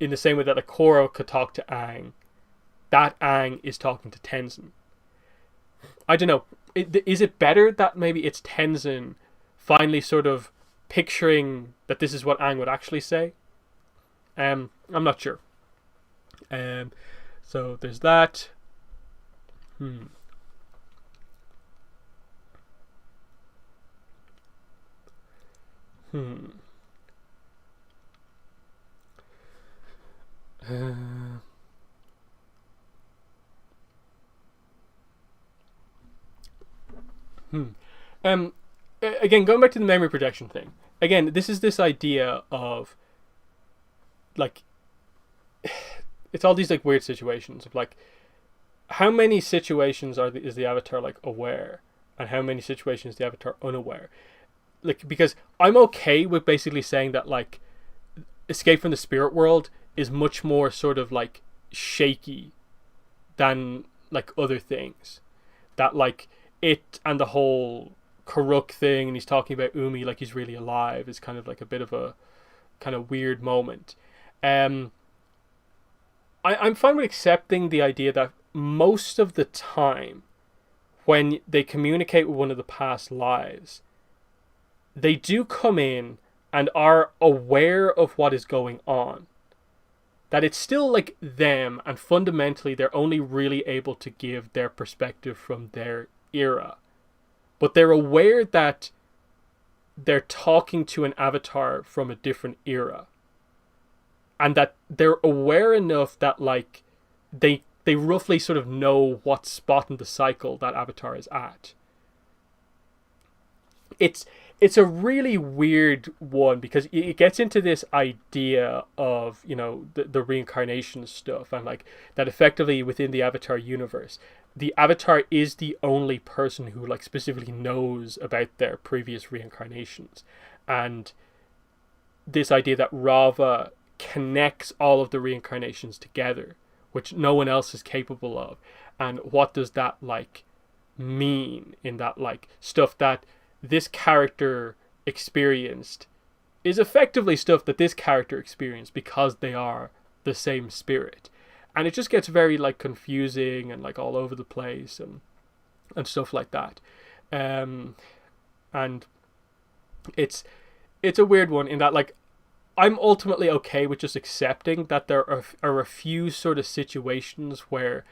in the same way that a Korra could talk to Aang, that Aang is talking to Tenzin. I don't know. Is it better that maybe it's Tenzin finally sort of picturing that this is what Aang would actually say? I'm not sure. So there's that. Uh, hmm. Um, Again, going back to the memory projection thing. Again, this is this idea of like it's all these like weird situations of like how many situations is the avatar like aware, and how many situations is the avatar unaware. Like, because I'm okay with basically saying that like Escape from the Spirit World is much more sort of like shaky than like other things. That like it and the whole Karuk thing, and he's talking about Umi like he's really alive, is kind of like a bit of a kind of weird moment. Um, I'm fine with accepting the idea that most of the time, when they communicate with one of the past lives, they do come in and are aware of what is going on. That it's still like them, and fundamentally they're only really able to give their perspective from their era. But they're aware that they're talking to an avatar from a different era. And that they're aware enough that like they roughly sort of know what spot in the cycle that avatar is at. It's a really weird one, because it gets into this idea of, you know, the reincarnation stuff, and like that effectively within the avatar universe, the avatar is the only person who like specifically knows about their previous reincarnations. And this idea that Rava connects all of the reincarnations together, which no one else is capable of. And what does that like mean in that like stuff that this character experienced is effectively stuff that this character experienced, because they are the same spirit. And it just gets very like confusing and like all over the place and stuff like that. And it's a weird one in that like I'm ultimately okay with just accepting that there are a few sort of situations where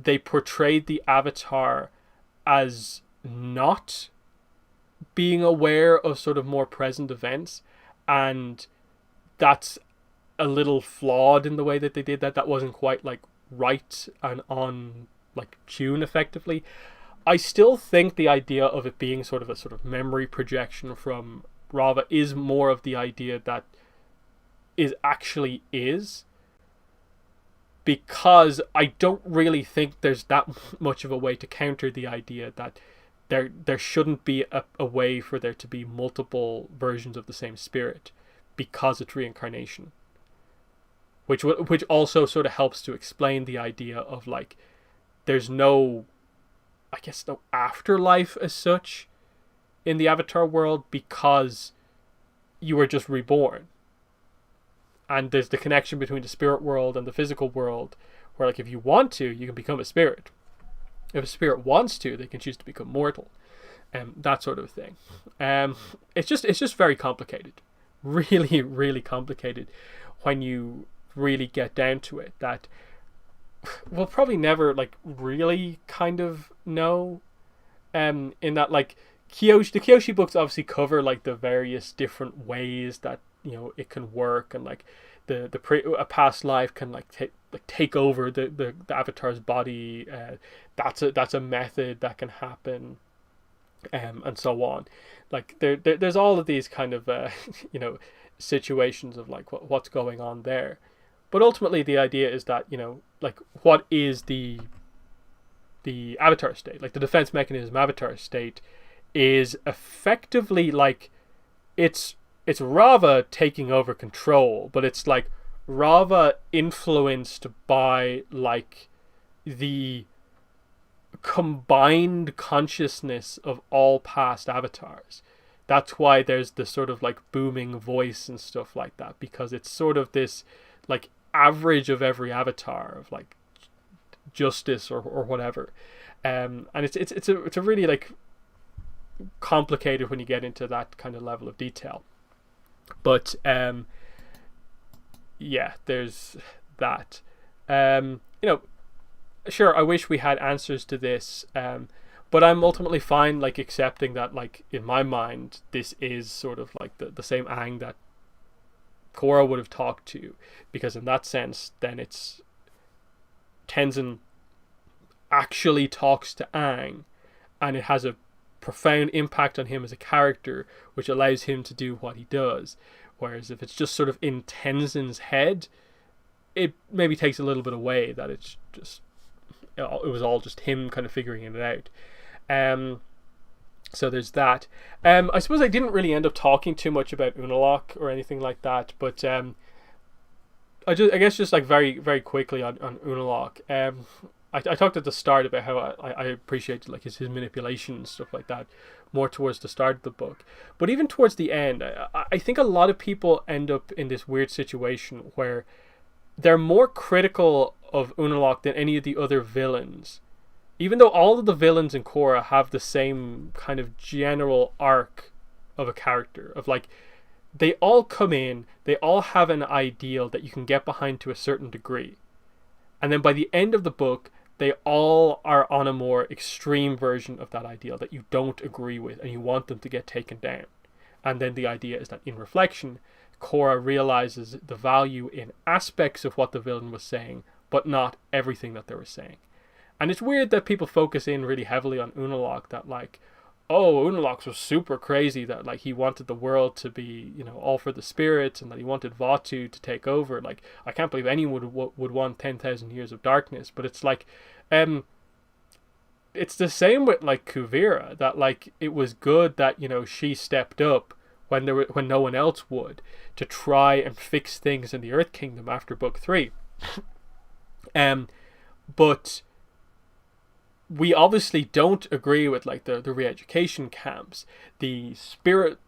they portrayed the avatar as not being aware of sort of more present events, and that's a little flawed in the way that they did that. That wasn't quite like right and on like tune effectively. I still think the idea of it being sort of a sort of memory projection from Rava is more of the idea that is actually is, because I don't really think there's that much of a way to counter the idea that there shouldn't be a way for there to be multiple versions of the same spirit, because it's reincarnation, which also sort of helps to explain the idea of like there's no, I guess, no afterlife as such in the avatar world, because you are just reborn. And there's the connection between the spirit world and the physical world, where like if you want to, you can become a spirit. If a spirit wants to, they can choose to become mortal, that sort of thing. It's just very complicated, really, really complicated when you really get down to it. That we'll probably never like really kind of know. In that like the Kyoshi books obviously cover like the various different ways that, you know, it can work, and like a past life can like take over the avatar's body. That's a method that can happen, and so on. Like there's all of these kind of you know, situations of like what's going on there. But ultimately the idea is that, you know, like what is the avatar state, like the defense mechanism avatar state, is effectively like it's Rava taking over control, but it's like Rava influenced by like the combined consciousness of all past avatars. That's why there's this sort of like booming voice and stuff like that, because it's sort of this like average of every avatar of like justice or whatever. And it's a really like complicated when you get into that kind of level of detail. But yeah, there's that. You know, sure, I wish we had answers to this, but I'm ultimately fine like accepting that, like, in my mind, this is sort of like the same Aang that Korra would have talked to, because in that sense, then it's Tenzin actually talks to Aang, and it has a profound impact on him as a character, which allows him to do what he does. Whereas if it's just sort of in Tenzin's head, it maybe takes a little bit away that it's just, it was all just him kind of figuring it out. So there's that. I suppose I didn't really end up talking too much about Unalaq or anything like that, but I guess just like very, very quickly on Unalaq. I talked at the start about how I appreciated like his manipulation and stuff like that more towards the start of the book. But even towards the end, I think a lot of people end up in this weird situation where they're more critical of Unalaq than any of the other villains. Even though all of the villains in Korra have the same kind of general arc of a character, of like, they all come in, they all have an ideal that you can get behind to a certain degree. And then by the end of the book, they all are on a more extreme version of that ideal that you don't agree with and you want them to get taken down. And then the idea is that in reflection, Korra realizes the value in aspects of what the villain was saying, but not everything that they were saying. And it's weird that people focus in really heavily on Unalaq, that like, oh, Unalaq was super crazy, that like he wanted the world to be, you know, all for the spirits, and that he wanted Vatu to take over. Like, I can't believe anyone would want 10,000 years of darkness. But it's like, it's the same with like Kuvira, that like it was good that, you know, she stepped up when no one else would, to try and fix things in the Earth Kingdom after Book 3. But we obviously don't agree with like the re-education camps, the spirit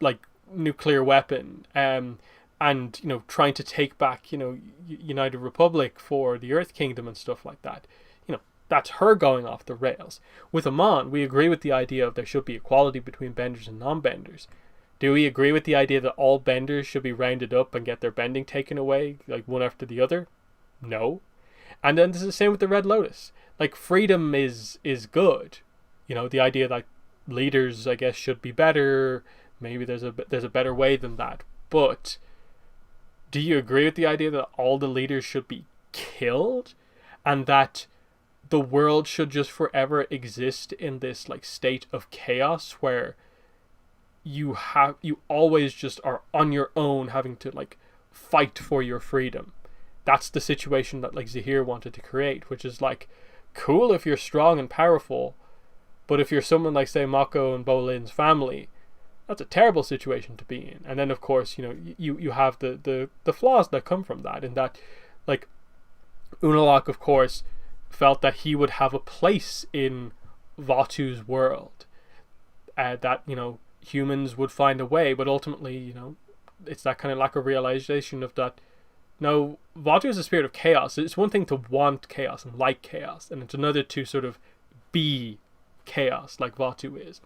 like nuclear weapon, and you know, trying to take back, you know, United Republic for the Earth Kingdom and stuff like that. You know, that's her going off the rails. With Amon, we agree with the idea of there should be equality between benders and non-benders. Do we agree with the idea that all benders should be rounded up and get their bending taken away, like one after the other? No. And then it's the same with the Red Lotus. Like, freedom is good. You know, the idea that leaders, I guess, should be better. Maybe there's a better way than that. But do you agree with the idea that all the leaders should be killed, and that the world should just forever exist in this like state of chaos where you always just are on your own, having to like fight for your freedom? That's the situation that like Zahir wanted to create, which is like, cool if you're strong and powerful, but if you're someone like, say, Mako and Bolin's family, that's a terrible situation to be in. And then of course, you know, you have the flaws that come from that, in that like Unalaq of course felt that he would have a place in Vatu's world, that, you know, humans would find a way, but ultimately, you know, it's that kind of lack of realization of that. No, Vatu is a spirit of chaos. It's one thing to want chaos and like chaos, and it's another to sort of be chaos like Vatu is.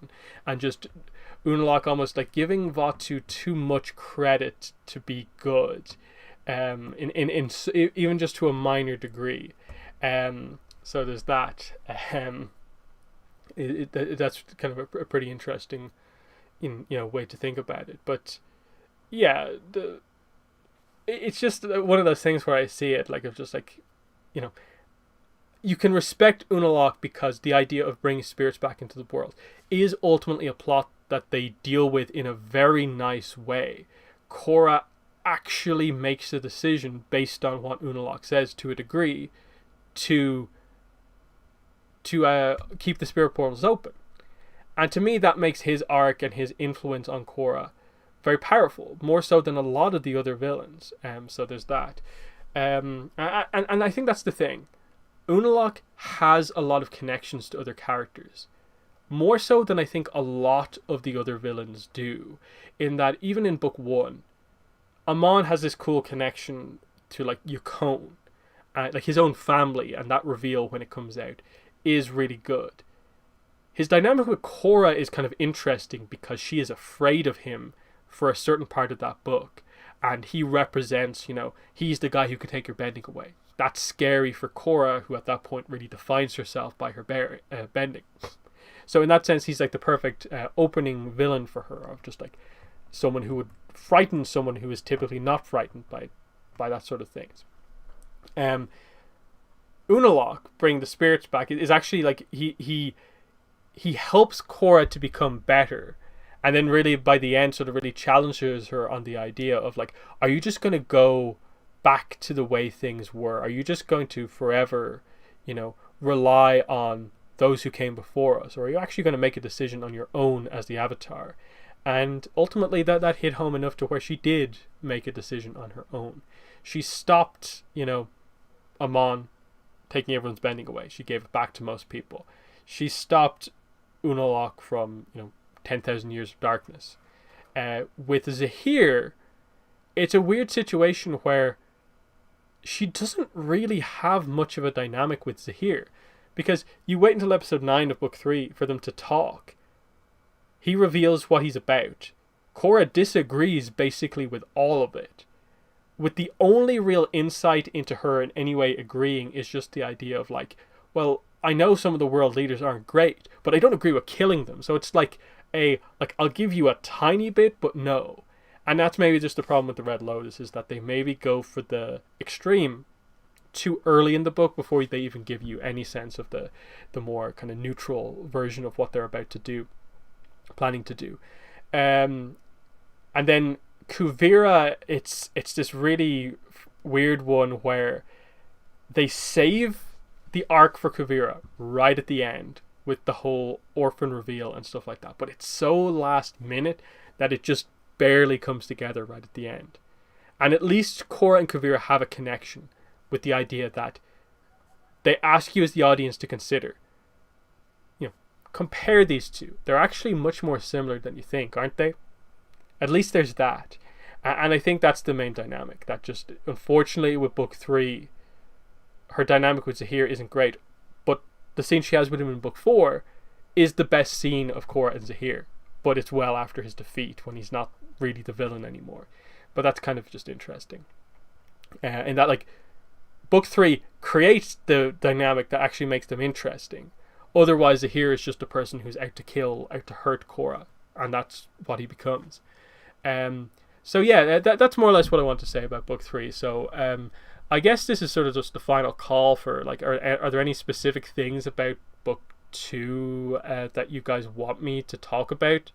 And just Unalaq almost like giving Vatu too much credit to be good, even just to a minor degree. So there's that. That's kind of a pretty interesting, you know, way to think about it. But yeah, it's just one of those things where I see it like, of just like, you know, you can respect Unalaq because the idea of bringing spirits back into the world is ultimately a plot that they deal with in a very nice way. Korra actually makes a decision based on what Unalaq says to a degree to keep the spirit portals open. And to me, that makes his arc and his influence on Korra very powerful, more so than a lot of the other villains. So there's that. And I think that's the thing. Unalaq has a lot of connections to other characters, more so than I think a lot of the other villains do, in that even in book 1, Amon has this cool connection to like Yukon, like his own family, and that reveal when it comes out is really good. His dynamic with Korra is kind of interesting because she is afraid of him for a certain part of that book, and he represents, you know, he's the guy who could take her bending away. That's scary for Korra, who at that point really defines herself by her bending. So in that sense, he's like the perfect opening villain for her, of just like someone who would frighten someone who is typically not frightened by that sort of things. Unalaq, bring the spirits back, is actually like he helps Korra to become better, and then really by the end sort of really challenges her on the idea of like, are you just going to go back to the way things were? Are you just going to forever, rely on those who came before us, or are you actually going to make a decision on your own as the Avatar? And ultimately that hit home enough to where she did make a decision on her own. She stopped, Amon taking everyone's bending away. She gave it back to most people. She stopped Unalaq from 10,000 years of darkness. With Zahir, it's a weird situation where she doesn't really have much of a dynamic with Zahir, because you wait until episode 9 of book 3 for them to talk. He reveals what he's about. Korra disagrees basically with all of it, with the only real insight into her in any way agreeing is just the idea of like, well, I know some of the world leaders aren't great, but I don't agree with killing them. So it's like I'll give you a tiny bit, but no. And that's maybe just the problem with the Red Lotus, is that they maybe go for the extreme too early in the book before they even give you any sense of the more kind of neutral version of what they're about to do, planning to do. And then Kuvira, it's this really weird one where they save the arc for Kuvira right at the end with the whole orphan reveal and stuff like that, but it's so last minute that it just barely comes together right at the end. And at least Korra and Kuvira have a connection with the idea that they ask you as the audience to consider, compare these two. They're actually much more similar than you think, aren't they? At least there's that. And I think that's the main dynamic. That just, unfortunately, with book 3, her dynamic with Zahir isn't great. But the scene she has with him in book 4 is the best scene of Korra and Zahir. But it's well after his defeat, when he's not really the villain anymore. But that's kind of just interesting. And that, like, book 3 creates the dynamic that actually makes them interesting. Otherwise, Zahir is just a person who's out to kill, out to hurt Korra. And that's what he becomes. So yeah, that's more or less what I want to say about book 3. So I guess this is sort of just the final call for, like, are there any specific things about book 2 that you guys want me to talk about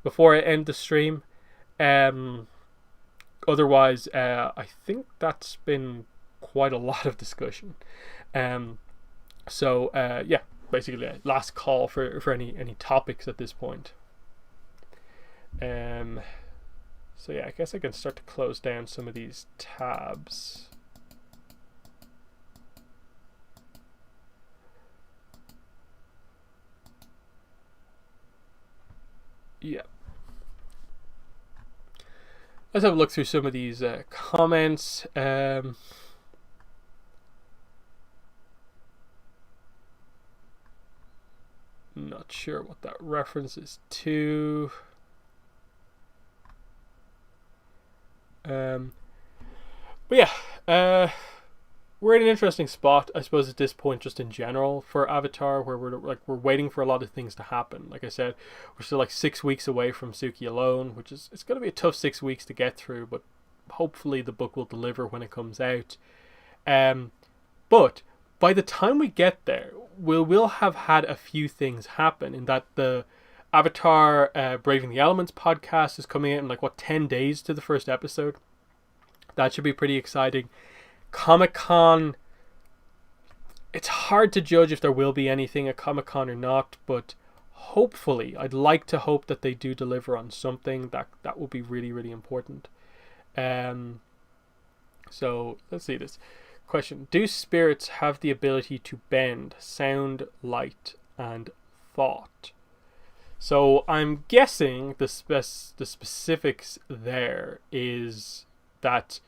before I end the stream? Otherwise, I think that's been quite a lot of discussion. So yeah, basically last call for any topics at this point. So yeah, I guess I can start to close down some of these tabs. Yeah. Let's have a look through some of these comments. Not sure what that reference is to. But yeah, we're in an interesting spot, I suppose, at this point, just in general for Avatar, where we're waiting for a lot of things to happen. Like I said, we're still like 6 weeks away from Suki Alone, which is, it's going to be a tough 6 weeks to get through, but hopefully the book will deliver when it comes out. But by the time we get there, we'll have had a few things happen, in that the Avatar Braving the Elements podcast is coming out in 10 days to the first episode. That should be pretty exciting. Comic-Con, it's hard to judge if there will be anything at Comic-Con or not, but hopefully, I'd like to hope that they do deliver on something that will be really, really important. So let's see this question. Do spirits have the ability to bend sound, light, and thought? So I'm guessing the specifics there is that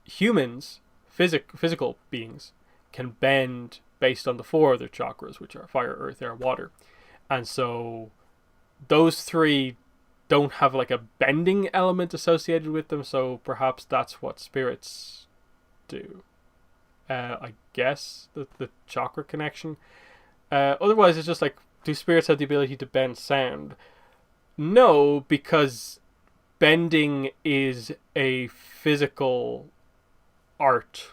humans, physical beings, can bend based on the 4 other chakras, which are fire, earth, air, water. And so those 3 don't have a bending element associated with them, so perhaps that's what spirits do. I guess the chakra connection. Otherwise, it's just do spirits have the ability to bend sound? No, because bending is a physical art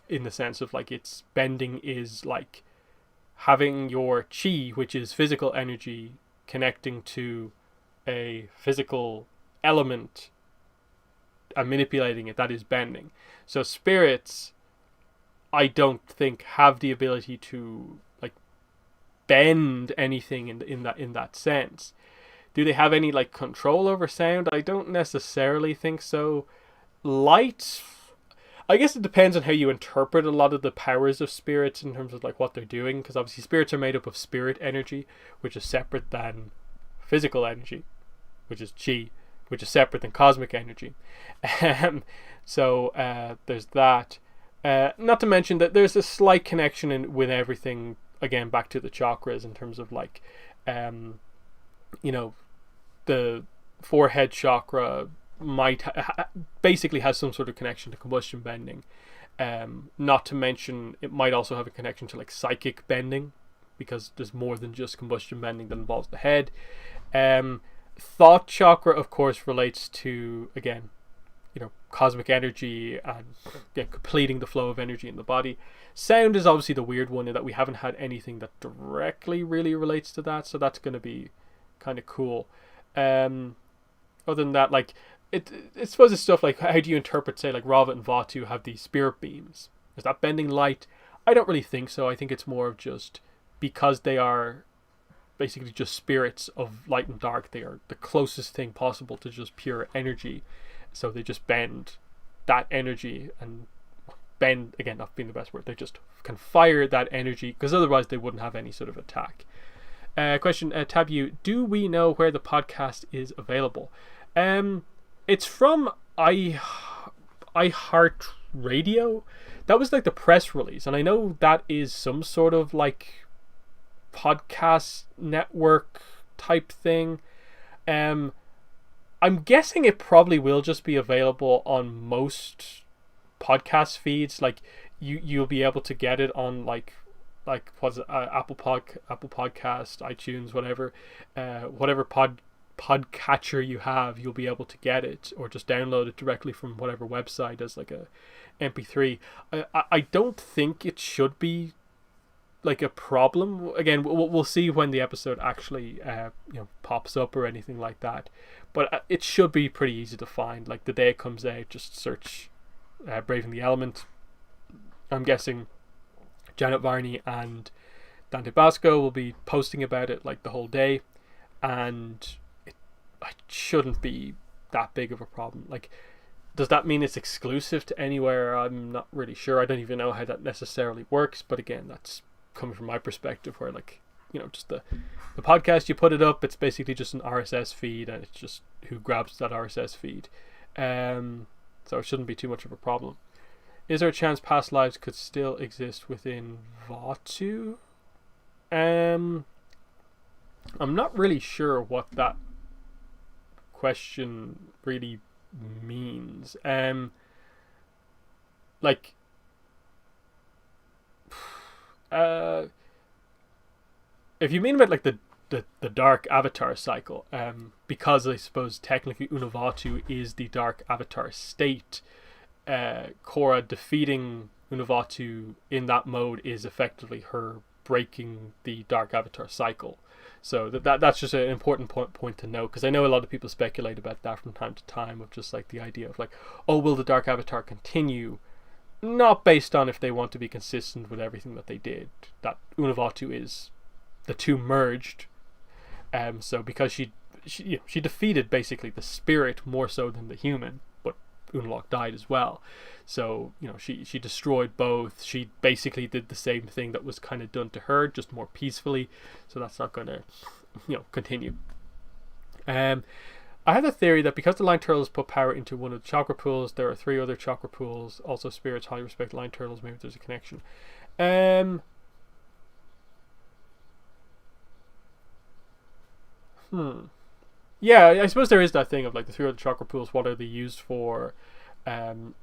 in the sense of like it's bending is like having your chi, which is physical energy, connecting to a physical element and manipulating it. That is bending. So spirits, I don't think have the ability to like bend anything in that sense. Do they have any like control over sound? I don't necessarily think so. Light, I guess it depends on how you interpret a lot of the powers of spirits in terms of like what they're doing, because obviously spirits are made up of spirit energy, which is separate than physical energy, which is chi, which is separate than cosmic energy. So there's that. Not to mention that there's a slight connection with everything, again, back to the chakras in terms of like, the forehead chakra might basically has some sort of connection to combustion bending. Not to mention it might also have a connection to like psychic bending, because there's more than just combustion bending that involves the head. Thought chakra, of course, relates to, again, cosmic energy and completing the flow of energy in the body. Sound is obviously the weird one in that we haven't had anything that directly really relates to that, so that's going to be kind of cool. Other than that, like I suppose it's stuff like, how do you interpret, say, like Rava and Vatu have these spirit beams? Is that bending light? I don't really think so. I think it's more of just because they are basically just spirits of light and dark. They are the closest thing possible to just pure energy, so they just bend that energy, and bend, again, not being the best word, they just can fire that energy, because otherwise they wouldn't have any sort of attack. Question, Tabu, do we know where the podcast is available? It's from iHeart Radio. That was like the press release, and I know that is some sort of like podcast network type thing. I'm guessing it probably will just be available on most podcast feeds. Like you'll be able to get it on like what's it, Apple Podcast, iTunes, whatever podcatcher you have, you'll be able to get it, or just download it directly from whatever website as like a MP3. I don't think it should be like a problem. Again, we'll see when the episode actually pops up or anything like that, but it should be pretty easy to find. Like the day it comes out, just search Braving the Element. I'm guessing Janet Varney and Dante Basco will be posting about it like the whole day, and it shouldn't be that big of a problem. Like, does that mean it's exclusive to anywhere? I'm not really sure. I don't even know how that necessarily works, but again, that's coming from my perspective, where like, just the podcast, you put it up, it's basically just an RSS feed, and it's just who grabs that RSS feed. So it shouldn't be too much of a problem. Is there a chance past lives could still exist within Vatu? I'm not really sure what that question really means. If you mean about like the dark avatar cycle, because I suppose technically Unavatu is the dark avatar state, Korra defeating Unavatu in that mode is effectively her breaking the dark avatar cycle. So that's just an important point to know, because I know a lot of people speculate about that from time to time, of just like the idea of like, oh, will the dark avatar continue? Not based on if they want to be consistent with everything that they did. That Unavatu is the two merged. So because she defeated basically the spirit more so than the human, but Unalaq died as well. So she destroyed both. She basically did the same thing that was kind of done to her, just more peacefully. So that's not going to continue. I have a theory that because the Line Turtles put power into one of the chakra pools, there are 3 other chakra pools, also spirits highly respect Line Turtles. Maybe there's a connection. Yeah, I suppose there is that thing of like the 3 other chakra pools. What are they used for? Again,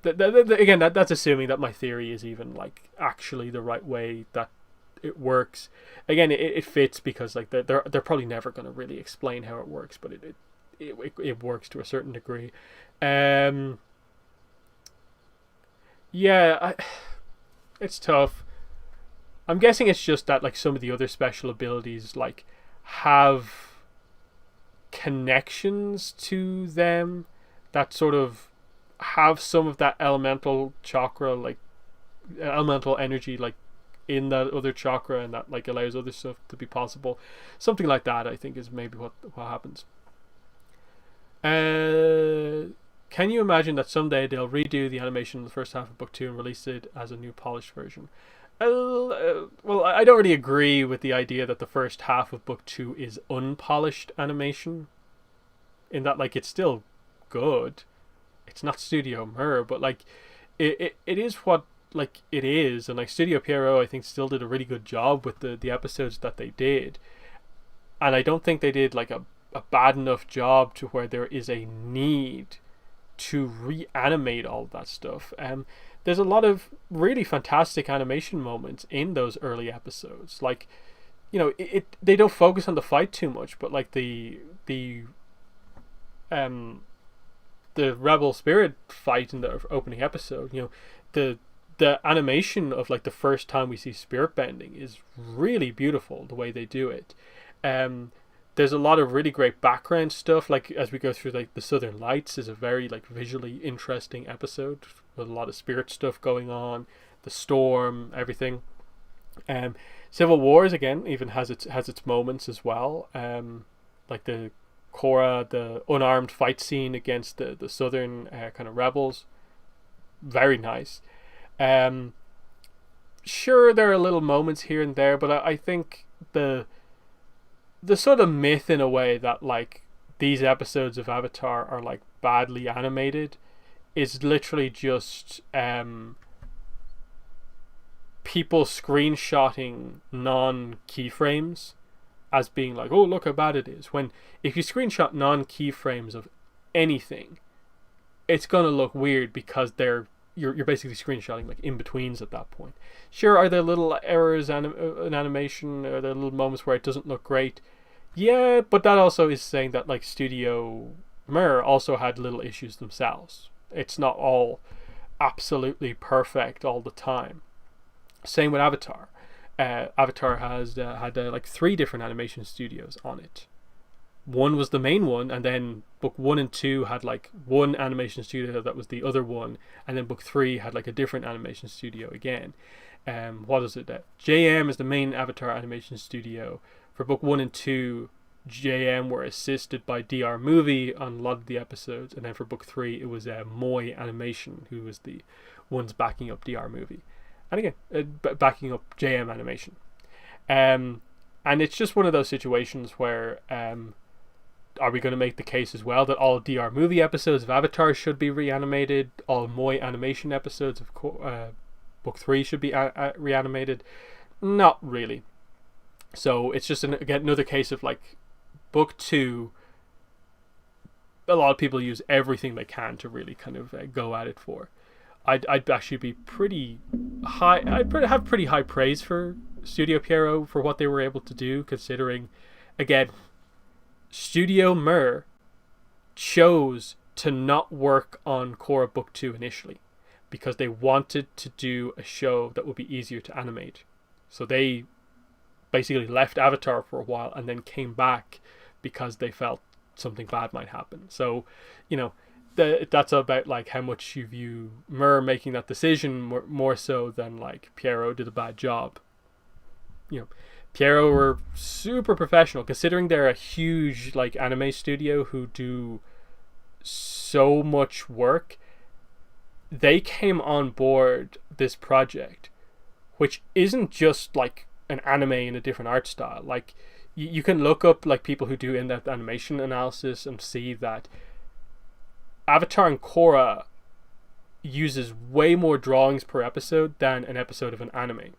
that's assuming that my theory is even like actually the right way that it works. Again, it fits because like they're probably never going to really explain how it works, but it works to a certain degree. Um, yeah, it's tough. I'm guessing it's just that like some of the other special abilities like have connections to them that sort of have some of that elemental chakra, like elemental energy, like in that other chakra, and that like allows other stuff to be possible. Something like that, I think, is maybe what happens. Can you imagine that someday they'll redo the animation in the first half of book 2 and release it as a new polished version? Well, I don't really agree with the idea that the first half of book 2 is unpolished animation. In that, like, it's still good. It's not Studio Mir, but like, it is what like it is, and like Studio Pierrot, I think, still did a really good job with the episodes that they did, and I don't think they did like a bad enough job to where there is a need to reanimate all of that stuff. There's a lot of really fantastic animation moments in those early episodes. Like, you know, they don't focus on the fight too much, but like the Rebel Spirit fight in the opening episode, you know, the animation of like the first time we see spirit bending is really beautiful, the way they do it. There's a lot of really great background stuff, like as we go through like the Southern Lights is a very like visually interesting episode with a lot of spirit stuff going on, the storm, everything. Civil Wars again even has its moments as well, like the Korra, the unarmed fight scene against the Southern kind of rebels, very nice. Sure, there are little moments here and there, but I think the sort of myth in a way that like these episodes of Avatar are like badly animated is literally just people screenshotting non-keyframes as being like, oh, look how bad it is. When if you screenshot non-keyframes of anything, it's gonna look weird because you're basically screenshotting like in-betweens at that point. Sure, are there little errors in animation? Are there little moments where it doesn't look great? Yeah, but that also is saying that like Studio Mir also had little issues themselves. It's not all absolutely perfect all the time. Same with Avatar. Avatar has had like 3 different animation studios on it. One was the main one, and then book 1 and 2 had like one animation studio that was the other one, and then book 3 had like a different animation studio again. What is it? JM is the main Avatar animation studio. For book 1 and 2, JM were assisted by DR Movie on a lot of the episodes, and then for book 3 it was Moy Animation, who was the ones backing up DR Movie, and again backing up JM Animation. And it's just one of those situations where are we going to make the case as well that all DR Movie episodes of Avatar should be reanimated? All Moy Animation episodes of book 3 should be reanimated? Not really. So it's just again another case of like book 2. A lot of people use everything they can to really kind of go at it for. I'd actually be pretty high. I'd have pretty high praise for Studio Pierrot for what they were able to do, considering, again, Studio Mir chose to not work on Korra Book 2 initially because they wanted to do a show that would be easier to animate. So they basically left Avatar for a while and then came back because they felt something bad might happen. So, you know, that's about like how much you view Mir making that decision more so than like Pierrot did a bad job. You know, Pierrot were super professional considering they're a huge like anime studio who do so much work. They came on board this project, which isn't just like an anime in a different art style. Like you can look up like people who do in-depth animation analysis and see that Avatar and Korra uses way more drawings per episode than an episode of an anime.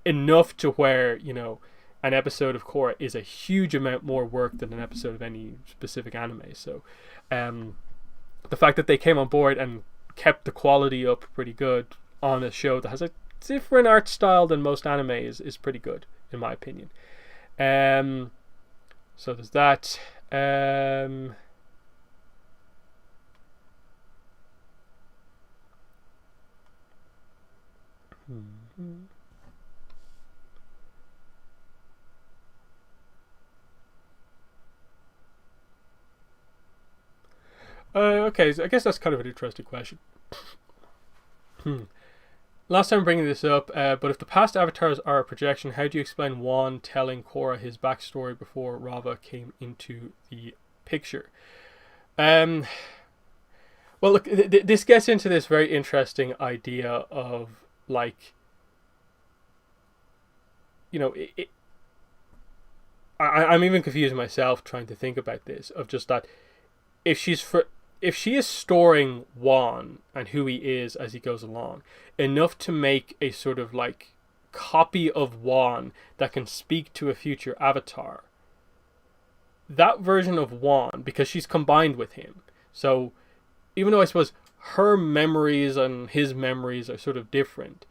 Enough to where, you know, an episode of Korra is a huge amount more work than an episode of any specific anime. So the fact that they came on board and kept the quality up pretty good on a show that has a different art style than most anime is pretty good, in my opinion. So there's that. Um, okay, so I guess that's kind of an interesting question. Last time bringing this up, but if the past avatars are a projection, how do you explain Juan telling Korra his backstory before Rava came into the picture? Well, look, this gets into this very interesting idea of, like, you know, I'm even confused myself trying to think about this, of just that if she is storing Juan and who he is as he goes along enough to make a sort of like copy of Juan that can speak to a future avatar, that version of Juan, because she's combined with him, so even though I suppose her memories and his memories are sort of different,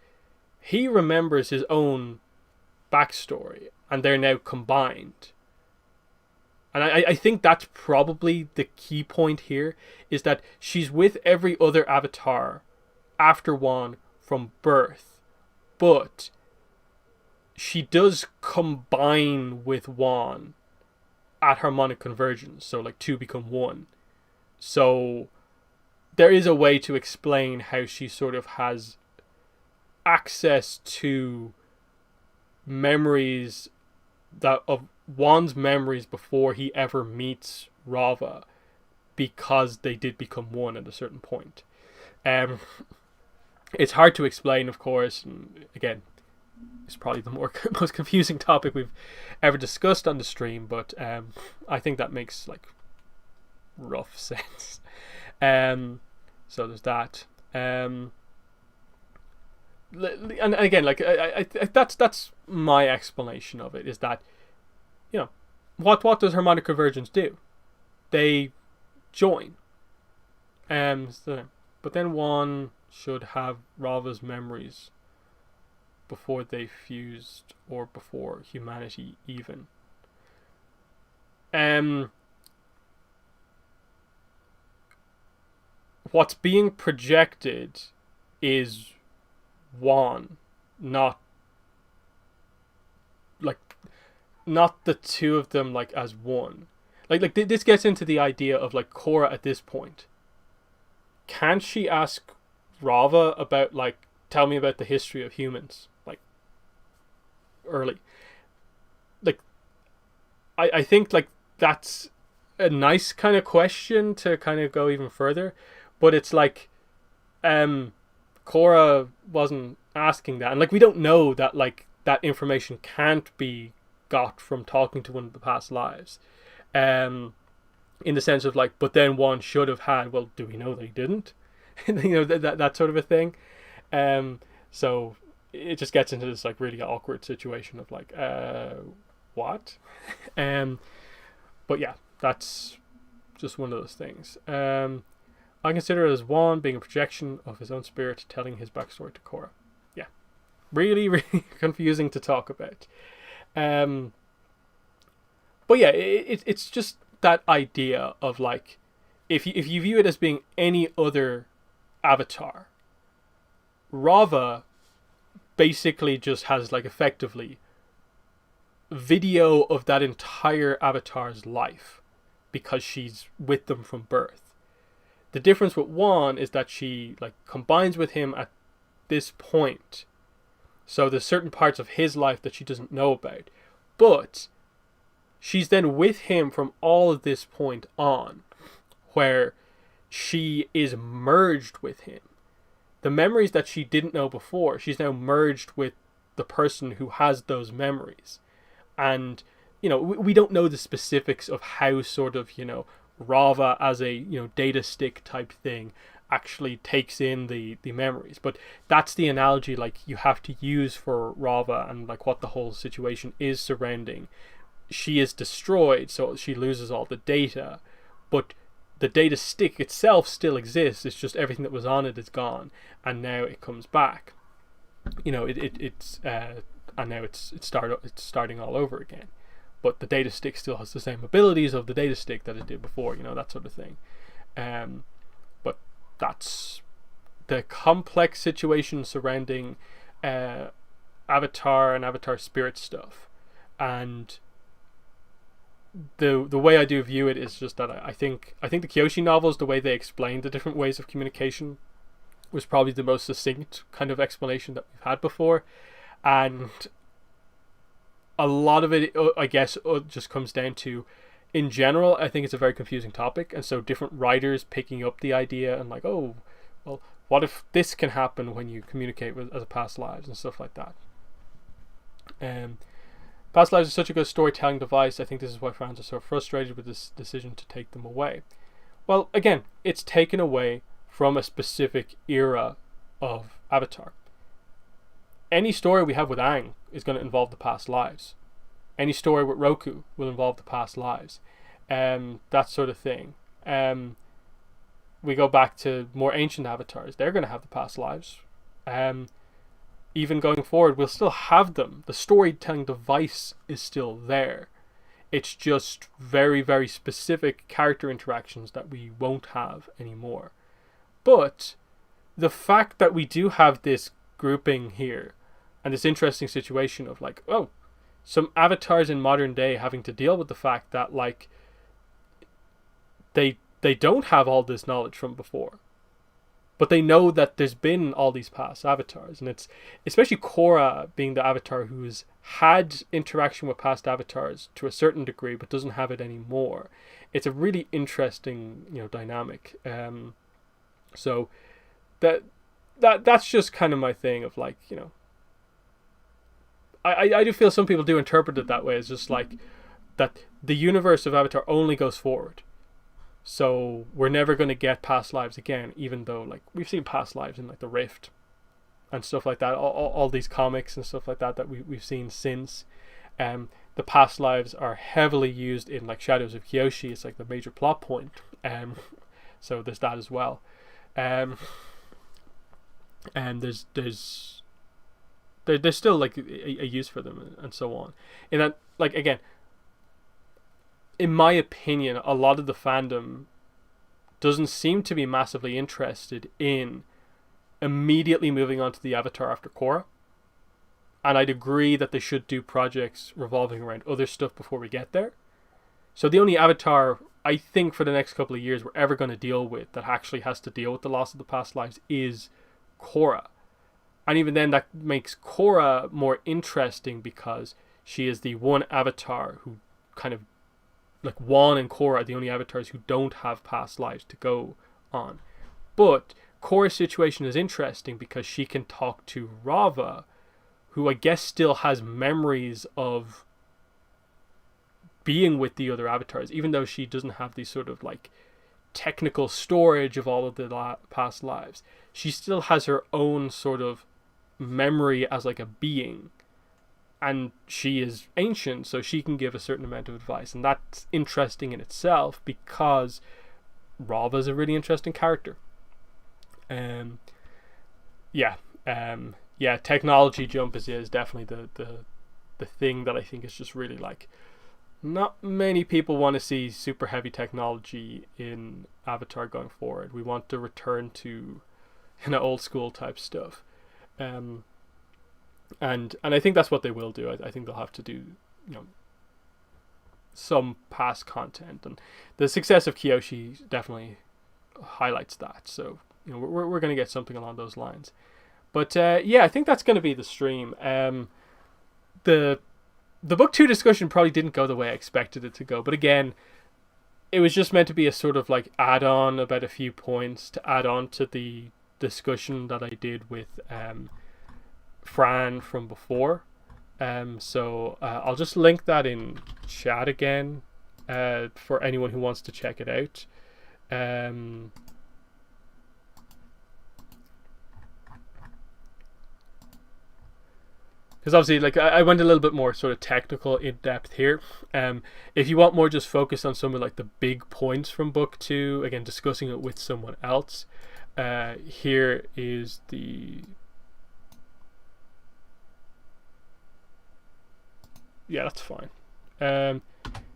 he remembers his own backstory and they're now combined. And I think that's probably the key point here, is that she's with every other avatar after Juan from birth, but she does combine with Juan at harmonic convergence, so like two become one. So there is a way to explain how she sort of has access to memories that of Juan's memories before he ever meets Rava, because they did become one at a certain point. It's hard to explain, of course, and again, it's probably the most confusing topic we've ever discussed on the stream, but I think that makes like rough sense. So there's that. And again, like I that's my explanation of it, is that, you know, what does harmonic convergence do? They join. But then one should have Rava's memories before they fused, or before humanity even. What's being projected is Juan, not the two of them like as one. Like this gets into the idea of like Korra at this point. Can't she ask Rava about, like, tell me about the history of humans, like, early? Like, I think like that's a nice kind of question to kind of go even further, but it's like Korra wasn't asking that, and like we don't know that like that information can't be got from talking to one of the past lives, in the sense of like, but then one should have had, well, do we know they didn't? You know, that sort of a thing. So it just gets into this like really awkward situation of like, what? But yeah, that's just one of those things. I consider it as Juan being a projection of his own spirit telling his backstory to Korra. Yeah, really, really confusing to talk about. But yeah, it's just that idea of like, if you view it as being any other avatar, Rava basically just has like effectively video of that entire avatar's life, because she's with them from birth. The difference with Juan is that she like combines with him at this point, so there's certain parts of his life that she doesn't know about, but she's then with him from all of this point on, where she is merged with him. The memories that she didn't know before, she's now merged with the person who has those memories. And, you know, we don't know the specifics of how sort of, you know, Rava as a, you know, data stick type thing actually takes in the memories. But that's the analogy like you have to use for Rava, and like what the whole situation is surrounding. She is destroyed, so she loses all the data, but the data stick itself still exists. It's just everything that was on it is gone, and now it comes back. You know, it's and now it's starting all over again. but the data stick still has the same abilities of the data stick that it did before, you know, that sort of thing. But that's the complex situation surrounding Avatar and Avatar spirit stuff. And the way I do view it is just that I think the Kyoshi novels, the way they explained the different ways of communication, was probably the most succinct kind of explanation that we've had before. And a lot of it, I guess, just comes down to, in general, I think it's a very confusing topic, and so different writers picking up the idea and like, oh, well, what if this can happen when you communicate with other past lives and stuff like that. Past lives is such a good storytelling device. I think this is why fans are so frustrated with this decision to take them away. Well, again, it's taken away from a specific era of Avatar. Any story we have with Aang is going to involve the past lives. Any story with Roku will involve the past lives. That sort of thing. We go back to more ancient avatars. They're going to have the past lives. Even going forward, we'll still have them. The storytelling device is still there. It's just very, very specific character interactions that we won't have anymore. But the fact that we do have this grouping here and this interesting situation of like, oh, some avatars in modern day having to deal with the fact that like they don't have all this knowledge from before, but they know that there's been all these past avatars. And it's especially Korra being the avatar who's had interaction with past avatars to a certain degree but doesn't have it anymore. It's a really interesting, you know, dynamic. So that's just kind of my thing of like, you know, I do feel some people do interpret it that way. It's just like that the universe of Avatar only goes forward. So we're never going to get past lives again, even though like we've seen past lives in like the Rift and stuff like that. All these comics and stuff like that we've seen since. The past lives are heavily used in like Shadows of Kyoshi. It's like the major plot point. So there's that as well. And there's still like a use for them and so on. In that, like, again, in my opinion, a lot of the fandom doesn't seem to be massively interested in immediately moving on to the Avatar after Korra. And I'd agree that they should do projects revolving around other stuff before we get there. So the only Avatar I think for the next couple of years we're ever going to deal with that actually has to deal with the loss of the past lives is Korra. And even then that makes Korra more interesting because she is the one Avatar who kind of, like Wan and Korra are the only avatars who don't have past lives to go on. But Korra's situation is interesting because she can talk to Rava, who I guess still has memories of being with the other avatars, even though she doesn't have these sort of like technical storage of all of the past lives. She still has her own sort of memory as like a being. And she is ancient, so she can give a certain amount of advice. And that's interesting in itself because Rava is a really interesting character. Technology jump is definitely the thing that I think is just really like, not many people want to see super heavy technology in Avatar going forward. We want to return to old school type stuff. And I think that's what they will do. I think they'll have to do, some past content, and the success of Kyoshi definitely highlights that. So we're going to get something along those lines. But I think that's going to be the stream. The book 2 discussion probably didn't go the way I expected it to go, but again, it was just meant to be a sort of like add-on about a few points to add on to the discussion that I did with Fran from before. So I'll just link that in chat again for anyone who wants to check it out. Because obviously, like, I went a little bit more sort of technical, in depth here. If you want more just focus on some of like the big points from book 2, again discussing it with someone else, here is the. Yeah, that's fine.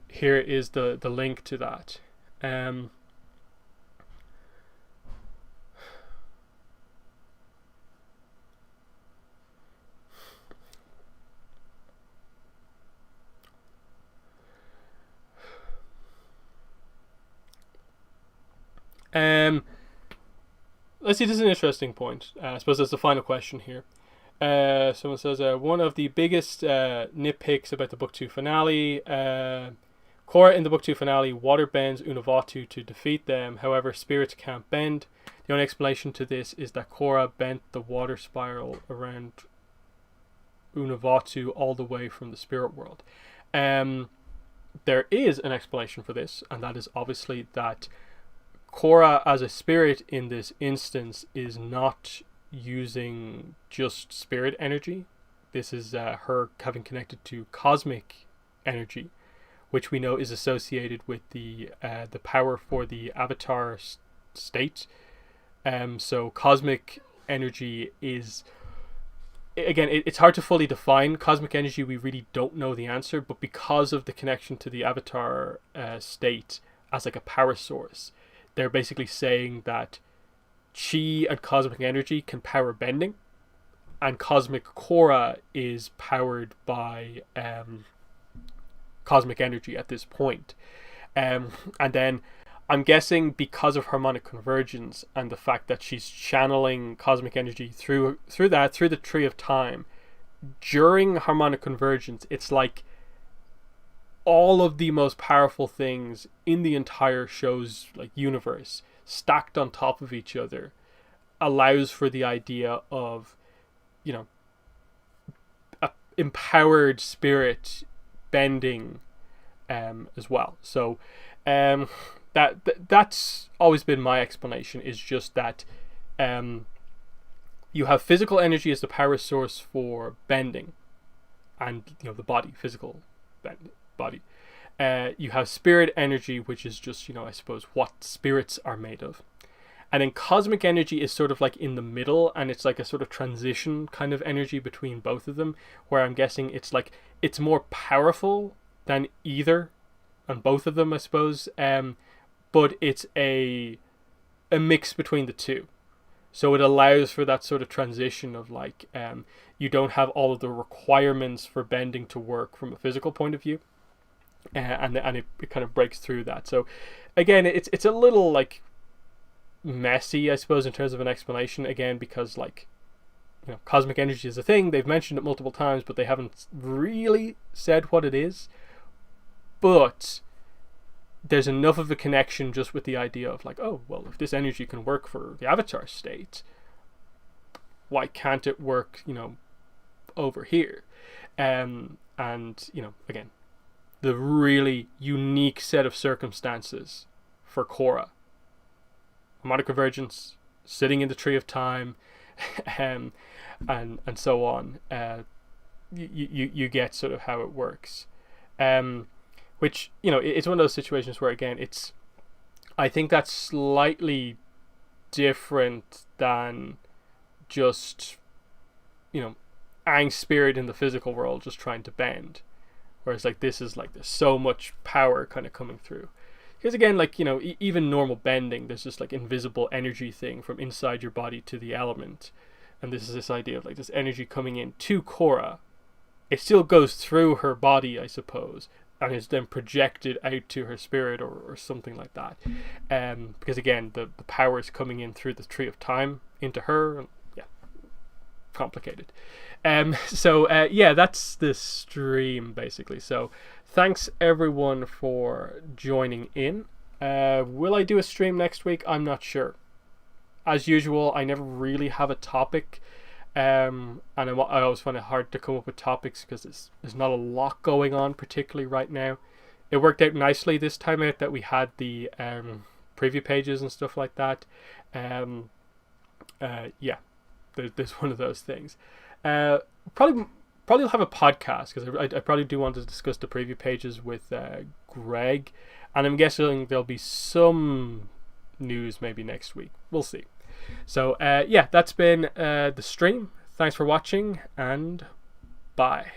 Here is the link to that. Let's see, this is an interesting point. I suppose that's the final question here. Someone says, one of the biggest nitpicks about the Book 2 finale, Korra in the Book 2 finale water bends Unavatu to defeat them. However, spirits can't bend. The only explanation to this is that Korra bent the water spiral around Unavatu all the way from the spirit world. There is an explanation for this, and that is obviously that Korra as a spirit in this instance is not using just spirit energy. This is her having connected to cosmic energy, which we know is associated with the power for the avatar state. So cosmic energy is, again, it's hard to fully define cosmic energy. We really don't know the answer, but because of the connection to the avatar state as like a power source, they're basically saying that chi and cosmic energy can power bending, and cosmic Korra is powered by cosmic energy at this point. And then I'm guessing because of harmonic convergence and the fact that she's channeling cosmic energy through the Tree of Time, during harmonic convergence, it's like all of the most powerful things in the entire show's like universe stacked on top of each other allows for the idea of, you know, a empowered spirit bending as well. So that's always been my explanation, is just that you have physical energy as the power source for bending, and you know, the body, physical body. You have spirit energy, which is just, you know, I suppose what spirits are made of. And then cosmic energy is sort of like in the middle, and it's like a sort of transition kind of energy between both of them, where I'm guessing it's like it's more powerful than either and both of them, I suppose. But it's a mix between the two. So it allows for that sort of transition of like you don't have all of the requirements for bending to work from a physical point of view. And it kind of breaks through that. So again, it's a little like messy, I suppose, in terms of an explanation, again, because like, you know, cosmic energy is a thing. They've mentioned it multiple times, but they haven't really said what it is. But there's enough of a connection just with the idea of like, oh, well, if this energy can work for the avatar state, why can't it work, you know, over here? And you know, again, the really unique set of circumstances for Korra. Harmonic convergence, sitting in the Tree of Time, and so on. You get sort of how it works. Which, you know, it's one of those situations where, again, I think that's slightly different than just, you know, Aang's spirit in the physical world just trying to bend. Whereas, like, this is like, there's so much power kind of coming through. Because, again, like, you know, even normal bending, there's just like invisible energy thing from inside your body to the element. And this is this idea of like this energy coming in to Korra. It still goes through her body, I suppose, and is then projected out to her spirit or something like that. Because again, the power is coming in through the Tree of Time into her. And, yeah, complicated. So yeah, that's the stream basically. So thanks everyone for joining in. Will I do a stream next week? I'm not sure. As usual, I never really have a topic. And I always find it hard to come up with topics because there's not a lot going on, particularly right now. It worked out nicely this time out that we had the preview pages and stuff like that. Yeah, there's one of those things. Probably will have a podcast because I probably do want to discuss the preview pages with Greg, and I'm guessing there'll be some news maybe next week. We'll see. So yeah, that's been the stream. Thanks for watching, and bye.